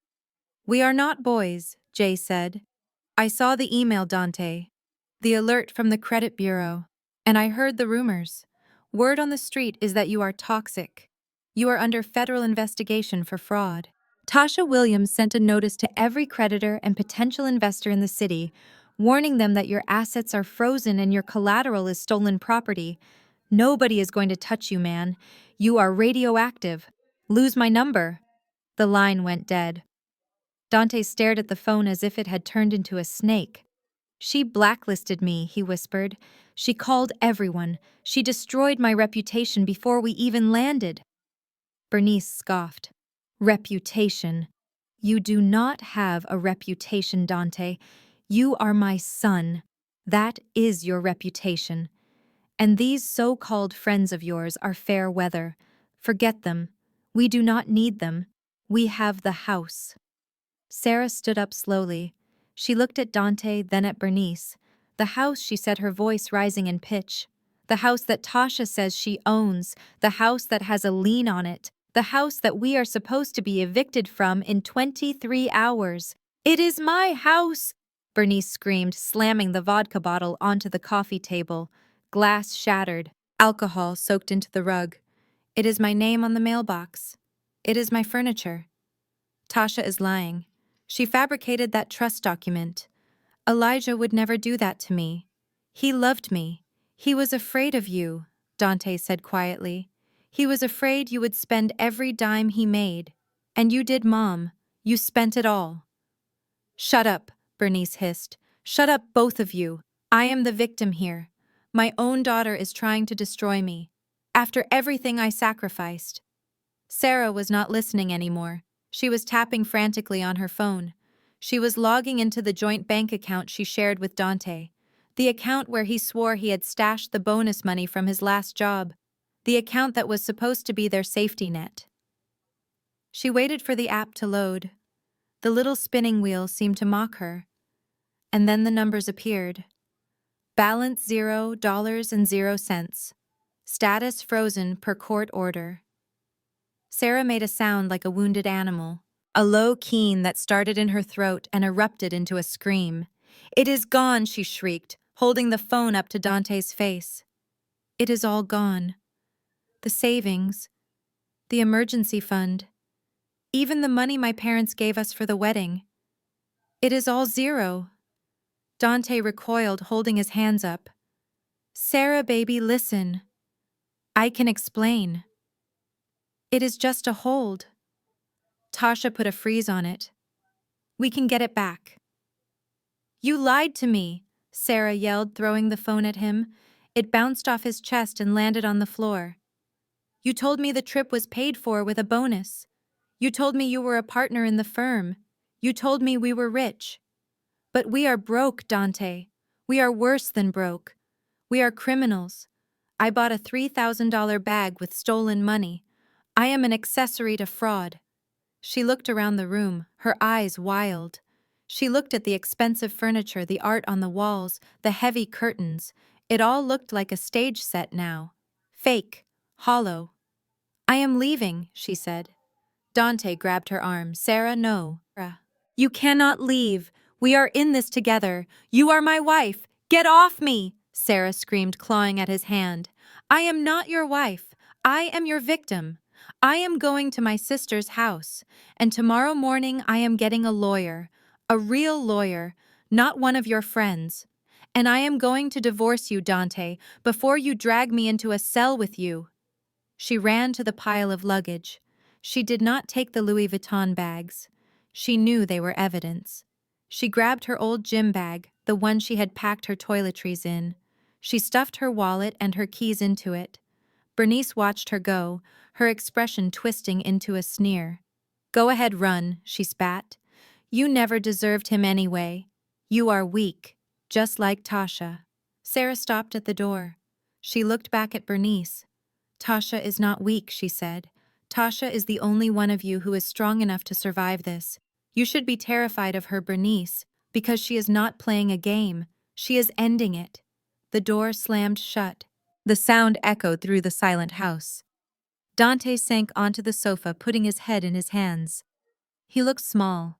We are not boys, Jay said. I saw the email, Dante. The alert from the credit bureau. And I heard the rumors. Word on the street is that you are toxic. You are under federal investigation for fraud. Tasha Williams sent a notice to every creditor and potential investor in the city, warning them that your assets are frozen and your collateral is stolen property. Nobody is going to touch you, man. You are radioactive. Lose my number. The line went dead. Dante stared at the phone as if it had turned into a snake. She blacklisted me, he whispered. She called everyone. She destroyed my reputation before we even landed. Bernice scoffed. Reputation. You do not have a reputation, Dante. You are my son. That is your reputation. And these so-called friends of yours are fair weather. Forget them. We do not need them. We have the house. Sarah stood up slowly. She looked at Dante, then at Bernice. The house, she said, her voice rising in pitch. The house that Tasha says she owns. The house that has a lien on it. The house that we are supposed to be evicted from in 23 hours. It is my house! Bernice screamed, slamming the vodka bottle onto the coffee table. Glass shattered. Alcohol soaked into the rug. It is my name on the mailbox. It is my furniture. Tasha is lying. She fabricated that trust document. Elijah would never do that to me. He loved me. He was afraid of you, Dante said quietly. He was afraid you would spend every dime he made. And you did, Mom. You spent it all. Shut up, Bernice hissed. Shut up, both of you. I am the victim here. My own daughter is trying to destroy me. After everything I sacrificed. Sarah was not listening anymore. She was tapping frantically on her phone. She was logging into the joint bank account she shared with Dante. The account where he swore he had stashed the bonus money from his last job. The account that was supposed to be their safety net. She waited for the app to load. The little spinning wheel seemed to mock her. And then the numbers appeared. Balance $0.00. Status frozen per court order. Sarah made a sound like a wounded animal, a low keen that started in her throat and erupted into a scream. It is gone, she shrieked, holding the phone up to Dante's face. It is all gone. The savings, the emergency fund, even the money my parents gave us for the wedding. It is all zero. Dante recoiled, holding his hands up. Sarah, baby, listen. I can explain. It is just a hold. Tasha put a freeze on it. We can get it back. You lied to me, Sarah yelled, throwing the phone at him. It bounced off his chest and landed on the floor. You told me the trip was paid for with a bonus. You told me you were a partner in the firm. You told me we were rich. But we are broke, Dante. We are worse than broke. We are criminals. I bought a $3,000 bag with stolen money. I am an accessory to fraud. She looked around the room, her eyes wild. She looked at the expensive furniture, the art on the walls, the heavy curtains. It all looked like a stage set now. Fake, hollow. I am leaving, she said. Dante grabbed her arm. Sarah, no. You cannot leave. We are in this together. You are my wife. Get off me, Sarah screamed, clawing at his hand. I am not your wife. I am your victim. I am going to my sister's house, and tomorrow morning I am getting a lawyer, a real lawyer, not one of your friends. And I am going to divorce you, Dante, before you drag me into a cell with you. She ran to the pile of luggage. She did not take the Louis Vuitton bags. She knew they were evidence. She grabbed her old gym bag, the one she had packed her toiletries in. She stuffed her wallet and her keys into it. Bernice watched her go, her expression twisting into a sneer. "Go ahead, run," she spat. "You never deserved him anyway. You are weak, just like Tasha." Sarah stopped at the door. She looked back at Bernice. "Tasha is not weak," she said. "Tasha is the only one of you who is strong enough to survive this. You should be terrified of her, Bernice, because she is not playing a game. She is ending it." The door slammed shut. The sound echoed through the silent house. Dante sank onto the sofa, putting his head in his hands. He looked small.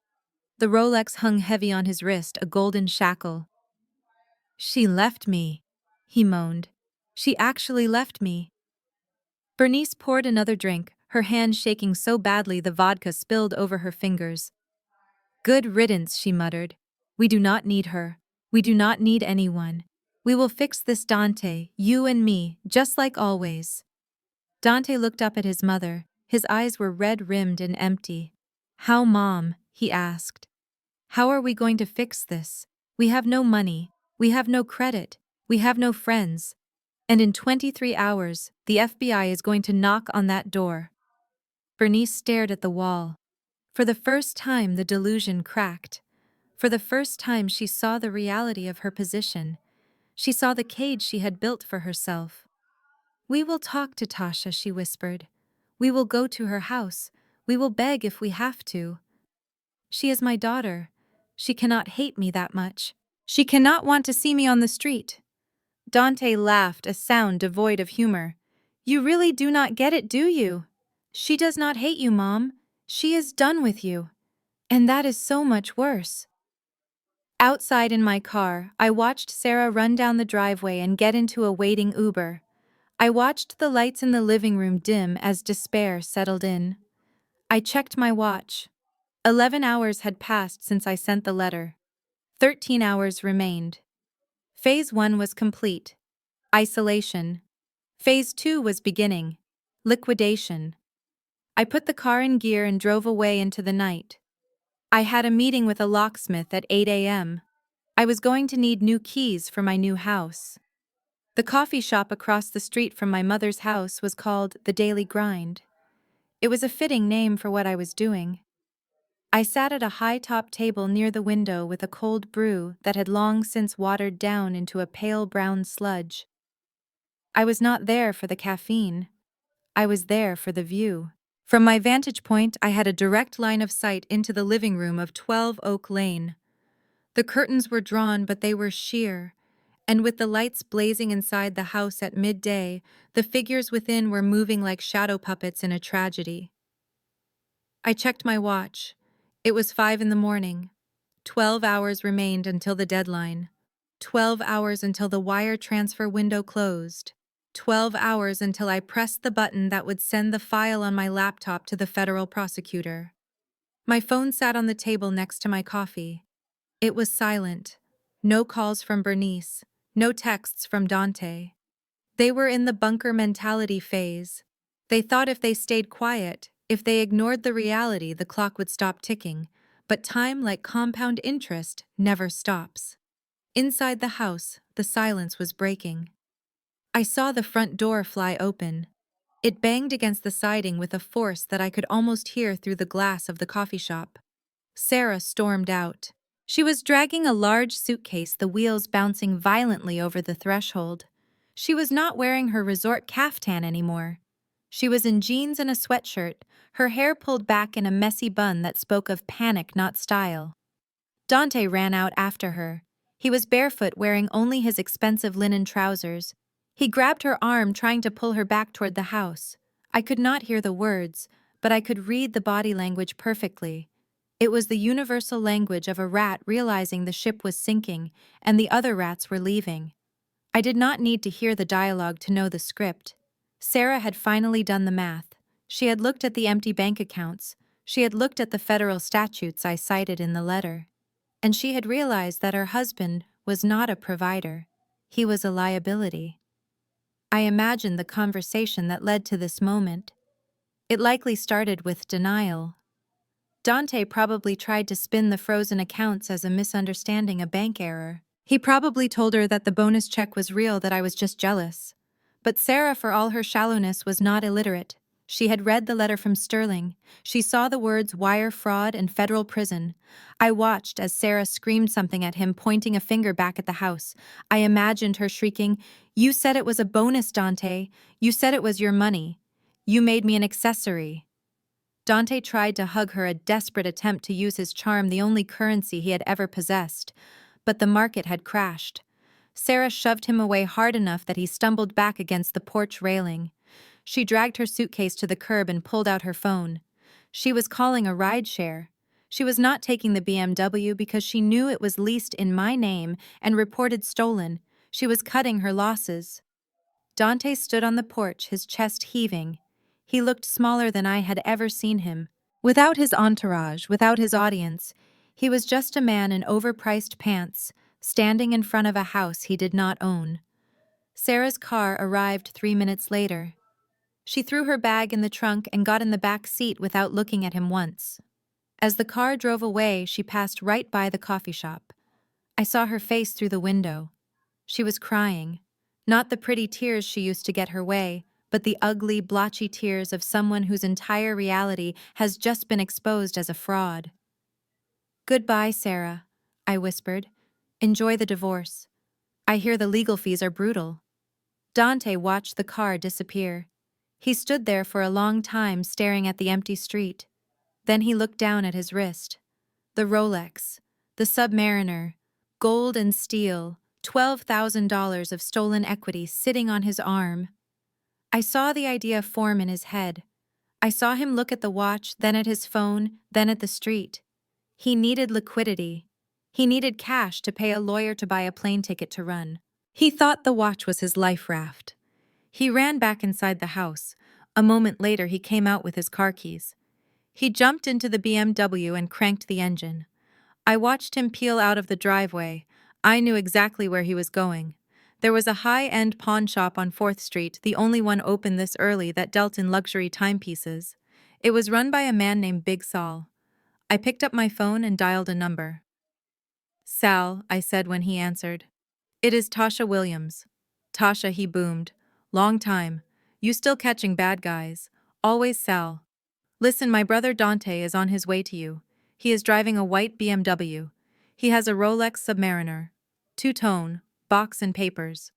The Rolex hung heavy on his wrist, a golden shackle. "She left me," he moaned. "She actually left me." Bernice poured another drink, her hand shaking so badly the vodka spilled over her fingers. "Good riddance," she muttered. "We do not need her. We do not need anyone. We will fix this, Dante, you and me, just like always." Dante looked up at his mother. His eyes were red-rimmed and empty. "How, Mom?" he asked. "How are we going to fix this? We have no money. We have no credit. We have no friends. And in 23 hours, the FBI is going to knock on that door." Bernice stared at the wall. For the first time, the delusion cracked. For the first time, she saw the reality of her position. She saw the cage she had built for herself. "We will talk to Tasha," she whispered. "We will go to her house. We will beg if we have to. She is my daughter. She cannot hate me that much. She cannot want to see me on the street." Dante laughed, a sound devoid of humor. "You really do not get it, do you? She does not hate you, Mom. She is done with you. And that is so much worse." Outside in my car, I watched Sarah run down the driveway and get into a waiting Uber. I watched the lights in the living room dim as despair settled in. I checked my watch. 11 hours had passed since I sent the letter. 13 hours remained. Phase 1 was complete. Isolation. Phase 2 was beginning. Liquidation. I put the car in gear and drove away into the night. I had a meeting with a locksmith at 8 a.m. I was going to need new keys for my new house. The coffee shop across the street from my mother's house was called The Daily Grind. It was a fitting name for what I was doing. I sat at a high-top table near the window with a cold brew that had long since watered down into a pale brown sludge. I was not there for the caffeine. I was there for the view. From my vantage point, I had a direct line of sight into the living room of 12 Oak Lane. The curtains were drawn, but they were sheer, and with the lights blazing inside the house at midday, the figures within were moving like shadow puppets in a tragedy. I checked my watch. It was 5 in the morning. 12 hours remained until the deadline. 12 hours until the wire transfer window closed. 12 hours until I pressed the button that would send the file on my laptop to the federal prosecutor. My phone sat on the table next to my coffee. It was silent. No calls from Bernice. No texts from Dante. They were in the bunker mentality phase. They thought if they stayed quiet, if they ignored the reality, the clock would stop ticking. But time, like compound interest, never stops. Inside the house, the silence was breaking. I saw the front door fly open. It banged against the siding with a force that I could almost hear through the glass of the coffee shop. Sarah stormed out. She was dragging a large suitcase, the wheels bouncing violently over the threshold. She was not wearing her resort caftan anymore. She was in jeans and a sweatshirt, her hair pulled back in a messy bun that spoke of panic, not style. Dante ran out after her. He was barefoot, wearing only his expensive linen trousers. He grabbed her arm, trying to pull her back toward the house. I could not hear the words, but I could read the body language perfectly. It was the universal language of a rat realizing the ship was sinking and the other rats were leaving. I did not need to hear the dialogue to know the script. Sarah had finally done the math. She had looked at the empty bank accounts. She had looked at the federal statutes I cited in the letter. And she had realized that her husband was not a provider. He was a liability. I imagined the conversation that led to this moment. It likely started with denial. Dante probably tried to spin the frozen accounts as a misunderstanding, a bank error. He probably told her that the bonus check was real, that I was just jealous. But Sarah, for all her shallowness, was not illiterate. She had read the letter from Sterling. She saw the words wire fraud and federal prison. I watched as Sarah screamed something at him, pointing a finger back at the house. I imagined her shrieking, "You said it was a bonus, Dante. You said it was your money. You made me an accessory." Dante tried to hug her, a desperate attempt to use his charm, the only currency he had ever possessed. But the market had crashed. Sarah shoved him away hard enough that he stumbled back against the porch railing. She dragged her suitcase to the curb and pulled out her phone. She was calling a rideshare. She was not taking the BMW because she knew it was leased in my name and reported stolen. She was cutting her losses. Dante stood on the porch, his chest heaving. He looked smaller than I had ever seen him. Without his entourage, without his audience, he was just a man in overpriced pants, standing in front of a house he did not own. Sarah's car arrived 3 minutes later. She threw her bag in the trunk and got in the back seat without looking at him once. As the car drove away, she passed right by the coffee shop. I saw her face through the window. She was crying. Not the pretty tears she used to get her way, but the ugly, blotchy tears of someone whose entire reality has just been exposed as a fraud. "Goodbye, Sarah," I whispered. "Enjoy the divorce. I hear the legal fees are brutal." Dante watched the car disappear. He stood there for a long time, staring at the empty street. Then he looked down at his wrist. The Rolex, the Submariner, gold and steel, $12,000 of stolen equity sitting on his arm. I saw the idea form in his head. I saw him look at the watch, then at his phone, then at the street. He needed liquidity. He needed cash to pay a lawyer to buy a plane ticket to run. He thought the watch was his life raft. He ran back inside the house. A moment later, he came out with his car keys. He jumped into the BMW and cranked the engine. I watched him peel out of the driveway. I knew exactly where he was going. There was a high-end pawn shop on 4th Street, the only one open this early, that dealt in luxury timepieces. It was run by a man named Big Sal. I picked up my phone and dialed a number. "Sal," I said when he answered. "It is Tasha Williams." "Tasha," he boomed. "Long time. You still catching bad guys. Always Sal. Listen, my brother Dante is on his way to you. He is driving a white BMW. He has a Rolex Submariner. Two-tone, box and papers."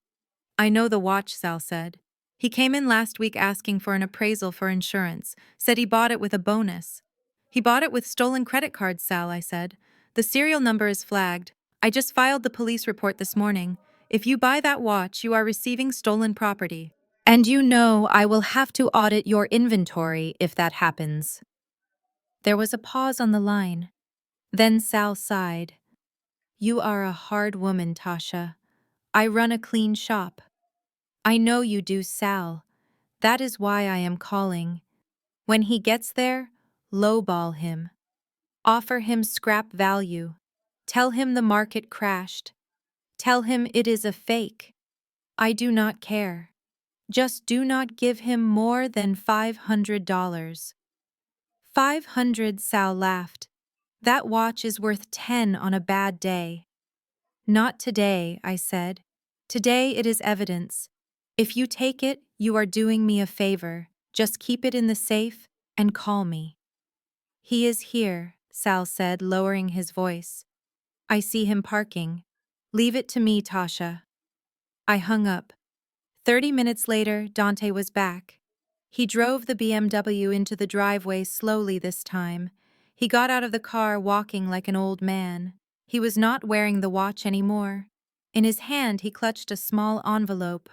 "I know the watch," Sal said. "He came in last week asking for an appraisal for insurance, said he bought it with a bonus." "He bought it with stolen credit cards, Sal," I said. "The serial number is flagged. I just filed the police report this morning. If you buy that watch, you are receiving stolen property. And you know I will have to audit your inventory if that happens." There was a pause on the line. Then Sal sighed. "You are a hard woman, Tasha. I run a clean shop." "I know you do, Sal. That is why I am calling. When he gets there, lowball him. Offer him scrap value. Tell him the market crashed. Tell him it is a fake. I do not care. Just do not give him more than $500. $500, Sal laughed. That watch is worth 10 on a bad day. Not today, I said. Today it is evidence. If you take it, you are doing me a favor. Just keep it in the safe and call me. He is here, Sal said, lowering his voice. I see him parking. Leave it to me, Tasha. I hung up. 30 minutes later, Dante was back. He drove the BMW into the driveway slowly this time. He got out of the car walking like an old man. He was not wearing the watch anymore. In his hand, he clutched a small envelope.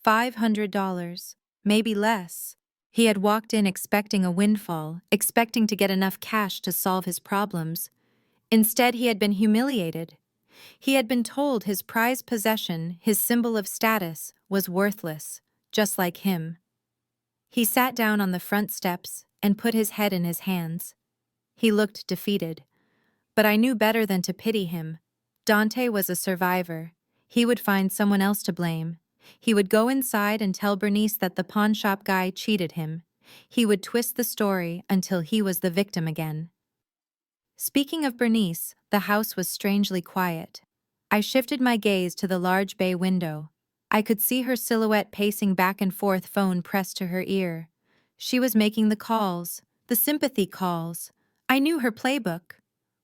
$500, maybe less. He had walked in expecting a windfall, expecting to get enough cash to solve his problems. Instead, he had been humiliated. He had been told his prized possession, his symbol of status, was worthless, just like him. He sat down on the front steps and put his head in his hands. He looked defeated. But I knew better than to pity him. Dante was a survivor. He would find someone else to blame. He would go inside and tell Bernice that the pawnshop guy cheated him. He would twist the story until he was the victim again. Speaking of Bernice, the house was strangely quiet. I shifted my gaze to the large bay window. I could see her silhouette pacing back and forth, phone pressed to her ear. She was making the calls, the sympathy calls. I knew her playbook.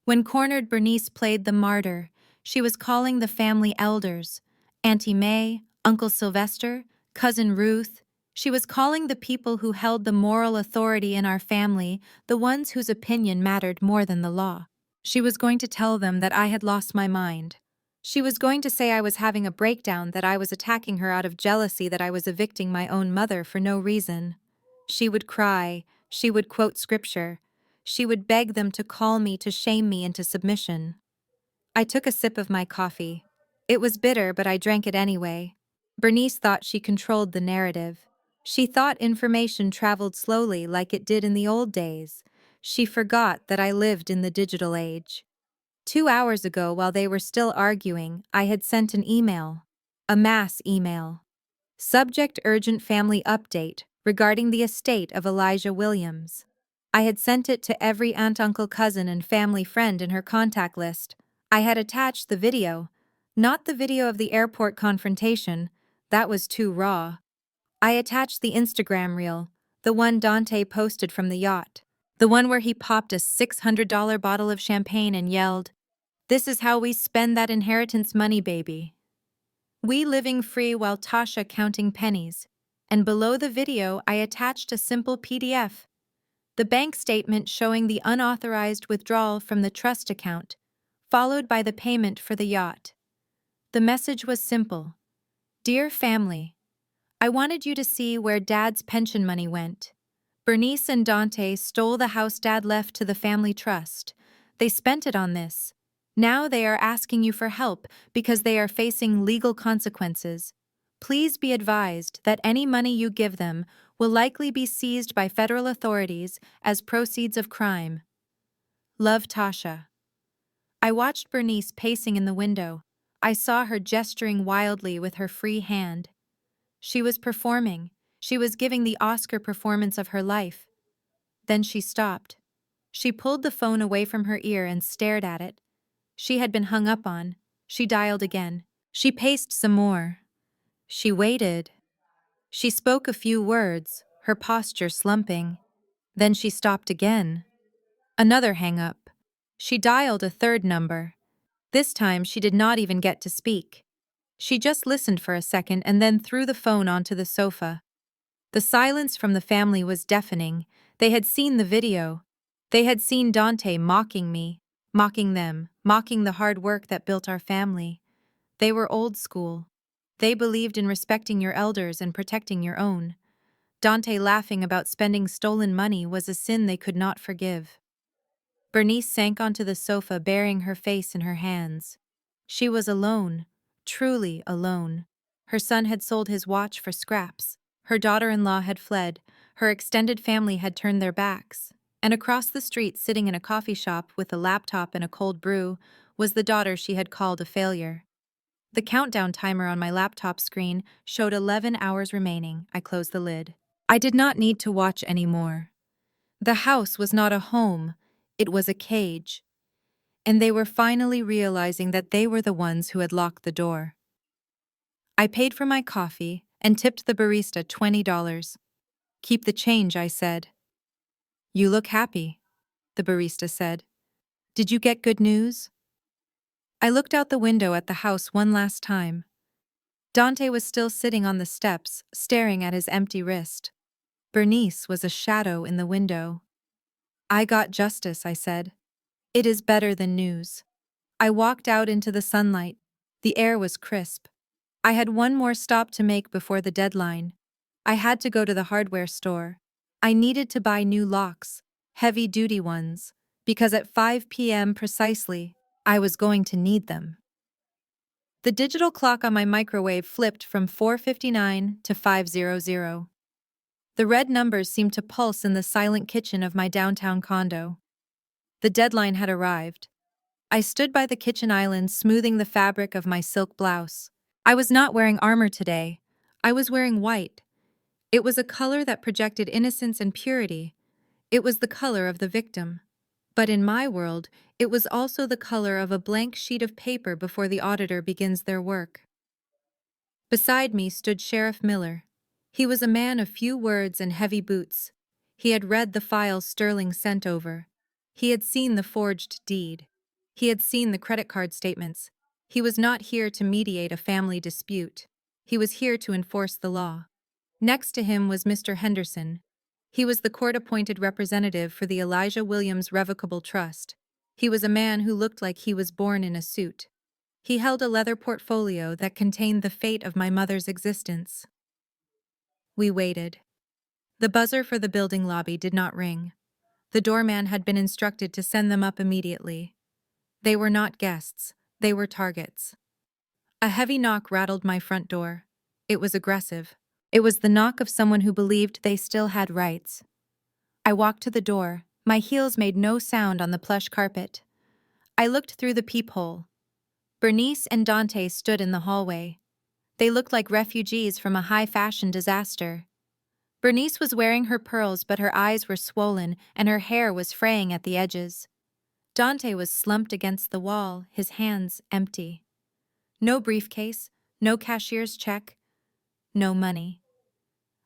When cornered, Bernice played the martyr. She was calling the family elders, Auntie May, Uncle Sylvester, Cousin Ruth. She was calling the people who held the moral authority in our family, the ones whose opinion mattered more than the law. She was going to tell them that I had lost my mind. She was going to say I was having a breakdown, that I was attacking her out of jealousy, that I was evicting my own mother for no reason. She would cry, she would quote scripture, she would beg them to call me, to shame me into submission. I took a sip of my coffee. It was bitter, but I drank it anyway. Bernice thought she controlled the narrative. She thought information traveled slowly like it did in the old days. She forgot that I lived in the digital age. 2 hours ago, while they were still arguing, I had sent an email. A mass email. Subject: urgent family update regarding the estate of Elijah Williams. I had sent it to every aunt, uncle, cousin, and family friend in her contact list. I had attached the video. Not the video of the airport confrontation. That was too raw. I attached the Instagram reel, the one Dante posted from the yacht. The one where he popped a $600 bottle of champagne and yelled, "This is how we spend that inheritance money, baby." We living free while Tasha counting pennies. And below the video, I attached a simple PDF. The bank statement showing the unauthorized withdrawal from the trust account, followed by the payment for the yacht. The message was simple. Dear family, I wanted you to see where Dad's pension money went. Bernice and Dante stole the house Dad left to the family trust. They spent it on this. Now they are asking you for help because they are facing legal consequences. Please be advised that any money you give them will likely be seized by federal authorities as proceeds of crime. Love, Tasha. I watched Bernice pacing in the window. I saw her gesturing wildly with her free hand. She was performing. She was giving the Oscar performance of her life. Then she stopped. She pulled the phone away from her ear and stared at it. She had been hung up on. She dialed again. She paced some more. She waited. She spoke a few words, her posture slumping. Then she stopped again. Another hang-up. She dialed a third number. This time she did not even get to speak. She just listened for a second and then threw the phone onto the sofa. The silence from the family was deafening. They had seen the video. They had seen Dante mocking me, mocking them, mocking the hard work that built our family. They were old school. They believed in respecting your elders and protecting your own. Dante laughing about spending stolen money was a sin they could not forgive. Bernice sank onto the sofa, burying her face in her hands. She was alone, truly alone. Her son had sold his watch for scraps. Her daughter-in-law had fled. Her extended family had turned their backs. And across the street, sitting in a coffee shop with a laptop and a cold brew, was the daughter she had called a failure. The countdown timer on my laptop screen showed 11 hours remaining. I closed the lid. I did not need to watch anymore. The house was not a home. It was a cage. And they were finally realizing that they were the ones who had locked the door. I paid for my coffee and tipped the barista $20. Keep the change, I said. You look happy, the barista said. Did you get good news? I looked out the window at the house one last time. Dante was still sitting on the steps, staring at his empty wrist. Bernice was a shadow in the window. I got justice, I said. It is better than news. I walked out into the sunlight. The air was crisp. I had one more stop to make before the deadline. I had to go to the hardware store. I needed to buy new locks, heavy-duty ones, because at 5 p.m. precisely, I was going to need them. The digital clock on my microwave flipped from 4:59 to 5:00. The red numbers seemed to pulse in the silent kitchen of my downtown condo. The deadline had arrived. I stood by the kitchen island, smoothing the fabric of my silk blouse. I was not wearing armor today. I was wearing white. It was a color that projected innocence and purity. It was the color of the victim. But in my world, it was also the color of a blank sheet of paper before the auditor begins their work. Beside me stood Sheriff Miller. He was a man of few words and heavy boots. He had read the file Sterling sent over. He had seen the forged deed. He had seen the credit card statements. He was not here to mediate a family dispute. He was here to enforce the law. Next to him was Mr. Henderson. He was the court-appointed representative for the Elijah Williams Revocable Trust. He was a man who looked like he was born in a suit. He held a leather portfolio that contained the fate of my mother's existence. We waited. The buzzer for the building lobby did not ring. The doorman had been instructed to send them up immediately. They were not guests, they were targets. A heavy knock rattled my front door. It was aggressive. It was the knock of someone who believed they still had rights. I walked to the door. My heels made no sound on the plush carpet. I looked through the peephole. Bernice and Dante stood in the hallway. They looked like refugees from a high-fashion disaster. Bernice was wearing her pearls, but her eyes were swollen and her hair was fraying at the edges. Dante was slumped against the wall, his hands empty. No briefcase, no cashier's check, no money.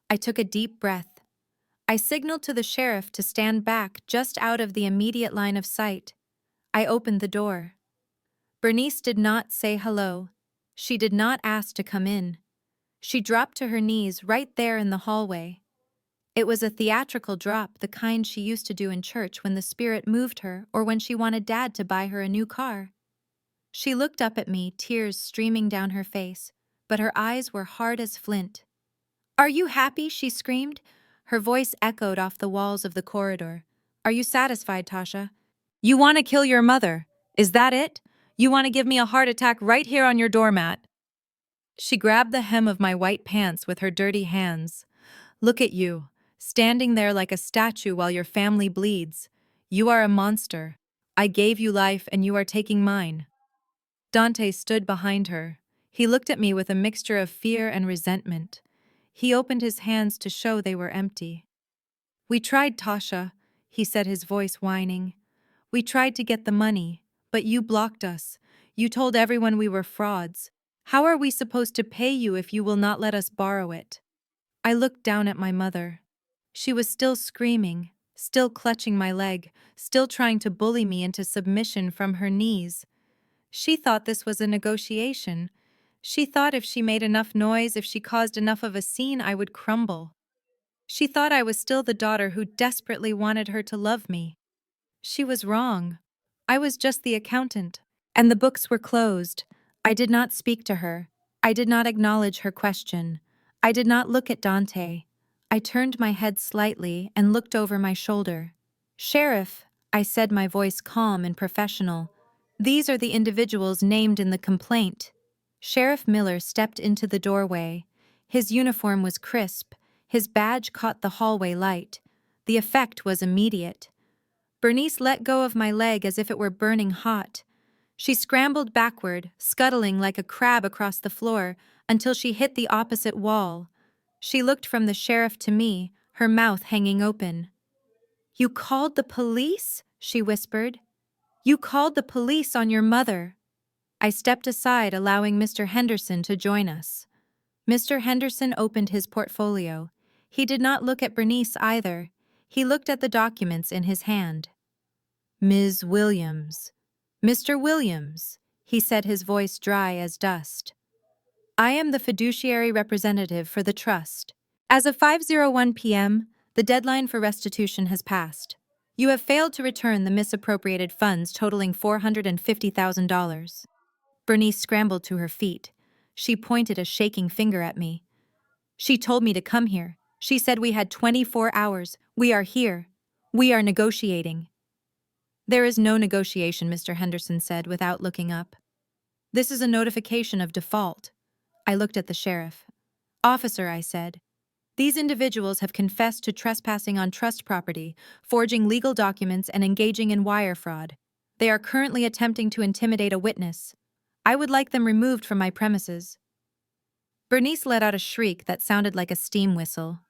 I took a deep breath. I signaled to the sheriff to stand back just out of the immediate line of sight. I opened the door. Bernice did not say hello. She did not ask to come in. She dropped to her knees right there in the hallway. It was a theatrical drop, the kind she used to do in church when the spirit moved her or when she wanted Dad to buy her a new car. She looked up at me, tears streaming down her face, but her eyes were hard as flint. "Are you happy?" she screamed. Her voice echoed off the walls of the corridor. "Are you satisfied, Tasha? You want to kill your mother? Is that it? You want to give me a heart attack right here on your doormat?" She grabbed the hem of my white pants with her dirty hands. "Look at you, standing there like a statue while your family bleeds. You are a monster. I gave you life and you are taking mine." Dante stood behind her. He looked at me with a mixture of fear and resentment. He opened his hands to show they were empty. "We tried, Tasha," he said, his voice whining. "We tried to get the money, but you blocked us. You told everyone we were frauds. How are we supposed to pay you if you will not let us borrow it?" I looked down at my mother. She was still screaming, still clutching my leg, still trying to bully me into submission from her knees. She thought this was a negotiation. She thought if she made enough noise, if she caused enough of a scene, I would crumble. She thought I was still the daughter who desperately wanted her to love me. She was wrong. I was just the accountant. And the books were closed. I did not speak to her. I did not acknowledge her question. I did not look at Dante. I turned my head slightly and looked over my shoulder. "Sheriff," I said, my voice calm and professional, "these are the individuals named in the complaint." Sheriff Miller stepped into the doorway. His uniform was crisp. His badge caught the hallway light. The effect was immediate. Bernice let go of my leg as if it were burning hot. She scrambled backward, scuttling like a crab across the floor, until she hit the opposite wall. She looked from the sheriff to me, her mouth hanging open. "You called the police?" she whispered. "You called the police on your mother." I stepped aside, allowing Mr. Henderson to join us. Mr. Henderson opened his portfolio. He did not look at Bernice either. He looked at the documents in his hand. "Ms. Williams. Mr. Williams," he said, his voice dry as dust. "I am the fiduciary representative for the trust. As of 5:01 p.m., the deadline for restitution has passed. You have failed to return the misappropriated funds totaling $450,000. Bernice scrambled to her feet. She pointed a shaking finger at me. "She told me to come here. She said we had 24 hours. We are here. We are negotiating." "There is no negotiation," Mr. Henderson said without looking up. "This is a notification of default." I looked at the sheriff. "Officer," I said, "these individuals have confessed to trespassing on trust property, forging legal documents, and engaging in wire fraud. They are currently attempting to intimidate a witness. I would like them removed from my premises." Bernice let out a shriek that sounded like a steam whistle.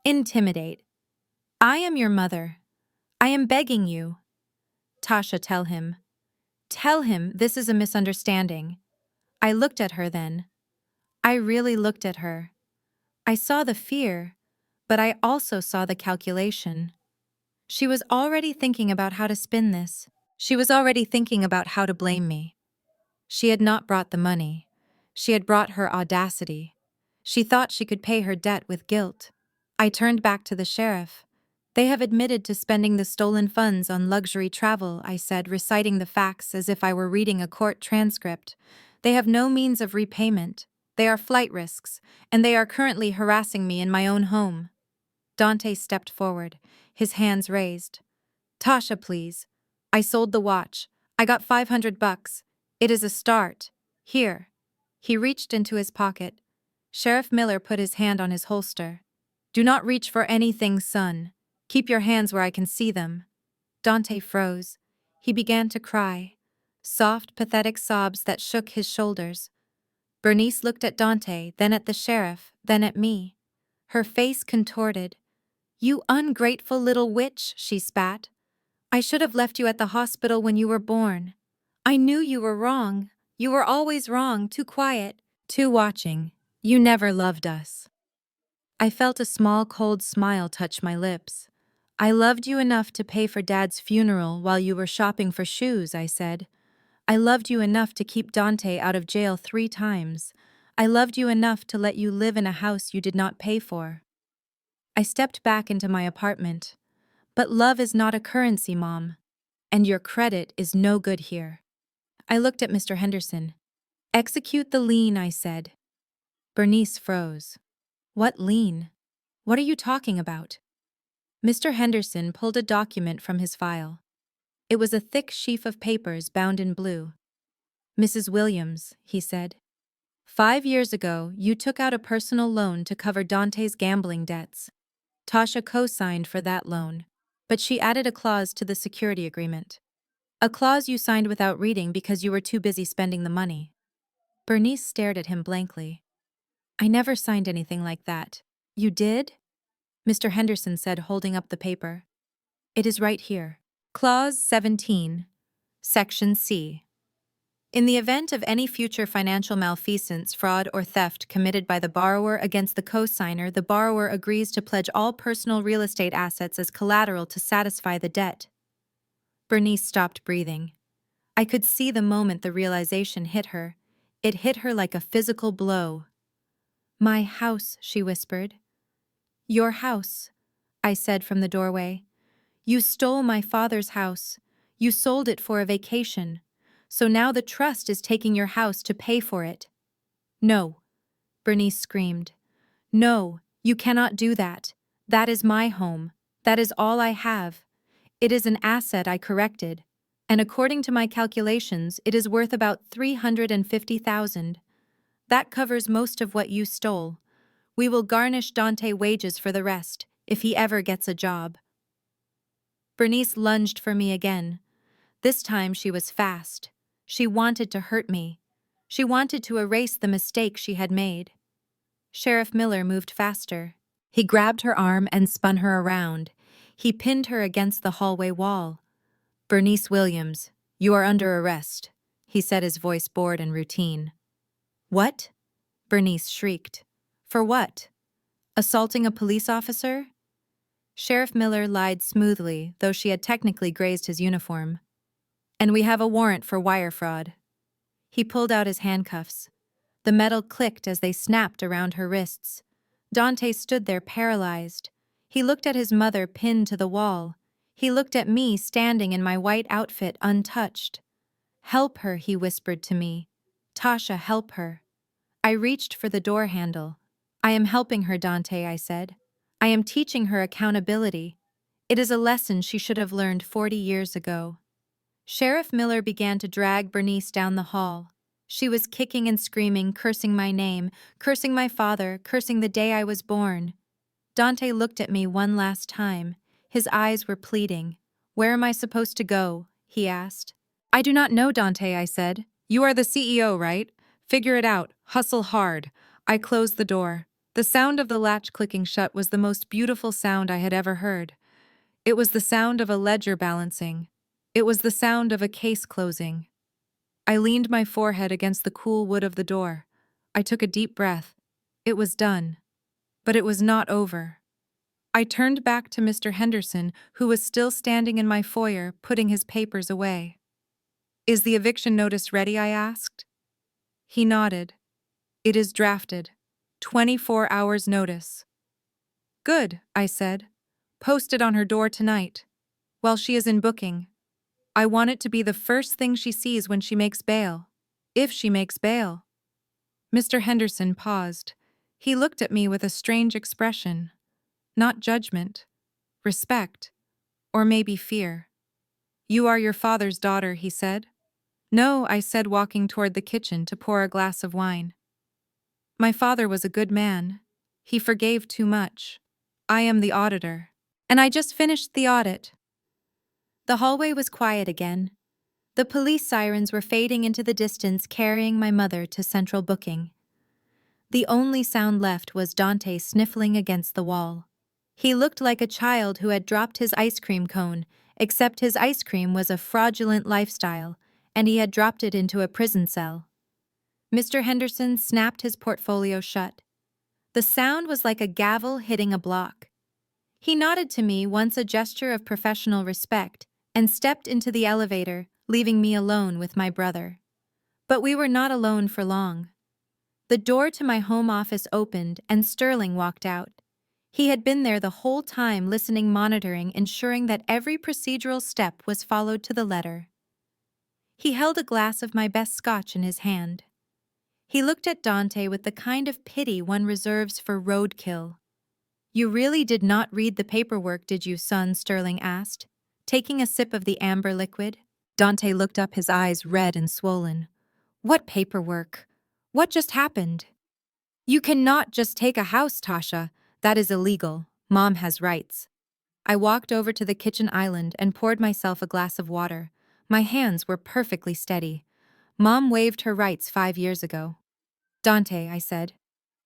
Intimidate. I am your mother. I am begging you. Tasha, tell him. Tell him this is a misunderstanding. I looked at her then. I really looked at her. I saw the fear, but I also saw the calculation. She was already thinking about how to spin this. She was already thinking about how to blame me. She had not brought the money. She had brought her audacity. She thought she could pay her debt with guilt. I turned back to the sheriff. They have admitted to spending the stolen funds on luxury travel, I said, reciting the facts as if I were reading a court transcript. They have no means of repayment. They are flight risks, and they are currently harassing me in my own home. Dante stepped forward, his hands raised. Tasha, please. I sold the watch. I got $500. It is a start. Here. He reached into his pocket. Sheriff Miller put his hand on his holster. Do not reach for anything, son. Keep your hands where I can see them. Dante froze. He began to cry. Soft, pathetic sobs that shook his shoulders. Bernice looked at Dante, then at the sheriff, then at me. Her face contorted. You ungrateful little witch, she spat. I should have left you at the hospital when you were born. I knew you were wrong. You were always wrong, too quiet, too watching. You never loved us. I felt a small cold smile touch my lips. I loved you enough to pay for Dad's funeral while you were shopping for shoes, I said. I loved you enough to keep Dante out of jail 3 times. I loved you enough to let you live in a house you did not pay for. I stepped back into my apartment. But love is not a currency, Mom. And your credit is no good here. I looked at Mr. Henderson. Execute the lien, I said. Bernice froze. What lien? What are you talking about? Mr. Henderson pulled a document from his file. It was a thick sheaf of papers bound in blue. Mrs. Williams, he said. 5 years ago, you took out a personal loan to cover Dante's gambling debts. Tasha co-signed for that loan, but she added a clause to the security agreement. A clause you signed without reading because you were too busy spending the money. Bernice stared at him blankly. I never signed anything like that. You did? Mr. Henderson said, holding up the paper. It is right here. Clause 17, Section C. In the event of any future financial malfeasance, fraud, or theft committed by the borrower against the co-signer, the borrower agrees to pledge all personal real estate assets as collateral to satisfy the debt. Bernice stopped breathing. I could see the moment the realization hit her. It hit her like a physical blow. My house, she whispered. Your house, I said from the doorway. You stole my father's house. You sold it for a vacation. So now the trust is taking your house to pay for it. No, Bernice screamed. No, you cannot do that. That is my home. That is all I have. It is an asset I corrected. And according to my calculations, it is worth about $350,000. That covers most of what you stole. We will garnish Dante wages for the rest, if he ever gets a job. Bernice lunged for me again. This time she was fast. She wanted to hurt me. She wanted to erase the mistake she had made. Sheriff Miller moved faster. He grabbed her arm and spun her around. He pinned her against the hallway wall. Bernice Williams, you are under arrest, he said, his voice bored and routine. What? Bernice shrieked. For what? Assaulting a police officer? Sheriff Miller lied smoothly, though she had technically grazed his uniform. And we have a warrant for wire fraud. He pulled out his handcuffs. The metal clicked as they snapped around her wrists. Dante stood there paralyzed. He looked at his mother pinned to the wall. He looked at me standing in my white outfit untouched. Help her, he whispered to me. Tasha, help her. I reached for the door handle. I am helping her, Dante, I said. I am teaching her accountability. It is a lesson she should have learned 40 years ago. Sheriff Miller began to drag Bernice down the hall. She was kicking and screaming, cursing my name, cursing my father, cursing the day I was born. Dante looked at me one last time. His eyes were pleading. Where am I supposed to go? He asked. I do not know, Dante, I said. You are the CEO, right? Figure it out. Hustle hard. I closed the door. The sound of the latch clicking shut was the most beautiful sound I had ever heard. It was the sound of a ledger balancing. It was the sound of a case closing. I leaned my forehead against the cool wood of the door. I took a deep breath. It was done. But it was not over. I turned back to Mr. Henderson, who was still standing in my foyer, putting his papers away. "Is the eviction notice ready?" I asked. He nodded. "It is drafted. 24 hours notice." "Good," I said. "Post it on her door tonight, while she is in booking. I want it to be the first thing she sees when she makes bail. If she makes bail." Mr. Henderson paused. He looked at me with a strange expression. Not judgment, respect, or maybe fear. "You are your father's daughter," he said. "No," I said, walking toward the kitchen to pour a glass of wine. "My father was a good man. He forgave too much. I am the auditor. And I just finished the audit." The hallway was quiet again. The police sirens were fading into the distance, carrying my mother to central booking. The only sound left was Dante sniffling against the wall. He looked like a child who had dropped his ice cream cone, except his ice cream was a fraudulent lifestyle, and he had dropped it into a prison cell. Mr. Henderson snapped his portfolio shut. The sound was like a gavel hitting a block. He nodded to me, once a gesture of professional respect, and stepped into the elevator, leaving me alone with my brother. But we were not alone for long. The door to my home office opened and Sterling walked out. He had been there the whole time, listening, monitoring, ensuring that every procedural step was followed to the letter. He held a glass of my best scotch in his hand. He looked at Dante with the kind of pity one reserves for roadkill. "You really did not read the paperwork, did you, son?" Sterling asked, taking a sip of the amber liquid. Dante looked up, his eyes red and swollen. "What paperwork? What just happened?" "You cannot just take a house, Tasha. That is illegal. Mom has rights." I walked over to the kitchen island and poured myself a glass of water. My hands were perfectly steady. "Mom waived her rights 5 years ago." "Dante," I said,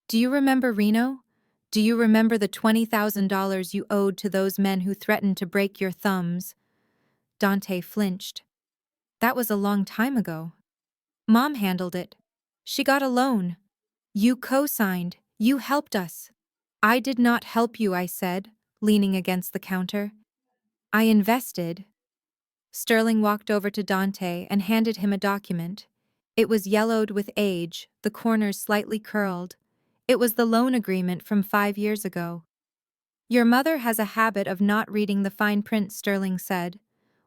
"do you remember Reno? Do you remember the $20,000 you owed to those men who threatened to break your thumbs?" Dante flinched. "That was a long time ago. Mom handled it. She got a loan. You co-signed. You helped us." "I did not help you," I said, leaning against the counter. "I invested." Sterling walked over to Dante and handed him a document. It was yellowed with age, the corners slightly curled. It was the loan agreement from 5 years ago. "Your mother has a habit of not reading the fine print," Sterling said.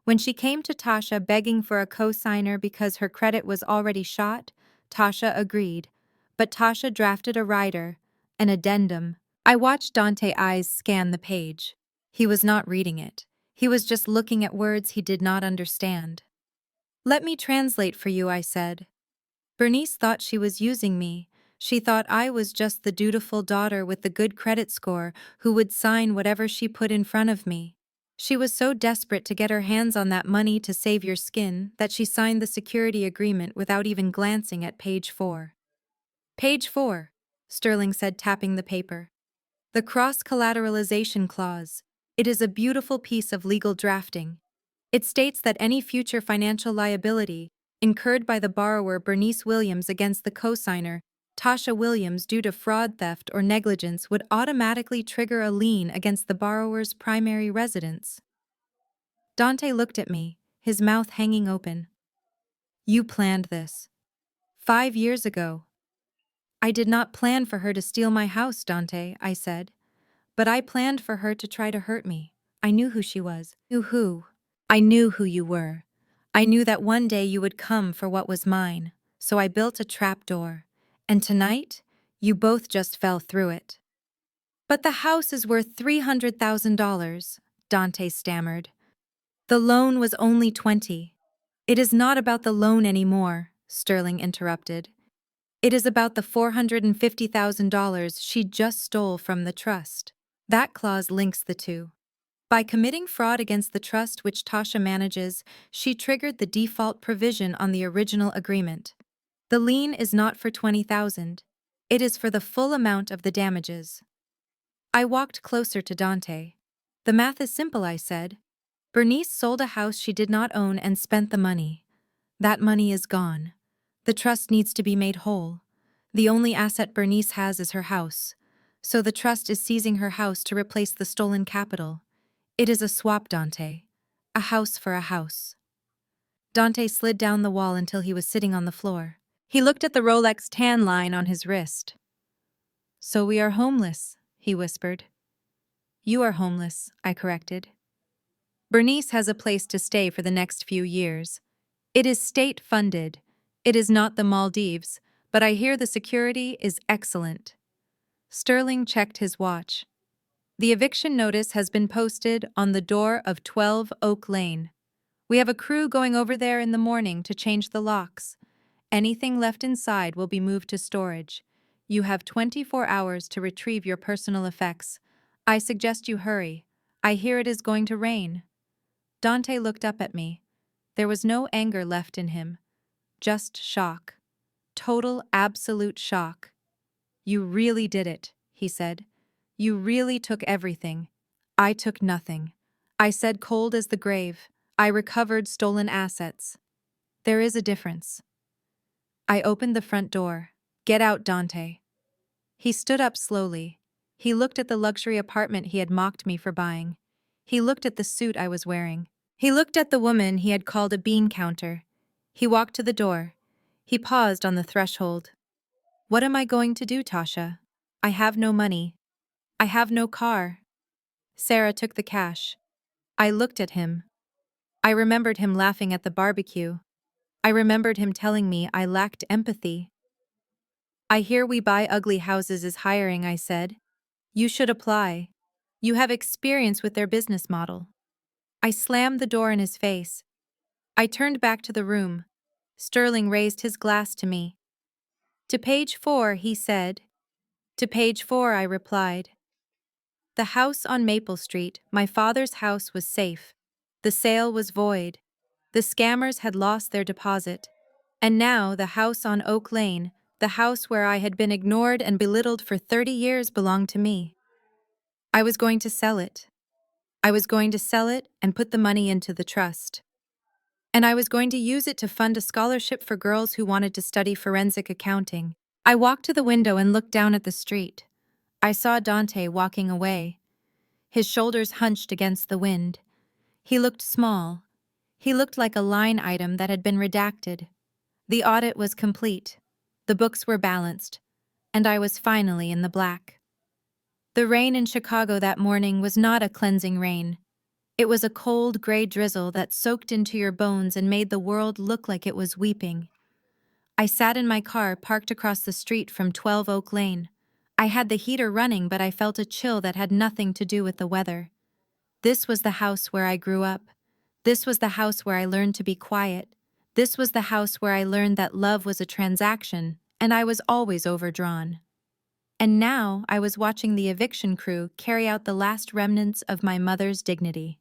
When she came to Tasha begging for a co-signer because her credit was already shot, Tasha agreed. But Tasha drafted a rider, an addendum. I watched Dante's eyes scan the page. He was not reading it. He was just looking at words he did not understand. "Let me translate for you," I said. "Bernice thought she was using me. She thought I was just the dutiful daughter with the good credit score who would sign whatever she put in front of me. She was so desperate to get her hands on that money to save your skin that she signed the security agreement without even glancing at page 4. "Page 4, Sterling said, tapping the paper. "The cross-collateralization clause. It is a beautiful piece of legal drafting. It states that any future financial liability incurred by the borrower Bernice Williams against the cosigner, Tasha Williams, due to fraud, theft, or negligence would automatically trigger a lien against the borrower's primary residence." Dante looked at me, his mouth hanging open. "You planned this. 5 years ago." "I did not plan for her to steal my house, Dante," I said. "But I planned for her to try to hurt me. I knew who she was." "Knew who?" "I knew who you were. I knew that one day you would come for what was mine, so I built a trapdoor. And tonight, you both just fell through it." "But the house is worth $300,000, Dante stammered. "The loan was only 20. "It is not about the loan anymore," Sterling interrupted. "It is about the $450,000 she just stole from the trust. That clause links the two. By committing fraud against the trust which Tasha manages, she triggered the default provision on the original agreement. The lien is not for 20,000. It is for the full amount of the damages. I walked closer to Dante. The math is simple, I said. Bernice sold a house she did not own and spent the money. That money is gone. The trust needs to be made whole. The only asset Bernice has is her house. So the trust is seizing her house to replace the stolen capital. It is a swap, Dante. A house for a house. Dante slid down the wall until he was sitting on the floor. He looked at the Rolex tan line on his wrist. So we are homeless, he whispered. You are homeless, I corrected. Bernice has a place to stay for the next few years. It is state-funded. It is not the Maldives, but I hear the security is excellent. Sterling checked his watch. The eviction notice has been posted on the door of 12 Oak Lane. We have a crew going over there in the morning to change the locks. Anything left inside will be moved to storage. You have 24 hours to retrieve your personal effects. I suggest you hurry. I hear it is going to rain. Dante looked up at me. There was no anger left in him. Just shock. Total, absolute shock. You really did it, he said. You really took everything. I took nothing. I said cold as the grave. I recovered stolen assets. There is a difference. I opened the front door. Get out, Dante. He stood up slowly. He looked at the luxury apartment he had mocked me for buying. He looked at the suit I was wearing. He looked at the woman he had called a bean counter. He walked to the door. He paused on the threshold. What am I going to do, Tasha? I have no money. I have no car. Sarah took the cash. I looked at him. I remembered him laughing at the barbecue. I remembered him telling me I lacked empathy. I hear We Buy Ugly Houses is hiring, I said. You should apply. You have experience with their business model. I slammed the door in his face. I turned back to the room. Sterling raised his glass to me. To page 4, he said. To page 4, I replied. The house on Maple Street, my father's house, was safe. The sale was void. The scammers had lost their deposit. And now the house on Oak Lane, the house where I had been ignored and belittled for 30 years, belonged to me. I was going to sell it. I was going to sell it and put the money into the trust. And I was going to use it to fund a scholarship for girls who wanted to study forensic accounting. I walked to the window and looked down at the street. I saw Dante walking away. His shoulders hunched against the wind. He looked small. He looked like a line item that had been redacted. The audit was complete. The books were balanced. And I was finally in the black. The rain in Chicago that morning was not a cleansing rain. It was a cold, gray drizzle that soaked into your bones and made the world look like it was weeping. I sat in my car parked across the street from 12 Oak Lane. I had the heater running, but I felt a chill that had nothing to do with the weather. This was the house where I grew up. This was the house where I learned to be quiet. This was the house where I learned that love was a transaction, and I was always overdrawn. And now I was watching the eviction crew carry out the last remnants of my mother's dignity.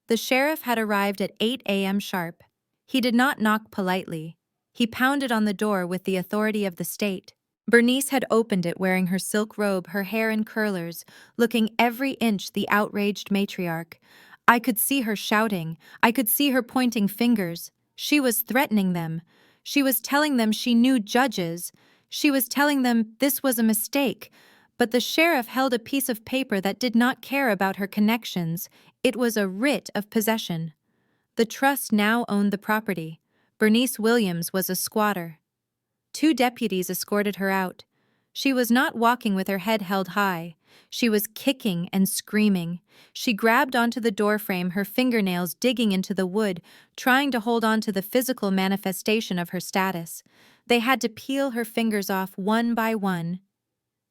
The sheriff had arrived at 8 a.m. sharp. He did not knock politely. He pounded on the door with the authority of the state. Bernice had opened it wearing her silk robe, her hair in curlers, looking every inch the outraged matriarch. I could see her shouting. I could see her pointing fingers. She was threatening them. She was telling them she knew judges. She was telling them this was a mistake. But the sheriff held a piece of paper that did not care about her connections. It was a writ of possession. The trust now owned the property. Bernice Williams was a squatter. 2 deputies escorted her out. She was not walking with her head held high. She was kicking and screaming. She grabbed onto the doorframe, her fingernails digging into the wood, trying to hold on to the physical manifestation of her status. They had to peel her fingers off one by one.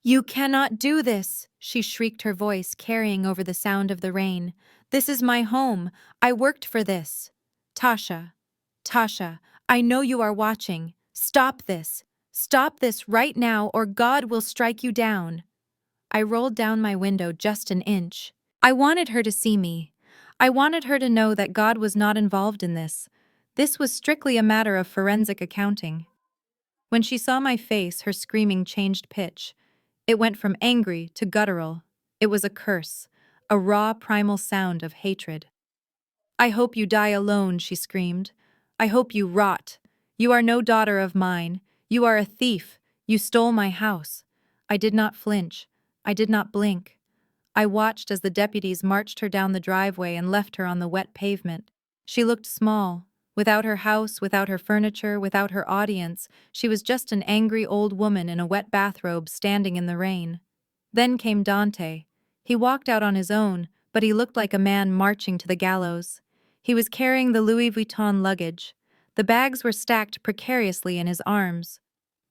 You cannot do this, she shrieked, her voice carrying over the sound of the rain. This is my home. I worked for this. Tasha, Tasha, I know you are watching. Stop this. Stop this right now, or God will strike you down. I rolled down my window just an inch. I wanted her to see me. I wanted her to know that God was not involved in this. This was strictly a matter of forensic accounting. When she saw my face, her screaming changed pitch. It went from angry to guttural. It was a curse, a raw primal sound of hatred. "I hope you die alone," she screamed. "I hope you rot. You are no daughter of mine. You are a thief. You stole my house." I did not flinch. I did not blink. I watched as the deputies marched her down the driveway and left her on the wet pavement. She looked small. Without her house, without her furniture, without her audience, she was just an angry old woman in a wet bathrobe standing in the rain. Then came Dante. He walked out on his own, but he looked like a man marching to the gallows. He was carrying the Louis Vuitton luggage. The bags were stacked precariously in his arms.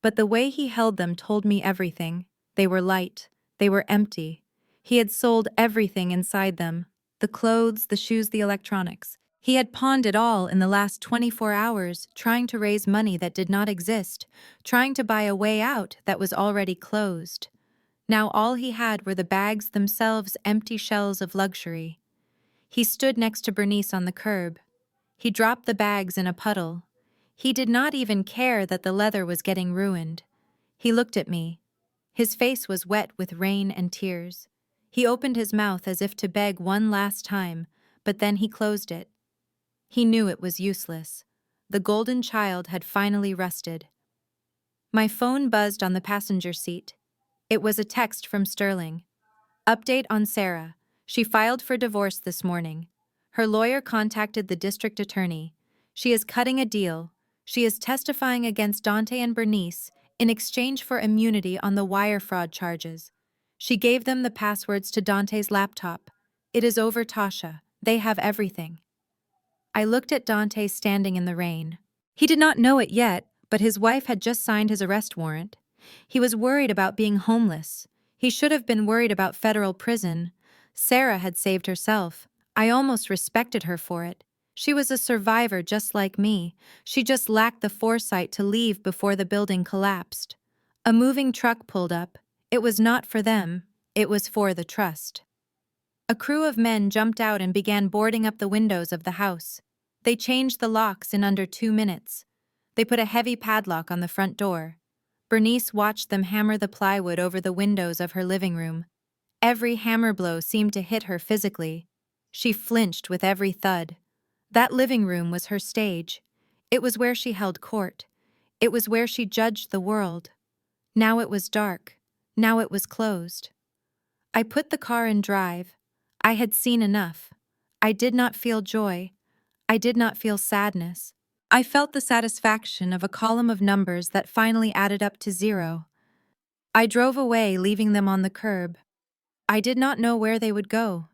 But the way he held them told me everything. They were light. They were empty. He had sold everything inside them. The clothes, the shoes, the electronics. He had pawned it all in the last 24 hours, trying to raise money that did not exist, trying to buy a way out that was already closed. Now all he had were the bags themselves, empty shells of luxury. He stood next to Bernice on the curb. He dropped the bags in a puddle. He did not even care that the leather was getting ruined. He looked at me. His face was wet with rain and tears. He opened his mouth as if to beg one last time, but then he closed it. He knew it was useless. The golden child had finally rested. My phone buzzed on the passenger seat. It was a text from Sterling. "Update on Sarah. She filed for divorce this morning. Her lawyer contacted the district attorney. She is cutting a deal. She is testifying against Dante and Bernice in exchange for immunity on the wire fraud charges. She gave them the passwords to Dante's laptop. It is over, Tasha. They have everything." I looked at Dante standing in the rain. He did not know it yet, but his wife had just signed his arrest warrant. He was worried about being homeless. He should have been worried about federal prison. Sarah had saved herself. I almost respected her for it. She was a survivor just like me. She just lacked the foresight to leave before the building collapsed. A moving truck pulled up. It was not for them. It was for the trust. A crew of men jumped out and began boarding up the windows of the house. They changed the locks in under 2 minutes. They put a heavy padlock on the front door. Bernice watched them hammer the plywood over the windows of her living room. Every hammer blow seemed to hit her physically. She flinched with every thud. That living room was her stage. It was where she held court. It was where she judged the world. Now it was dark. Now it was closed. I put the car in drive. I had seen enough. I did not feel joy. I did not feel sadness. I felt the satisfaction of a column of numbers that finally added up to 0. I drove away, leaving them on the curb. I did not know where they would go.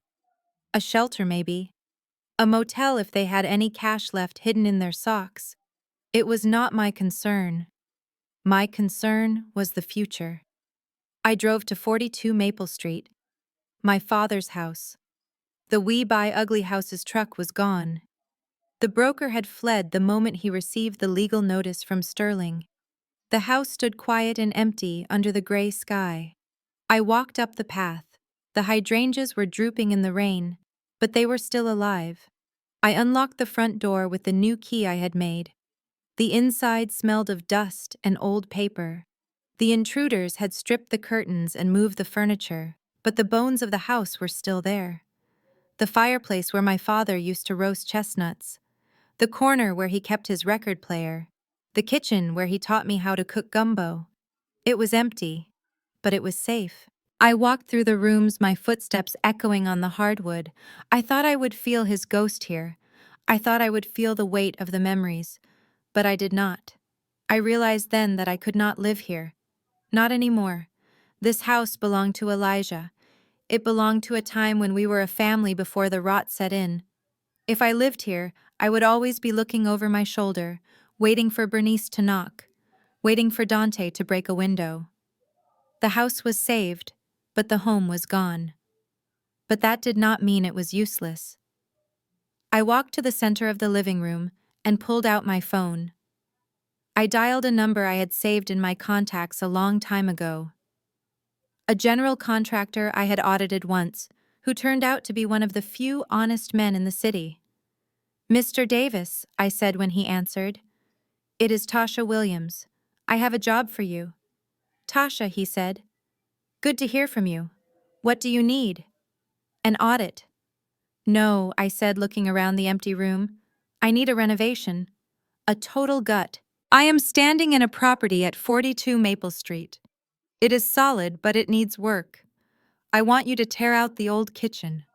A shelter, maybe. A motel if they had any cash left hidden in their socks. It was not my concern. My concern was the future. I drove to 42 Maple Street, my father's house. The We Buy Ugly Houses truck was gone. The broker had fled the moment he received the legal notice from Sterling. The house stood quiet and empty under the gray sky. I walked up the path. The hydrangeas were drooping in the rain, but they were still alive. I unlocked the front door with the new key I had made. The inside smelled of dust and old paper. The intruders had stripped the curtains and moved the furniture, but the bones of the house were still there. The fireplace where my father used to roast chestnuts. The corner where he kept his record player. The kitchen where he taught me how to cook gumbo. It was empty, but it was safe. I walked through the rooms, my footsteps echoing on the hardwood. I thought I would feel his ghost here. I thought I would feel the weight of the memories, but I did not. I realized then that I could not live here. Not anymore. This house belonged to Elijah. It belonged to a time when we were a family before the rot set in. If I lived here, I would always be looking over my shoulder, waiting for Bernice to knock, waiting for Dante to break a window. The house was saved, but the home was gone. But that did not mean it was useless. I walked to the center of the living room and pulled out my phone. I dialed a number I had saved in my contacts a long time ago. A general contractor I had audited once, who turned out to be one of the few honest men in the city. "Mr. Davis," I said when he answered. "It is Tasha Williams. I have a job for you. Tasha, he said. Good to hear from you. What do you need? An audit. No, I said, looking around the empty room. I need a renovation. A total gut. I am standing in a property at 42 Maple Street. It is solid, but it needs work. I want you to tear out the old kitchen.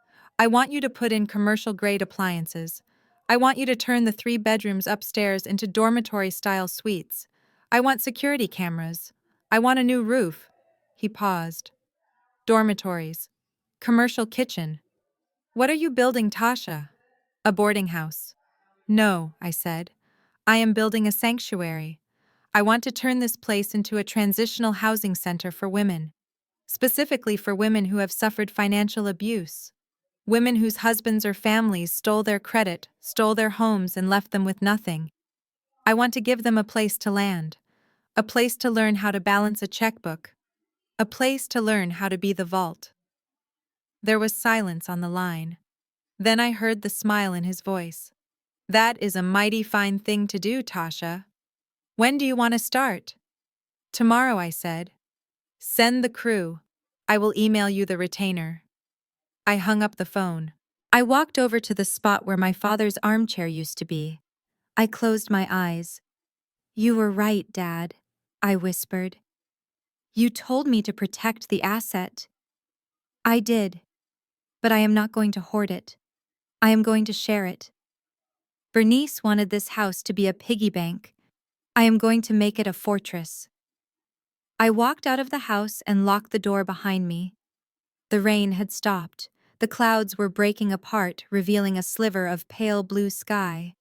I want you to put in commercial-grade appliances. I want you to turn the 3 bedrooms upstairs into dormitory-style suites. I want security cameras. I want a new roof. He paused. Dormitories. Commercial kitchen. What are you building, Tasha? A boarding house. No, I said. I am building a sanctuary. I want to turn this place into a transitional housing center for women, specifically for women who have suffered financial abuse. Women whose husbands or families stole their credit, stole their homes, and left them with nothing. I want to give them a place to land, a place to learn how to balance a checkbook, a place to learn how to be the vault. There was silence on the line. Then I heard the smile in his voice. That is a mighty fine thing to do, Tasha. When do you want to start? Tomorrow, I said. Send the crew. I will email you the retainer. I hung up the phone. I walked over to the spot where my father's armchair used to be. I closed my eyes. You were right, Dad, I whispered. You told me to protect the asset. I did, but I am not going to hoard it. I am going to share it. Bernice wanted this house to be a piggy bank. I am going to make it a fortress. I walked out of the house and locked the door behind me. The rain had stopped. The clouds were breaking apart, revealing a sliver of pale blue sky.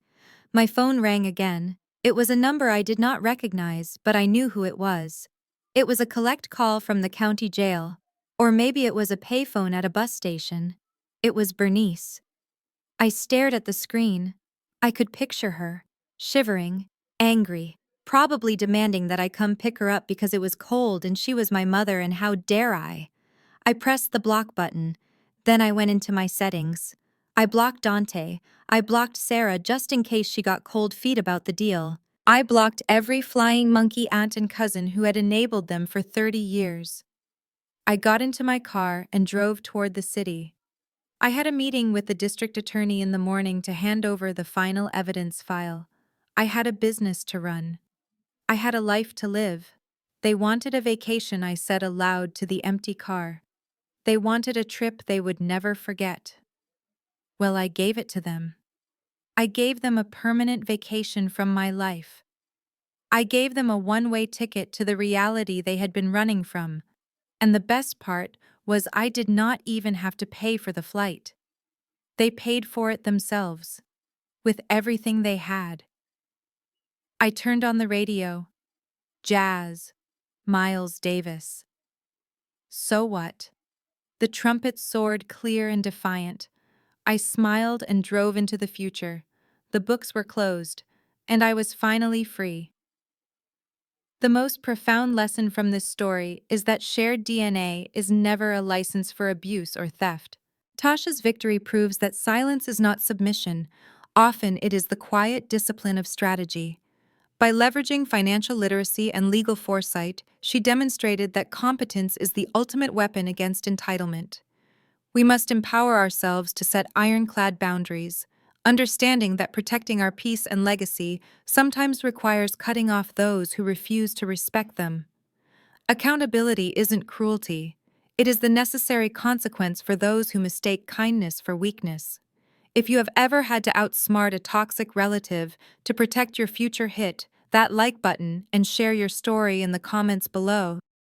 My phone rang again. It was a number I did not recognize, but I knew who it was. It was a collect call from the county jail. Or maybe it was a payphone at a bus station. It was Bernice. I stared at the screen. I could picture her, shivering, angry, probably demanding that I come pick her up because it was cold and she was my mother, and how dare I? I pressed the block button. Then I went into my settings. I blocked Dante. I blocked Sarah just in case she got cold feet about the deal. I blocked every flying monkey aunt and cousin who had enabled them for 30 years. I got into my car and drove toward the city. I had a meeting with the district attorney in the morning to hand over the final evidence file. I had a business to run. I had a life to live. They wanted a vacation, I said aloud to the empty car. They wanted a trip they would never forget. Well, I gave it to them. I gave them a permanent vacation from my life. I gave them a one-way ticket to the reality they had been running from. And the best part was I did not even have to pay for the flight. They paid for it themselves, with everything they had. I turned on the radio. Jazz. Miles Davis. So what? The trumpet soared clear and defiant. I smiled and drove into the future. The books were closed, and I was finally free. The most profound lesson from this story is that shared DNA is never a license for abuse or theft. Tasha's victory proves that silence is not submission. Often it is the quiet discipline of strategy. By leveraging financial literacy and legal foresight, she demonstrated that competence is the ultimate weapon against entitlement. We must empower ourselves to set ironclad boundaries, understanding that protecting our peace and legacy sometimes requires cutting off those who refuse to respect them. Accountability isn't cruelty. It is the necessary consequence for those who mistake kindness for weakness. If you have ever had to outsmart a toxic relative to protect your future, hit that like button and share your story in the comments below.